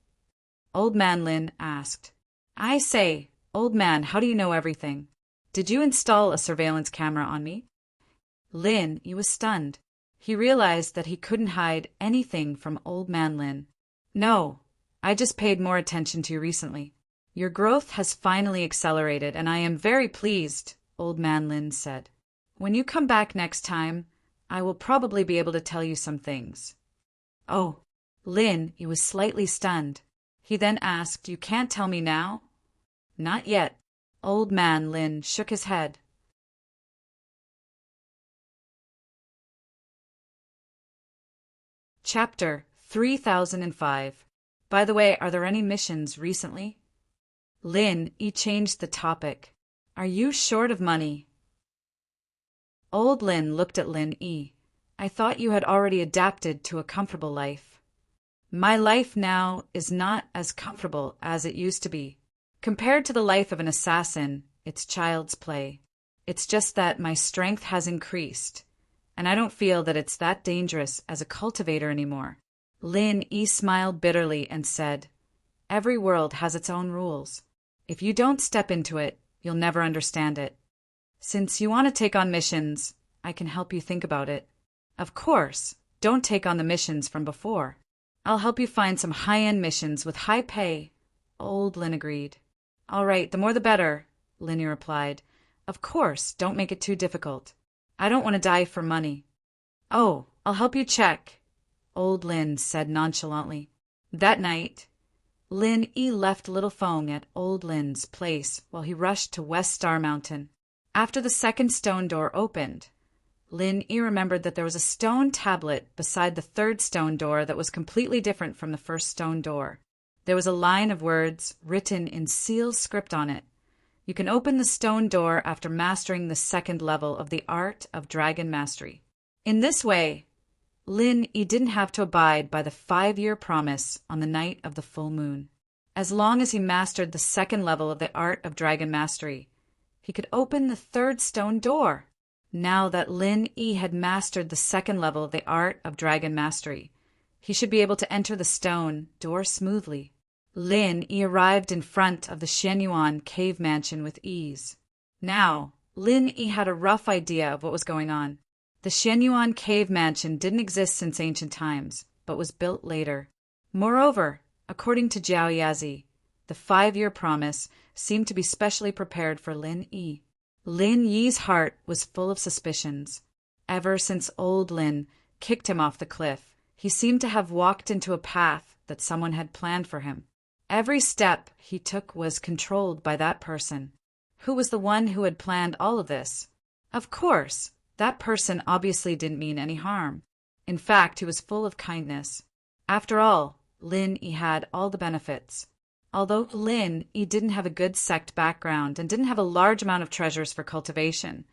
Speaker 1: Old Man Lin asked. I say, old man, how do you know everything? Did you install a surveillance camera on me? Lin Yi was stunned. He realized that he couldn't hide anything from Old Man Lin. No, I just paid more attention to you recently. Your growth has finally accelerated, and I am very pleased, Old Man Lin said. When you come back next time, I will probably be able to tell you some things. Oh, Lin Yi was slightly stunned. He then asked, You can't tell me now? Not yet. Old Man Lin shook his head. Chapter 3005. By the way, are there any missions recently? Lin Yi changed the topic. Are you short of money? Old Lin looked at Lin Yi. I thought you had already adapted to a comfortable life. My life now is not as comfortable as it used to be. Compared to the life of an assassin, it's child's play. It's just that my strength has increased, and I don't feel that it's that dangerous as a cultivator anymore. Lin Yi smiled bitterly and said, Every world has its own rules. If you don't step into it, you'll never understand it. Since you want to take on missions, I can help you think about it. Of course, don't take on the missions from before. I'll help you find some high-end missions with high pay. Old Lin agreed. All right, the more the better, Lin Yi replied. Of course, don't make it too difficult. I don't want to die for money. Oh, I'll help you check, Old Lin said nonchalantly. That night, Lin Yi left Little Fong at Old Lin's place while he rushed to West Star Mountain. After the second stone door opened, Lin Yi remembered that there was a stone tablet beside the third stone door that was completely different from the first stone door. There was a line of words written in seal script on it. You can open the stone door after mastering the second level of the art of dragon mastery. In this way, Lin Yi didn't have to abide by the 5-year promise on the night of the full moon. As long as he mastered the second level of the art of dragon mastery, he could open the third stone door. Now that Lin Yi had mastered the second level of the art of dragon mastery, he should be able to enter the stone door smoothly. Lin Yi arrived in front of the Shenyuan cave mansion with ease. Now, Lin Yi had a rough idea of what was going on. The Shenyuan cave mansion didn't exist since ancient times, but was built later. Moreover, according to Jiao Yazi, the 5-year promise seemed to be specially prepared for Lin Yi. Lin Yi's heart was full of suspicions. Ever since old Lin kicked him off the cliff, he seemed to have walked into a path that someone had planned for him. Every step he took was controlled by that person. Who was the one who had planned all of this? Of course, that person obviously didn't mean any harm. In fact, he was full of kindness. After all, Lin Yi had all the benefits. Although Lin Yi didn't have a good sect background and didn't have a large amount of treasures for cultivation,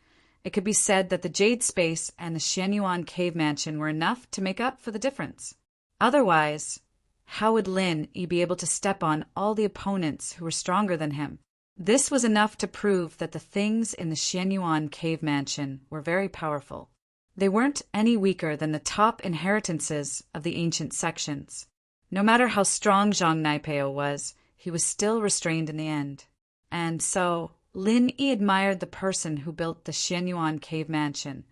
Speaker 1: it could be said that the Jade Space and the Shenyuan Cave Mansion were enough to make up for the difference. Otherwise, how would Lin Yi be able to step on all the opponents who were stronger than him? This was enough to prove that the things in the Shenyuan Cave Mansion were very powerful. They weren't any weaker than the top inheritances of the ancient sections. No matter how strong Zhang Naipeo was, he was still restrained in the end. And so, Lin Yi admired the person who built the Xianyuan cave mansion.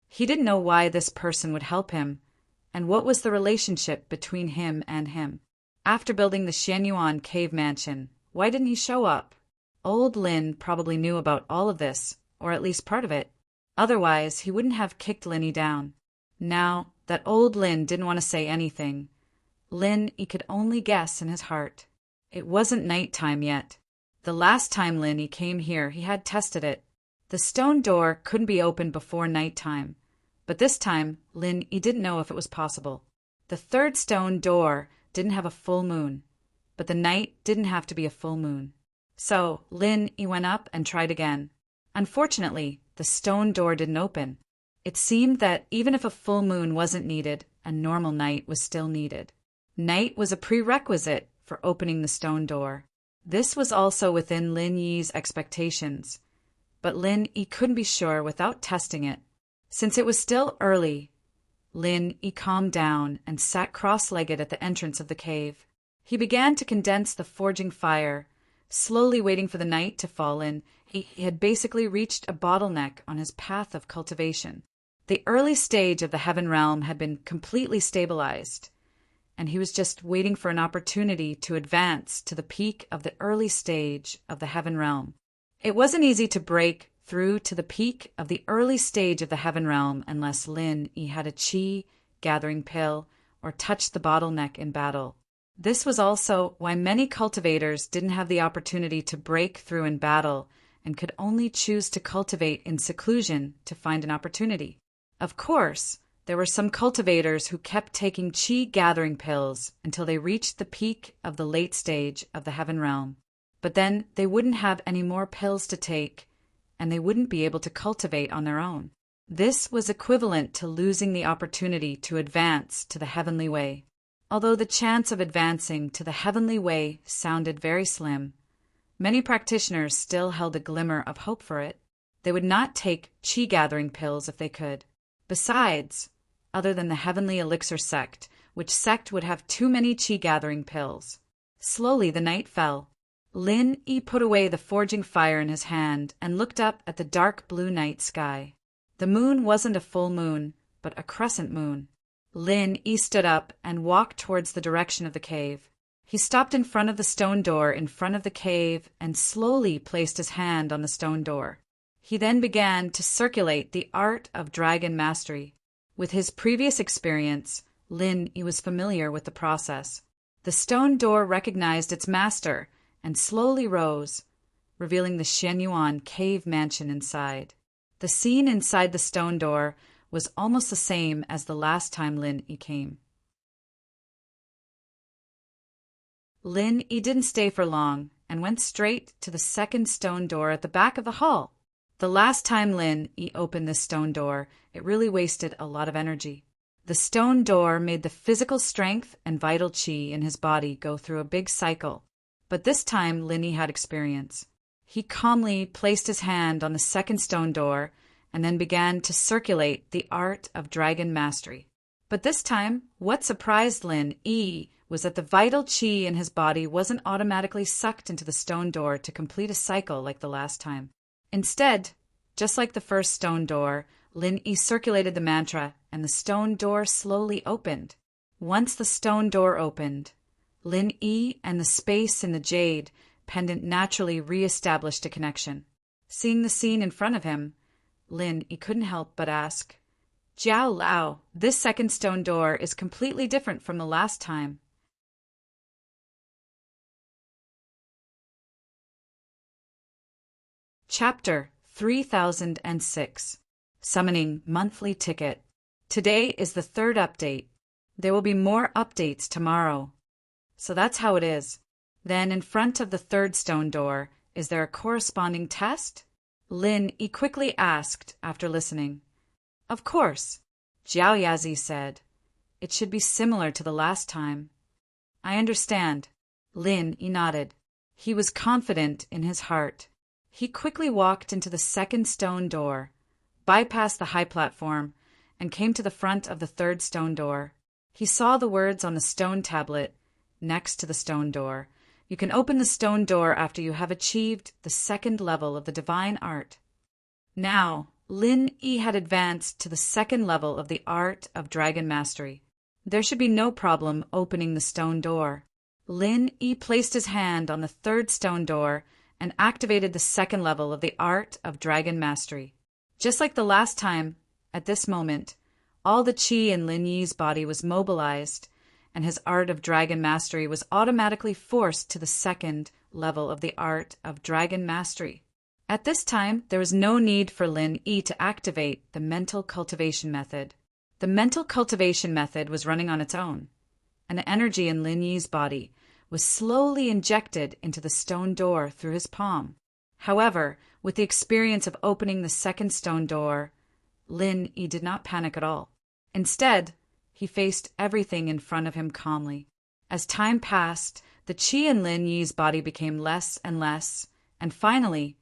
Speaker 1: He didn't know why this person would help him, and what was the relationship between him and him. After building the Xianyuan cave mansion, why didn't he show up? Old Lin probably knew about all of this, or at least part of it. Otherwise, he wouldn't have kicked Linny down. Now that old Lin didn't want to say anything, Lin he could only guess in his heart. It wasn't nighttime yet. The last time Lin he came here, he had tested it. The stone door couldn't be opened before nighttime, but this time Lin he didn't know if it was possible. The third stone door didn't have a full moon, but the night didn't have to be a full moon. So Lin he went up and tried again. Unfortunately, the stone door didn't open. It seemed that even if a full moon wasn't needed, a normal night was still needed. Night was a prerequisite for opening the stone door. This was also within Lin Yi's expectations, but Lin Yi couldn't be sure without testing it. Since it was still early, Lin Yi calmed down and sat cross-legged at the entrance of the cave. He began to condense the forging fire, slowly waiting for the night to fall in. He had basically reached a bottleneck on his path of cultivation. The early stage of the heaven realm had been completely stabilized, and he was just waiting for an opportunity to advance to the peak of the early stage of the heaven realm. It wasn't easy to break through to the peak of the early stage of the heaven realm unless Lin Yi had a chi gathering pill or touched the bottleneck in battle. This was also why many cultivators didn't have the opportunity to break through in battle and could only choose to cultivate in seclusion to find an opportunity. Of course, there were some cultivators who kept taking chi gathering pills until they reached the peak of the late stage of the heaven realm. But then they wouldn't have any more pills to take, and they wouldn't be able to cultivate on their own. This was equivalent to losing the opportunity to advance to the heavenly way. Although the chance of advancing to the heavenly way sounded very slim, many practitioners still held a glimmer of hope for it. They would not take chi-gathering pills if they could. Besides, other than the Heavenly Elixir sect, which sect would have too many chi-gathering pills. Slowly the night fell. Lin Yi put away the forging fire in his hand and looked up at the dark blue night sky. The moon wasn't a full moon, but a crescent moon. Lin Yi stood up and walked towards the direction of the cave. He stopped in front of the stone door in front of the cave and slowly placed his hand on the stone door. He then began to circulate the art of dragon mastery. With his previous experience, Lin Yi was familiar with the process. The stone door recognized its master and slowly rose, revealing the Xianyuan cave mansion inside. The scene inside the stone door was almost the same as the last time Lin Yi came. Lin Yi didn't stay for long and went straight to the second stone door at the back of the hall. The last time Lin Yi opened this stone door, it really wasted a lot of energy. The stone door made the physical strength and vital chi in his body go through a big cycle. But this time Lin Yi had experience. He calmly placed his hand on the second stone door and then began to circulate the art of dragon mastery. But this time, what surprised Lin Yi was that the vital chi in his body wasn't automatically sucked into the stone door to complete a cycle like the last time. Instead, just like the first stone door, Lin Yi circulated the mantra and the stone door slowly opened. Once the stone door opened, Lin Yi and the space in the jade pendant naturally re-established a connection. Seeing the scene in front of him, Lin Yi couldn't help but ask, "Jiao Lao, this second stone door is completely different from the last time." Chapter 3006 Summoning Monthly Ticket. Today is the third update. There will be more updates tomorrow. So that's how it is. Then in front of the third stone door, is there a corresponding test? Lin Yi quickly asked after listening. Of course, Jiao Yazi said. It should be similar to the last time. I understand. Lin Yi nodded. He was confident in his heart. He quickly walked into the second stone door, bypassed the high platform, and came to the front of the third stone door. He saw the words on the stone tablet next to the stone door. You can open the stone door after you have achieved the second level of the divine art. Now, Lin Yi had advanced to the second level of the art of dragon mastery. There should be no problem opening the stone door. Lin Yi placed his hand on the third stone door and activated the second level of the art of dragon mastery. Just like the last time, at this moment, all the qi in Lin Yi's body was mobilized, and his art of dragon mastery was automatically forced to the second level of the art of dragon mastery. At this time, there was no need for Lin Yi to activate the mental cultivation method. The mental cultivation method was running on its own, and the energy in Lin Yi's body was slowly injected into the stone door through his palm. However, with the experience of opening the second stone door, Lin Yi did not panic at all. Instead, he faced everything in front of him calmly. As time passed, the qi in Lin Yi's body became less and less, and finally,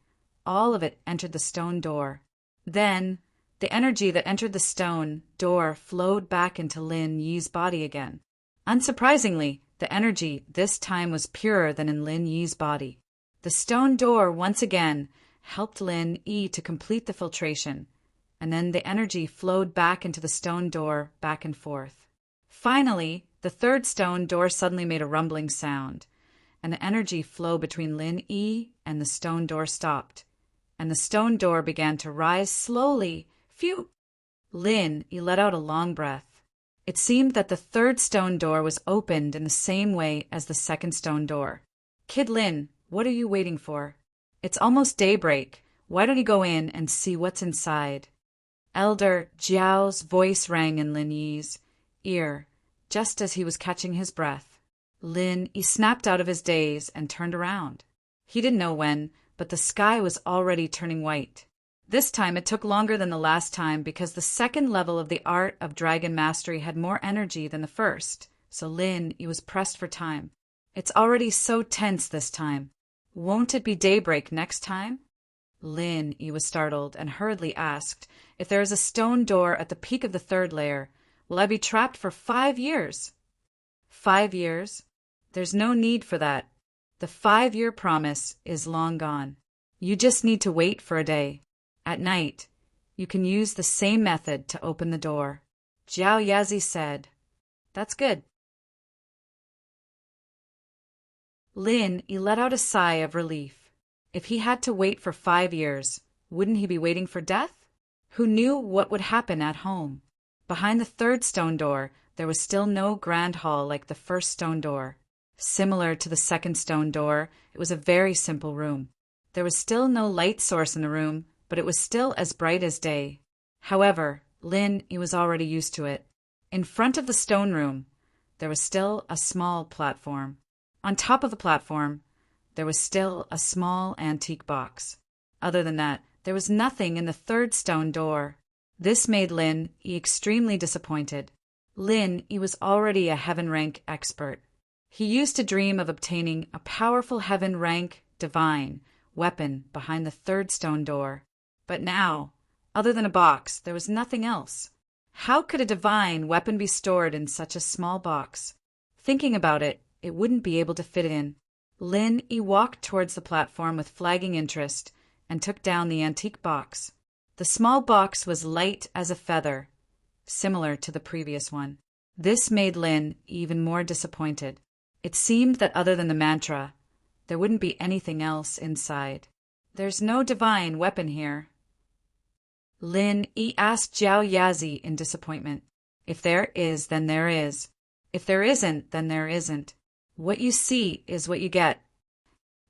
Speaker 1: all of it entered the stone door. Then, the energy that entered the stone door flowed back into Lin Yi's body again. Unsurprisingly, the energy this time was purer than in Lin Yi's body. The stone door once again helped Lin Yi to complete the filtration, and then the energy flowed back into the stone door back and forth. Finally, the third stone door suddenly made a rumbling sound, and the energy flow between Lin Yi and the stone door stopped, and the stone door began to rise slowly. Phew! Lin Yi let out a long breath. It seemed that the third stone door was opened in the same way as the second stone door. Kid Lin, what are you waiting for? It's almost daybreak. Why don't you go in and see what's inside? Elder Jiao's voice rang in Lin Yi's ear, just as he was catching his breath. Lin Yi snapped out of his daze and turned around. He didn't know when, but the sky was already turning white. This time it took longer than the last time because the second level of the art of dragon mastery had more energy than the first, so Lin Yi was pressed for time. It's already so tense this time. Won't it be daybreak next time? Lin Yi was startled and hurriedly asked, if there is a stone door at the peak of the third layer, will I be trapped for 5 years? 5 years? There's no need for that. The 5-year promise is long gone. You just need to wait for a day. At night, you can use the same method to open the door. Jiao Yazi said, That's good. Lin Yi let out a sigh of relief. If he had to wait for 5 years, wouldn't he be waiting for death? Who knew what would happen at home? Behind the third stone door, there was still no grand hall like the first stone door. Similar to the second stone door, it was a very simple room. There was still no light source in the room, but it was still as bright as day. However, Lin Yi was already used to it. In front of the stone room, there was still a small platform. On top of the platform, there was still a small antique box. Other than that, there was nothing in the third stone door. This made Lin Yi extremely disappointed. Lin Yi was already a heaven rank expert. He used to dream of obtaining a powerful heaven rank divine weapon behind the third stone door. But now, other than a box, there was nothing else. How could a divine weapon be stored in such a small box? Thinking about it, it wouldn't be able to fit in. Lin Yi walked towards the platform with flagging interest and took down the antique box. The small box was light as a feather, similar to the previous one. This made Lin even more disappointed. It seemed that other than the mantra, there wouldn't be anything else inside. There's no divine weapon here. Lin Yi asked Jiao Yazi in disappointment. If there is, then there is. If there isn't, then there isn't. What you see is what you get.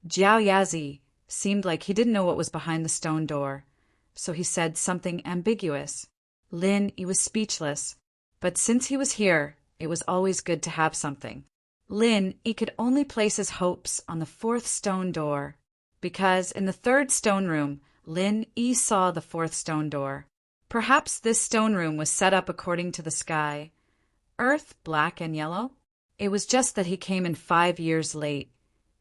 Speaker 1: Jiao Yazi seemed like he didn't know what was behind the stone door, so he said something ambiguous. Lin Yi was speechless, but since he was here, it was always good to have something. Lin Yi could only place his hopes on the fourth stone door, because in the third stone room, Lin Yi saw the fourth stone door. Perhaps this stone room was set up according to the sky. Earth, black and yellow? It was just that he came in 5 years late,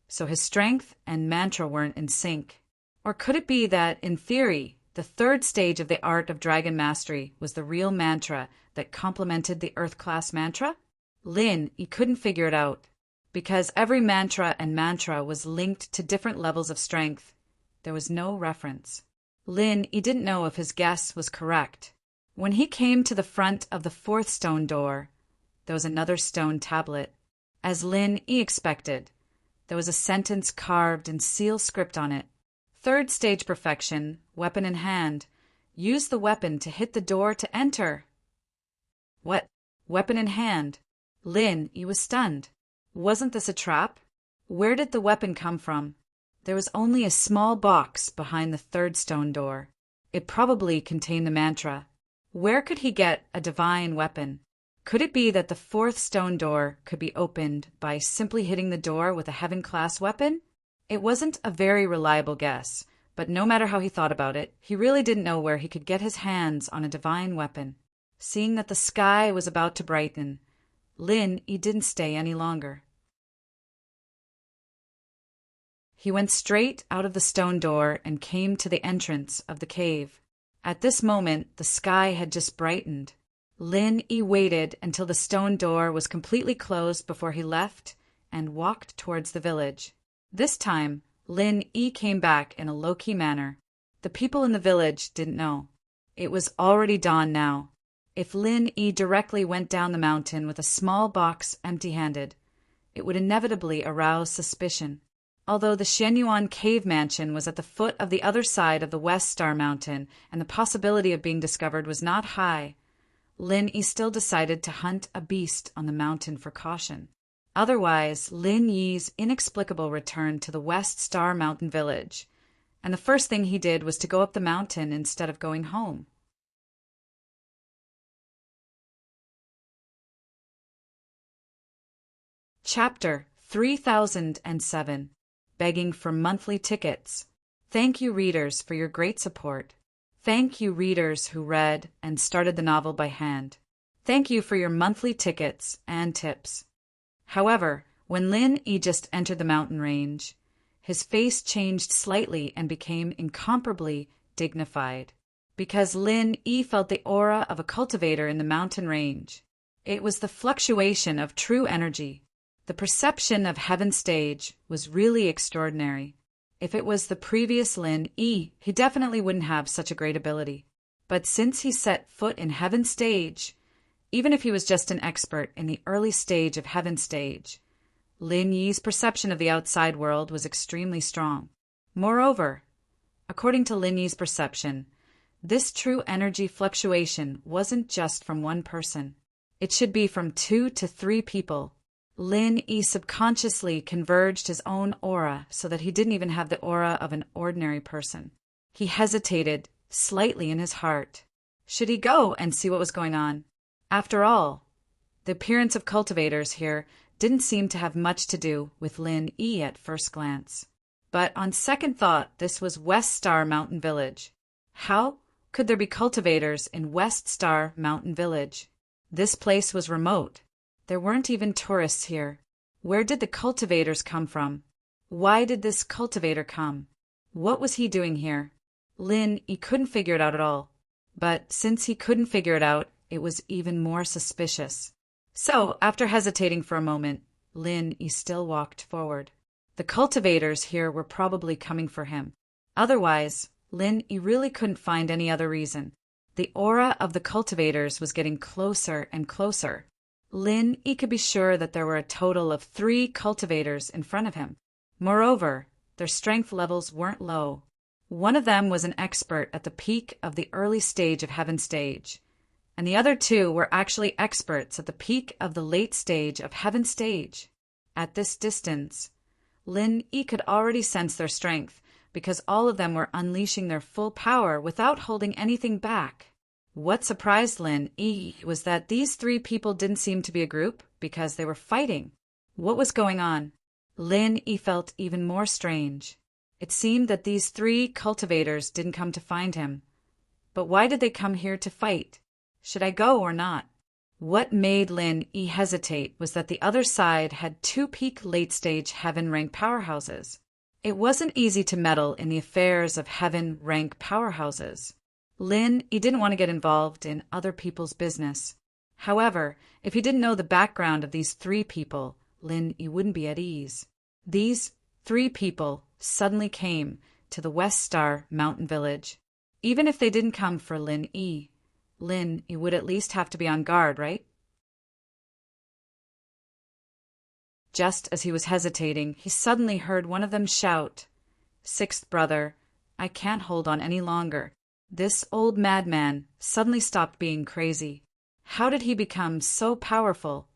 Speaker 1: so his strength and mantra weren't in sync. Or could it be that, in theory, the third stage of the art of dragon mastery was the real mantra that complemented the Earth-class mantra? Lin, he couldn't figure it out. Because every mantra and mantra was linked to different levels of strength, there was no reference. Lin, he didn't know if his guess was correct. When he came to the front of the fourth stone door, there was another stone tablet. As Lin, he expected, there was a sentence carved in seal script on it. Third stage perfection, weapon in hand. Use the weapon to hit the door to enter. What? Weapon in hand? Lin, he was stunned. Wasn't this a trap? Where did the weapon come from? There was only a small box behind the third stone door. It probably contained the mantra. Where could he get a divine weapon? Could it be that the fourth stone door could be opened by simply hitting the door with a heaven-class weapon? It wasn't a very reliable guess, but no matter how he thought about it, he really didn't know where he could get his hands on a divine weapon. Seeing that the sky was about to brighten, Lin, he didn't stay any longer. He went straight out of the stone door and came to the entrance of the cave. At this moment, the sky had just brightened. Lin he waited until the stone door was completely closed before he left and walked towards the village. This time, Lin he came back in a low-key manner. The people in the village didn't know. It was already dawn now. If Lin he directly went down the mountain with a small box empty-handed, it would inevitably arouse suspicion. Although the Shenyuan cave mansion was at the foot of the other side of the West Star Mountain and the possibility of being discovered was not high, Lin Yi still decided to hunt a beast on the mountain for caution. Otherwise, Lin Yi's inexplicable return to the West Star Mountain village, and the first thing he did was to go up the mountain instead of going home. Chapter 3007. Begging for monthly tickets. Thank you, readers, for your great support. Thank you, readers who read and started the novel by hand. Thank you for your monthly tickets and tips. However, when Lin Yi just entered the mountain range, his face changed slightly and became incomparably dignified. Because Lin Yi felt the aura of a cultivator in the mountain range. It was the fluctuation of true energy. The perception of Heaven's stage was really extraordinary. If it was the previous Lin Yi, he definitely wouldn't have such a great ability. But since he set foot in Heaven's stage, even if he was just an expert in the early stage of Heaven's stage, Lin Yi's perception of the outside world was extremely strong. Moreover, according to Lin Yi's perception, this true energy fluctuation wasn't just from one person. It should be from 2 to 3 people. Lin Yi subconsciously converged his own aura so that he didn't even have the aura of an ordinary person. He hesitated slightly in his heart. Should he go and see what was going on? After all, the appearance of cultivators here didn't seem to have much to do with Lin Yi at first glance. But on second thought, this was West Star Mountain Village. How could there be cultivators in West Star Mountain Village? This place was remote. There weren't even tourists here. Where did the cultivators come from? Why did this cultivator come? What was he doing here? Lin, he couldn't figure it out at all. But since he couldn't figure it out, it was even more suspicious. So, after hesitating for a moment, Lin, he still walked forward. The cultivators here were probably coming for him. Otherwise, Lin, he really couldn't find any other reason. The aura of the cultivators was getting closer and closer. Lin, he could be sure that there were a total of 3 cultivators in front of him. Moreover, their strength levels weren't low. One of them was an expert at the peak of the early stage of Heaven stage, and the other 2 were actually experts at the peak of the late stage of Heaven stage. At this distance, Lin Yi could already sense their strength because all of them were unleashing their full power without holding anything back. What surprised Lin Yi was that these 3 people didn't seem to be a group because they were fighting. What was going on? Lin Yi felt even more strange. It seemed that these 3 cultivators didn't come to find him. But why did they come here to fight? Should I go or not? What made Lin Yi hesitate was that the other side had 2 peak late-stage heaven-rank powerhouses. It wasn't easy to meddle in the affairs of heaven rank powerhouses. Lin, he didn't want to get involved in other people's business. However, if he didn't know the background of these three people, Lin, he wouldn't be at ease. These three people suddenly came to the West Star Mountain Village. Even if they didn't come for Lin, he would at least have to be on guard, right? Just as he was hesitating, he suddenly heard one of them shout, "Sixth brother, I can't hold on any longer." This old madman suddenly stopped being crazy. How did he become so powerful?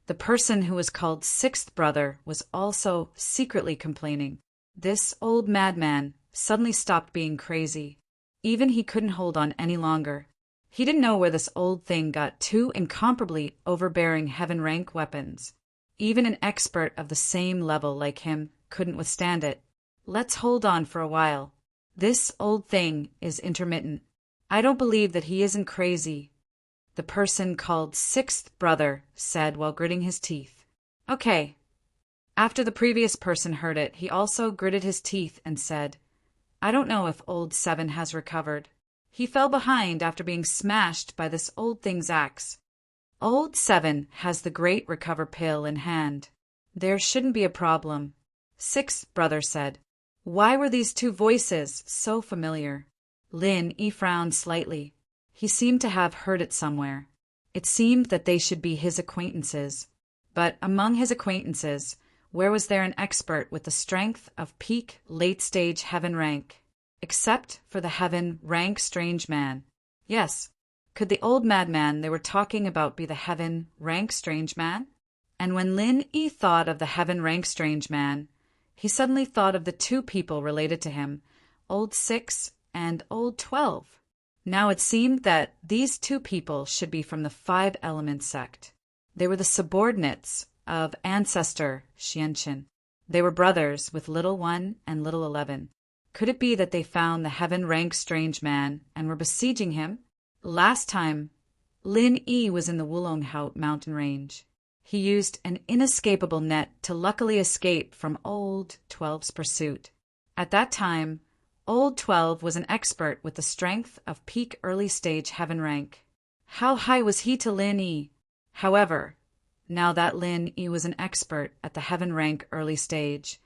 Speaker 1: The person who was called Sixth Brother was also secretly complaining. This old madman suddenly stopped being crazy. Even he couldn't hold on any longer. He didn't know where this old thing got two incomparably overbearing heaven rank weapons. Even an expert of the same level like him couldn't withstand it. Let's hold on for a while. This old thing is intermittent. I don't believe that he isn't crazy, the person called Sixth Brother said while gritting his teeth. Okay. After the previous person heard it, he also gritted his teeth and said, I don't know if old Seven has recovered. He fell behind after being smashed by this old thing's axe. Old Seven has the great recover pill in hand. There shouldn't be a problem. Sixth Brother said. Why were these two voices so familiar? Lin frowned slightly. He seemed to have heard it somewhere. It seemed that they should be his acquaintances. But among his acquaintances, where was there an expert with the strength of peak late-stage heaven rank? Except for the heaven rank strange man. Yes, could the old madman they were talking about be the heaven rank strange man? And when Lin thought of the heaven rank strange man, he suddenly thought of the two people related to him, Old 6 and Old 12. Now it seemed that these two people should be from the Five Element sect. They were the subordinates of Ancestor Xianqin. They were brothers with Little 1 and Little 11. Could it be that they found the heaven rank strange man and were besieging him? Last time, Lin was in the Wulonghout mountain range. He used an inescapable net to luckily escape from Old 12's pursuit. At that time, Old 12 was an expert with the strength of peak early-stage heaven rank. How high was he to Lin? However, now that Lin was an expert at the heaven rank early stage,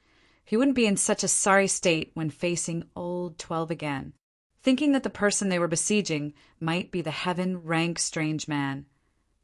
Speaker 1: he wouldn't be in such a sorry state when facing Old 12 again. Thinking that the person they were besieging might be the heaven rank strange man,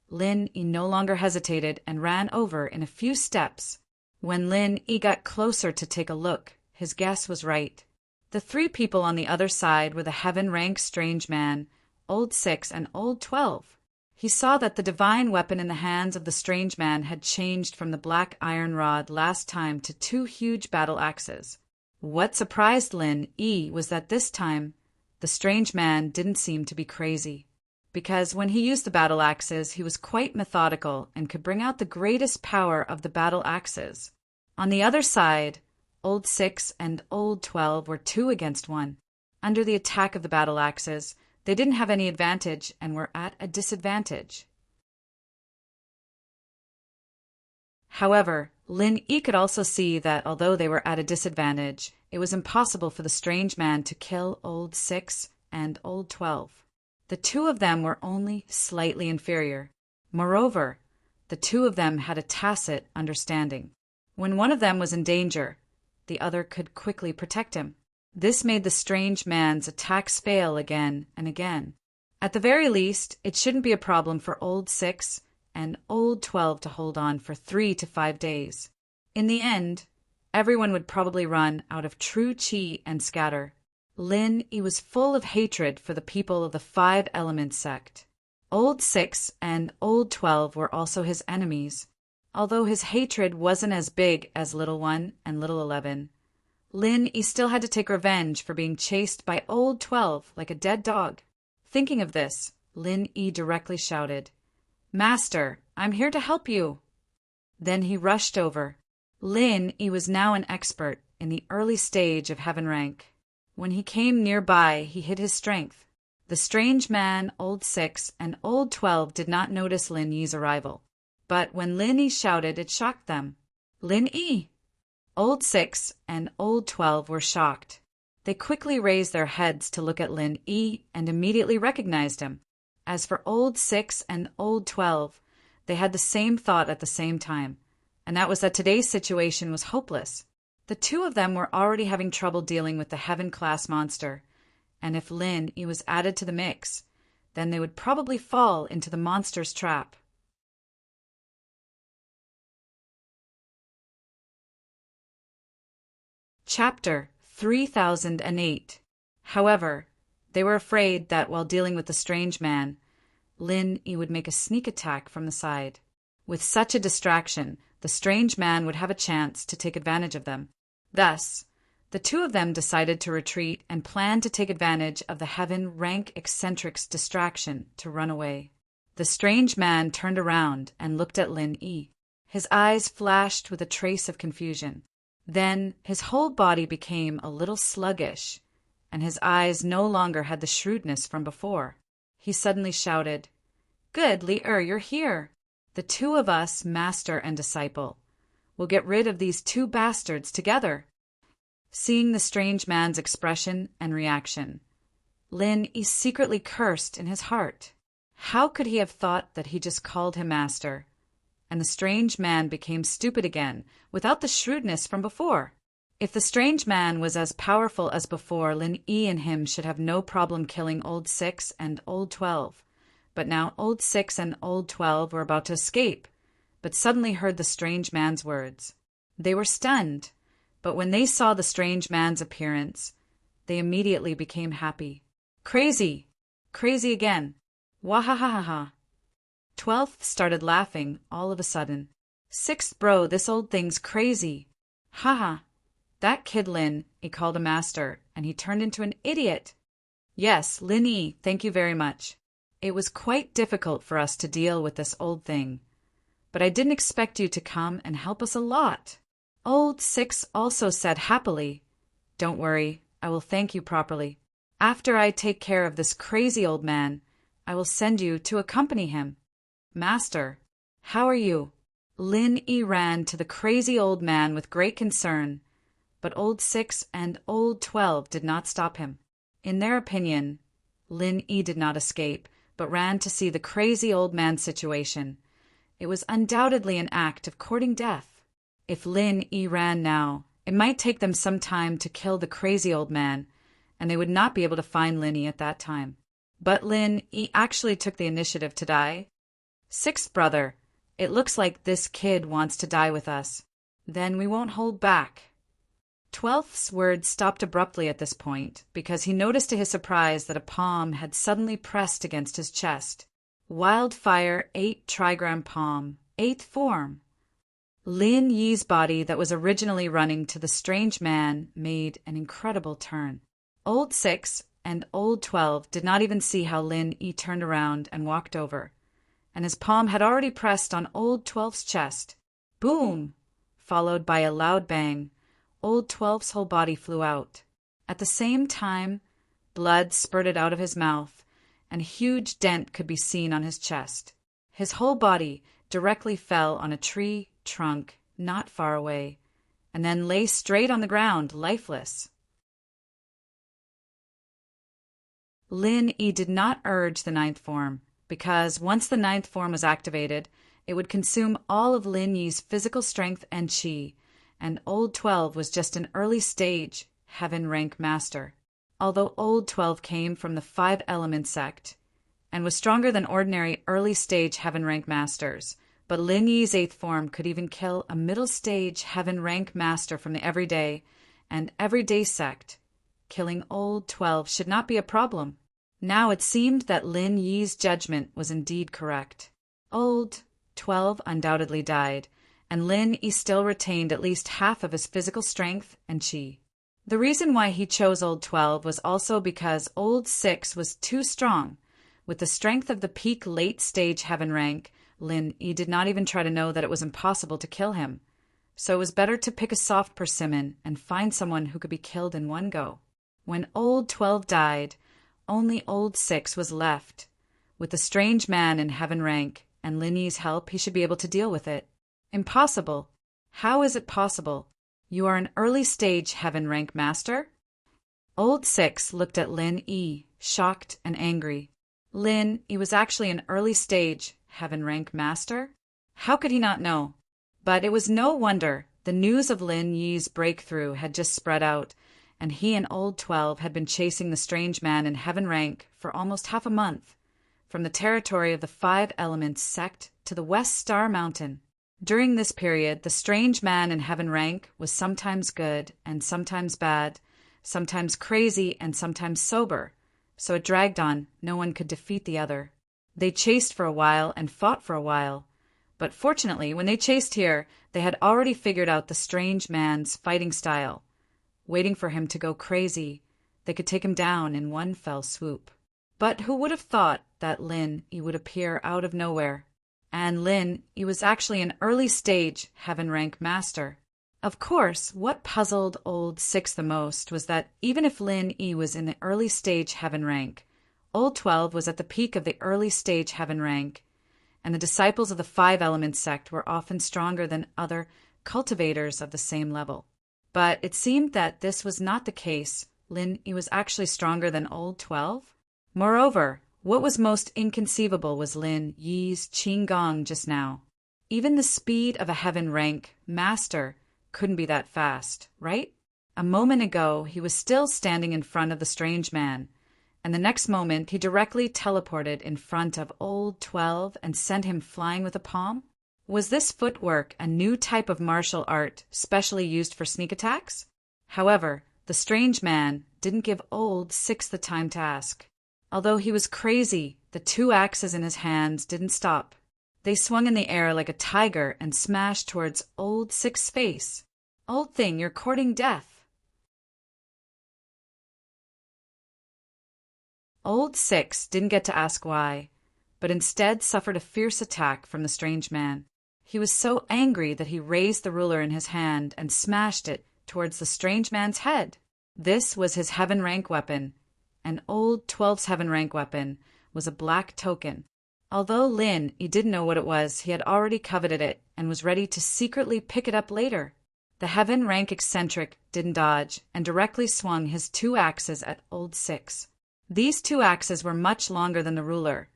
Speaker 1: Lin no longer hesitated and ran over in a few steps. When Lin got closer to take a look, his guess was right. The three people on the other side were the heaven rank strange man, Old 6 and Old 12. He saw that the divine weapon in the hands of the strange man had changed from the black iron rod last time to two huge battle axes. What surprised Lin was that this time the strange man didn't seem to be crazy, because when he used the battle axes, he was quite methodical and could bring out the greatest power of the battle axes. On the other side, Old 6 and Old 12 were 2 against 1. Under the attack of the battle axes, they didn't have any advantage and were at a disadvantage. However, Lin could also see that although they were at a disadvantage, it was impossible for the strange man to kill Old 6 and Old 12. The two of them were only slightly inferior. Moreover, the two of them had a tacit understanding. When one of them was in danger, the other could quickly protect him. This made the strange man's attacks fail again and again. At the very least, it shouldn't be a problem for Old 6 and Old 12 to hold on for 3 to 5 days. In the end, everyone would probably run out of true chi and scatter. Lin was full of hatred for the people of the Five Element sect. Old 6 and Old 12 were also his enemies. Although his hatred wasn't as big as Little 1 and Little 11, Lin still had to take revenge for being chased by Old 12 like a dead dog. Thinking of this, Lin directly shouted, "Master, I'm here to help you." Then he rushed over. Lin was now an expert in the early stage of heaven rank. When he came nearby, he hid his strength. The strange man, Old 6, and Old 12 did not notice Lin arrival. But when Lin shouted, it shocked them. "Lin Old 6 and Old 12 were shocked. They quickly raised their heads to look at Lin Yi and immediately recognized him. As for Old 6 and Old 12, they had the same thought at the same time, and that was that today's situation was hopeless. The two of them were already having trouble dealing with the heaven-class monster, and if Lin Yi was added to the mix, then they would probably fall into the monster's trap. Chapter 3008. However, they were afraid that while dealing with the strange man, Lin Yi would make a sneak attack from the side. With such a distraction, the strange man would have a chance to take advantage of them. Thus, the two of them decided to retreat and planned to take advantage of the heaven-rank eccentric's distraction to run away. The strange man turned around and looked at Lin Yi. His eyes flashed with a trace of confusion. Then his whole body became a little sluggish, and his eyes no longer had the shrewdness from before. He suddenly shouted, "Good, Li-Er, you're here! The two of us, master and disciple, will get rid of these two bastards together." Seeing the strange man's expression and reaction, Lin Yi secretly cursed in his heart. How could he have thought that he just called him master, and the strange man became stupid again, without the shrewdness from before? If the strange man was as powerful as before, Lin Yi and him should have no problem killing Old 6 and Old 12. But now Old 6 and Old 12 were about to escape, but suddenly heard the strange man's words. They were stunned, but when they saw the strange man's appearance, they immediately became happy. Crazy! Crazy again! Wahahaha! 12th started laughing all of a sudden. 6th, bro, this old thing's crazy. Haha! That kid Lin, he called a master, and he turned into an idiot. Yes, Lin Yi, thank you very much. It was quite difficult for us to deal with this old thing, but I didn't expect you to come and help us a lot. Old 6 also said happily, "Don't worry, I will thank you properly. After I take care of this crazy old man, I will send you to accompany him." "Master, how are you?" Lin Yi ran to the crazy old man with great concern, but Old 6 and Old 12 did not stop him. In their opinion, Lin Yi did not escape, but ran to see the crazy old man's situation. It was undoubtedly an act of courting death. If Lin Yi ran now, it might take them some time to kill the crazy old man, and they would not be able to find Lin Yi at that time. But Lin Yi actually took the initiative to die. "6th brother, it looks like this kid wants to die with us. Then we won't hold back." 12th's words stopped abruptly at this point, because he noticed to his surprise that a palm had suddenly pressed against his chest. Wildfire 8 trigram palm, 8th form. Lin Yi's body that was originally running to the strange man made an incredible turn. Old 6 and Old 12 did not even see how Lin Yi turned around and walked over, and his palm had already pressed on Old 12's chest. Boom! Followed by a loud bang. Old 12's whole body flew out. At the same time, blood spurted out of his mouth, and a huge dent could be seen on his chest. His whole body directly fell on a tree trunk not far away, and then lay straight on the ground, lifeless. Lin Yi did not urge the 9th form, because once the 9th form was activated, it would consume all of Lin Yi's physical strength and chi, and Old 12 was just an early stage heaven rank master. Although Old 12 came from the 5-element sect and was stronger than ordinary early stage heaven rank masters, but Lin Yi's 8th form could even kill a middle stage heaven rank master from the everyday and everyday sect. Killing Old 12 should not be a problem. Now it seemed that Lin Yi's judgment was indeed correct. Old 12 undoubtedly died, and Lin Yi still retained at least half of his physical strength and chi. The reason why he chose Old 12 was also because Old 6 was too strong. With the strength of the peak late-stage heaven rank, Lin Yi did not even try to know that it was impossible to kill him. So it was better to pick a soft persimmon and find someone who could be killed in one go. When Old 12 died, only Old 6 was left. With the strange man in heaven rank and Lin Yi's help, he should be able to deal with it. Impossible. How is it possible? You are an early stage heaven rank master? Old Six looked at Lin Yi, shocked and angry. Lin Yi was actually an early stage heaven rank master? How could he not know? But it was no wonder. The news of Lin Yi's breakthrough had just spread out, and he and Old 12 had been chasing the strange man in heaven rank for almost half a month, from the territory of the Five Elements sect to the West Star Mountain. During this period, the strange man in heaven rank was sometimes good and sometimes bad, sometimes crazy and sometimes sober, so it dragged on. No one could defeat the other. They chased for a while and fought for a while, but fortunately, when they chased here, they had already figured out the strange man's fighting style. Waiting for him to go crazy, they could take him down in one fell swoop. But who would have thought that Lin Yi would appear out of nowhere? And Lin Yi was actually an early stage heaven rank master. Of course, what puzzled Old Six the most was that even if Lin Yi was in the early stage heaven rank, Old 12 was at the peak of the early stage heaven rank, and the disciples of the Five Elements sect were often stronger than other cultivators of the same level. But it seemed that this was not the case. Lin Yi was actually stronger than Old 12. Moreover, what was most inconceivable was Lin Yi's qigong just now. Even the speed of a heaven rank master couldn't be that fast, right? A moment ago, he was still standing in front of the strange man, and the next moment he directly teleported in front of Old 12 and sent him flying with a palm? Was this footwork a new type of martial art specially used for sneak attacks? However, the strange man didn't give Old Six the time to ask. Although he was crazy, the two axes in his hands didn't stop. They swung in the air like a tiger and smashed towards Old Six's face. Old thing, you're courting death. Old Six didn't get to ask why, but instead suffered a fierce attack from the strange man. He was so angry that he raised the ruler in his hand and smashed it towards the strange man's head. This was his heaven rank weapon, and Old 12's heaven rank weapon was a black token. Although Lin Yi didn't know what it was, he had already coveted it and was ready to secretly pick it up later. The heaven rank eccentric didn't dodge and directly swung his two axes at Old Six. These two axes were much longer than the ruler,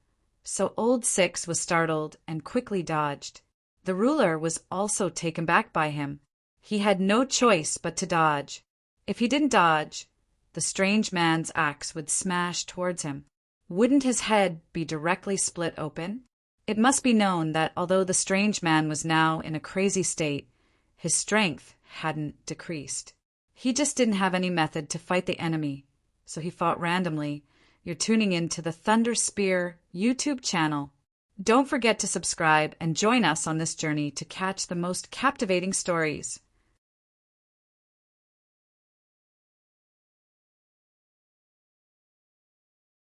Speaker 1: so Old Six was startled and quickly dodged. The ruler was also taken back by him. He had no choice but to dodge. If he didn't dodge, the strange man's axe would smash towards him. Wouldn't his head be directly split open? It must be known that although the strange man was now in a crazy state, his strength hadn't decreased. He just didn't have any method to fight the enemy, so he fought randomly. You're tuning in to the Thunder Spear YouTube channel. Don't forget to subscribe and join us on this journey to catch the most captivating stories.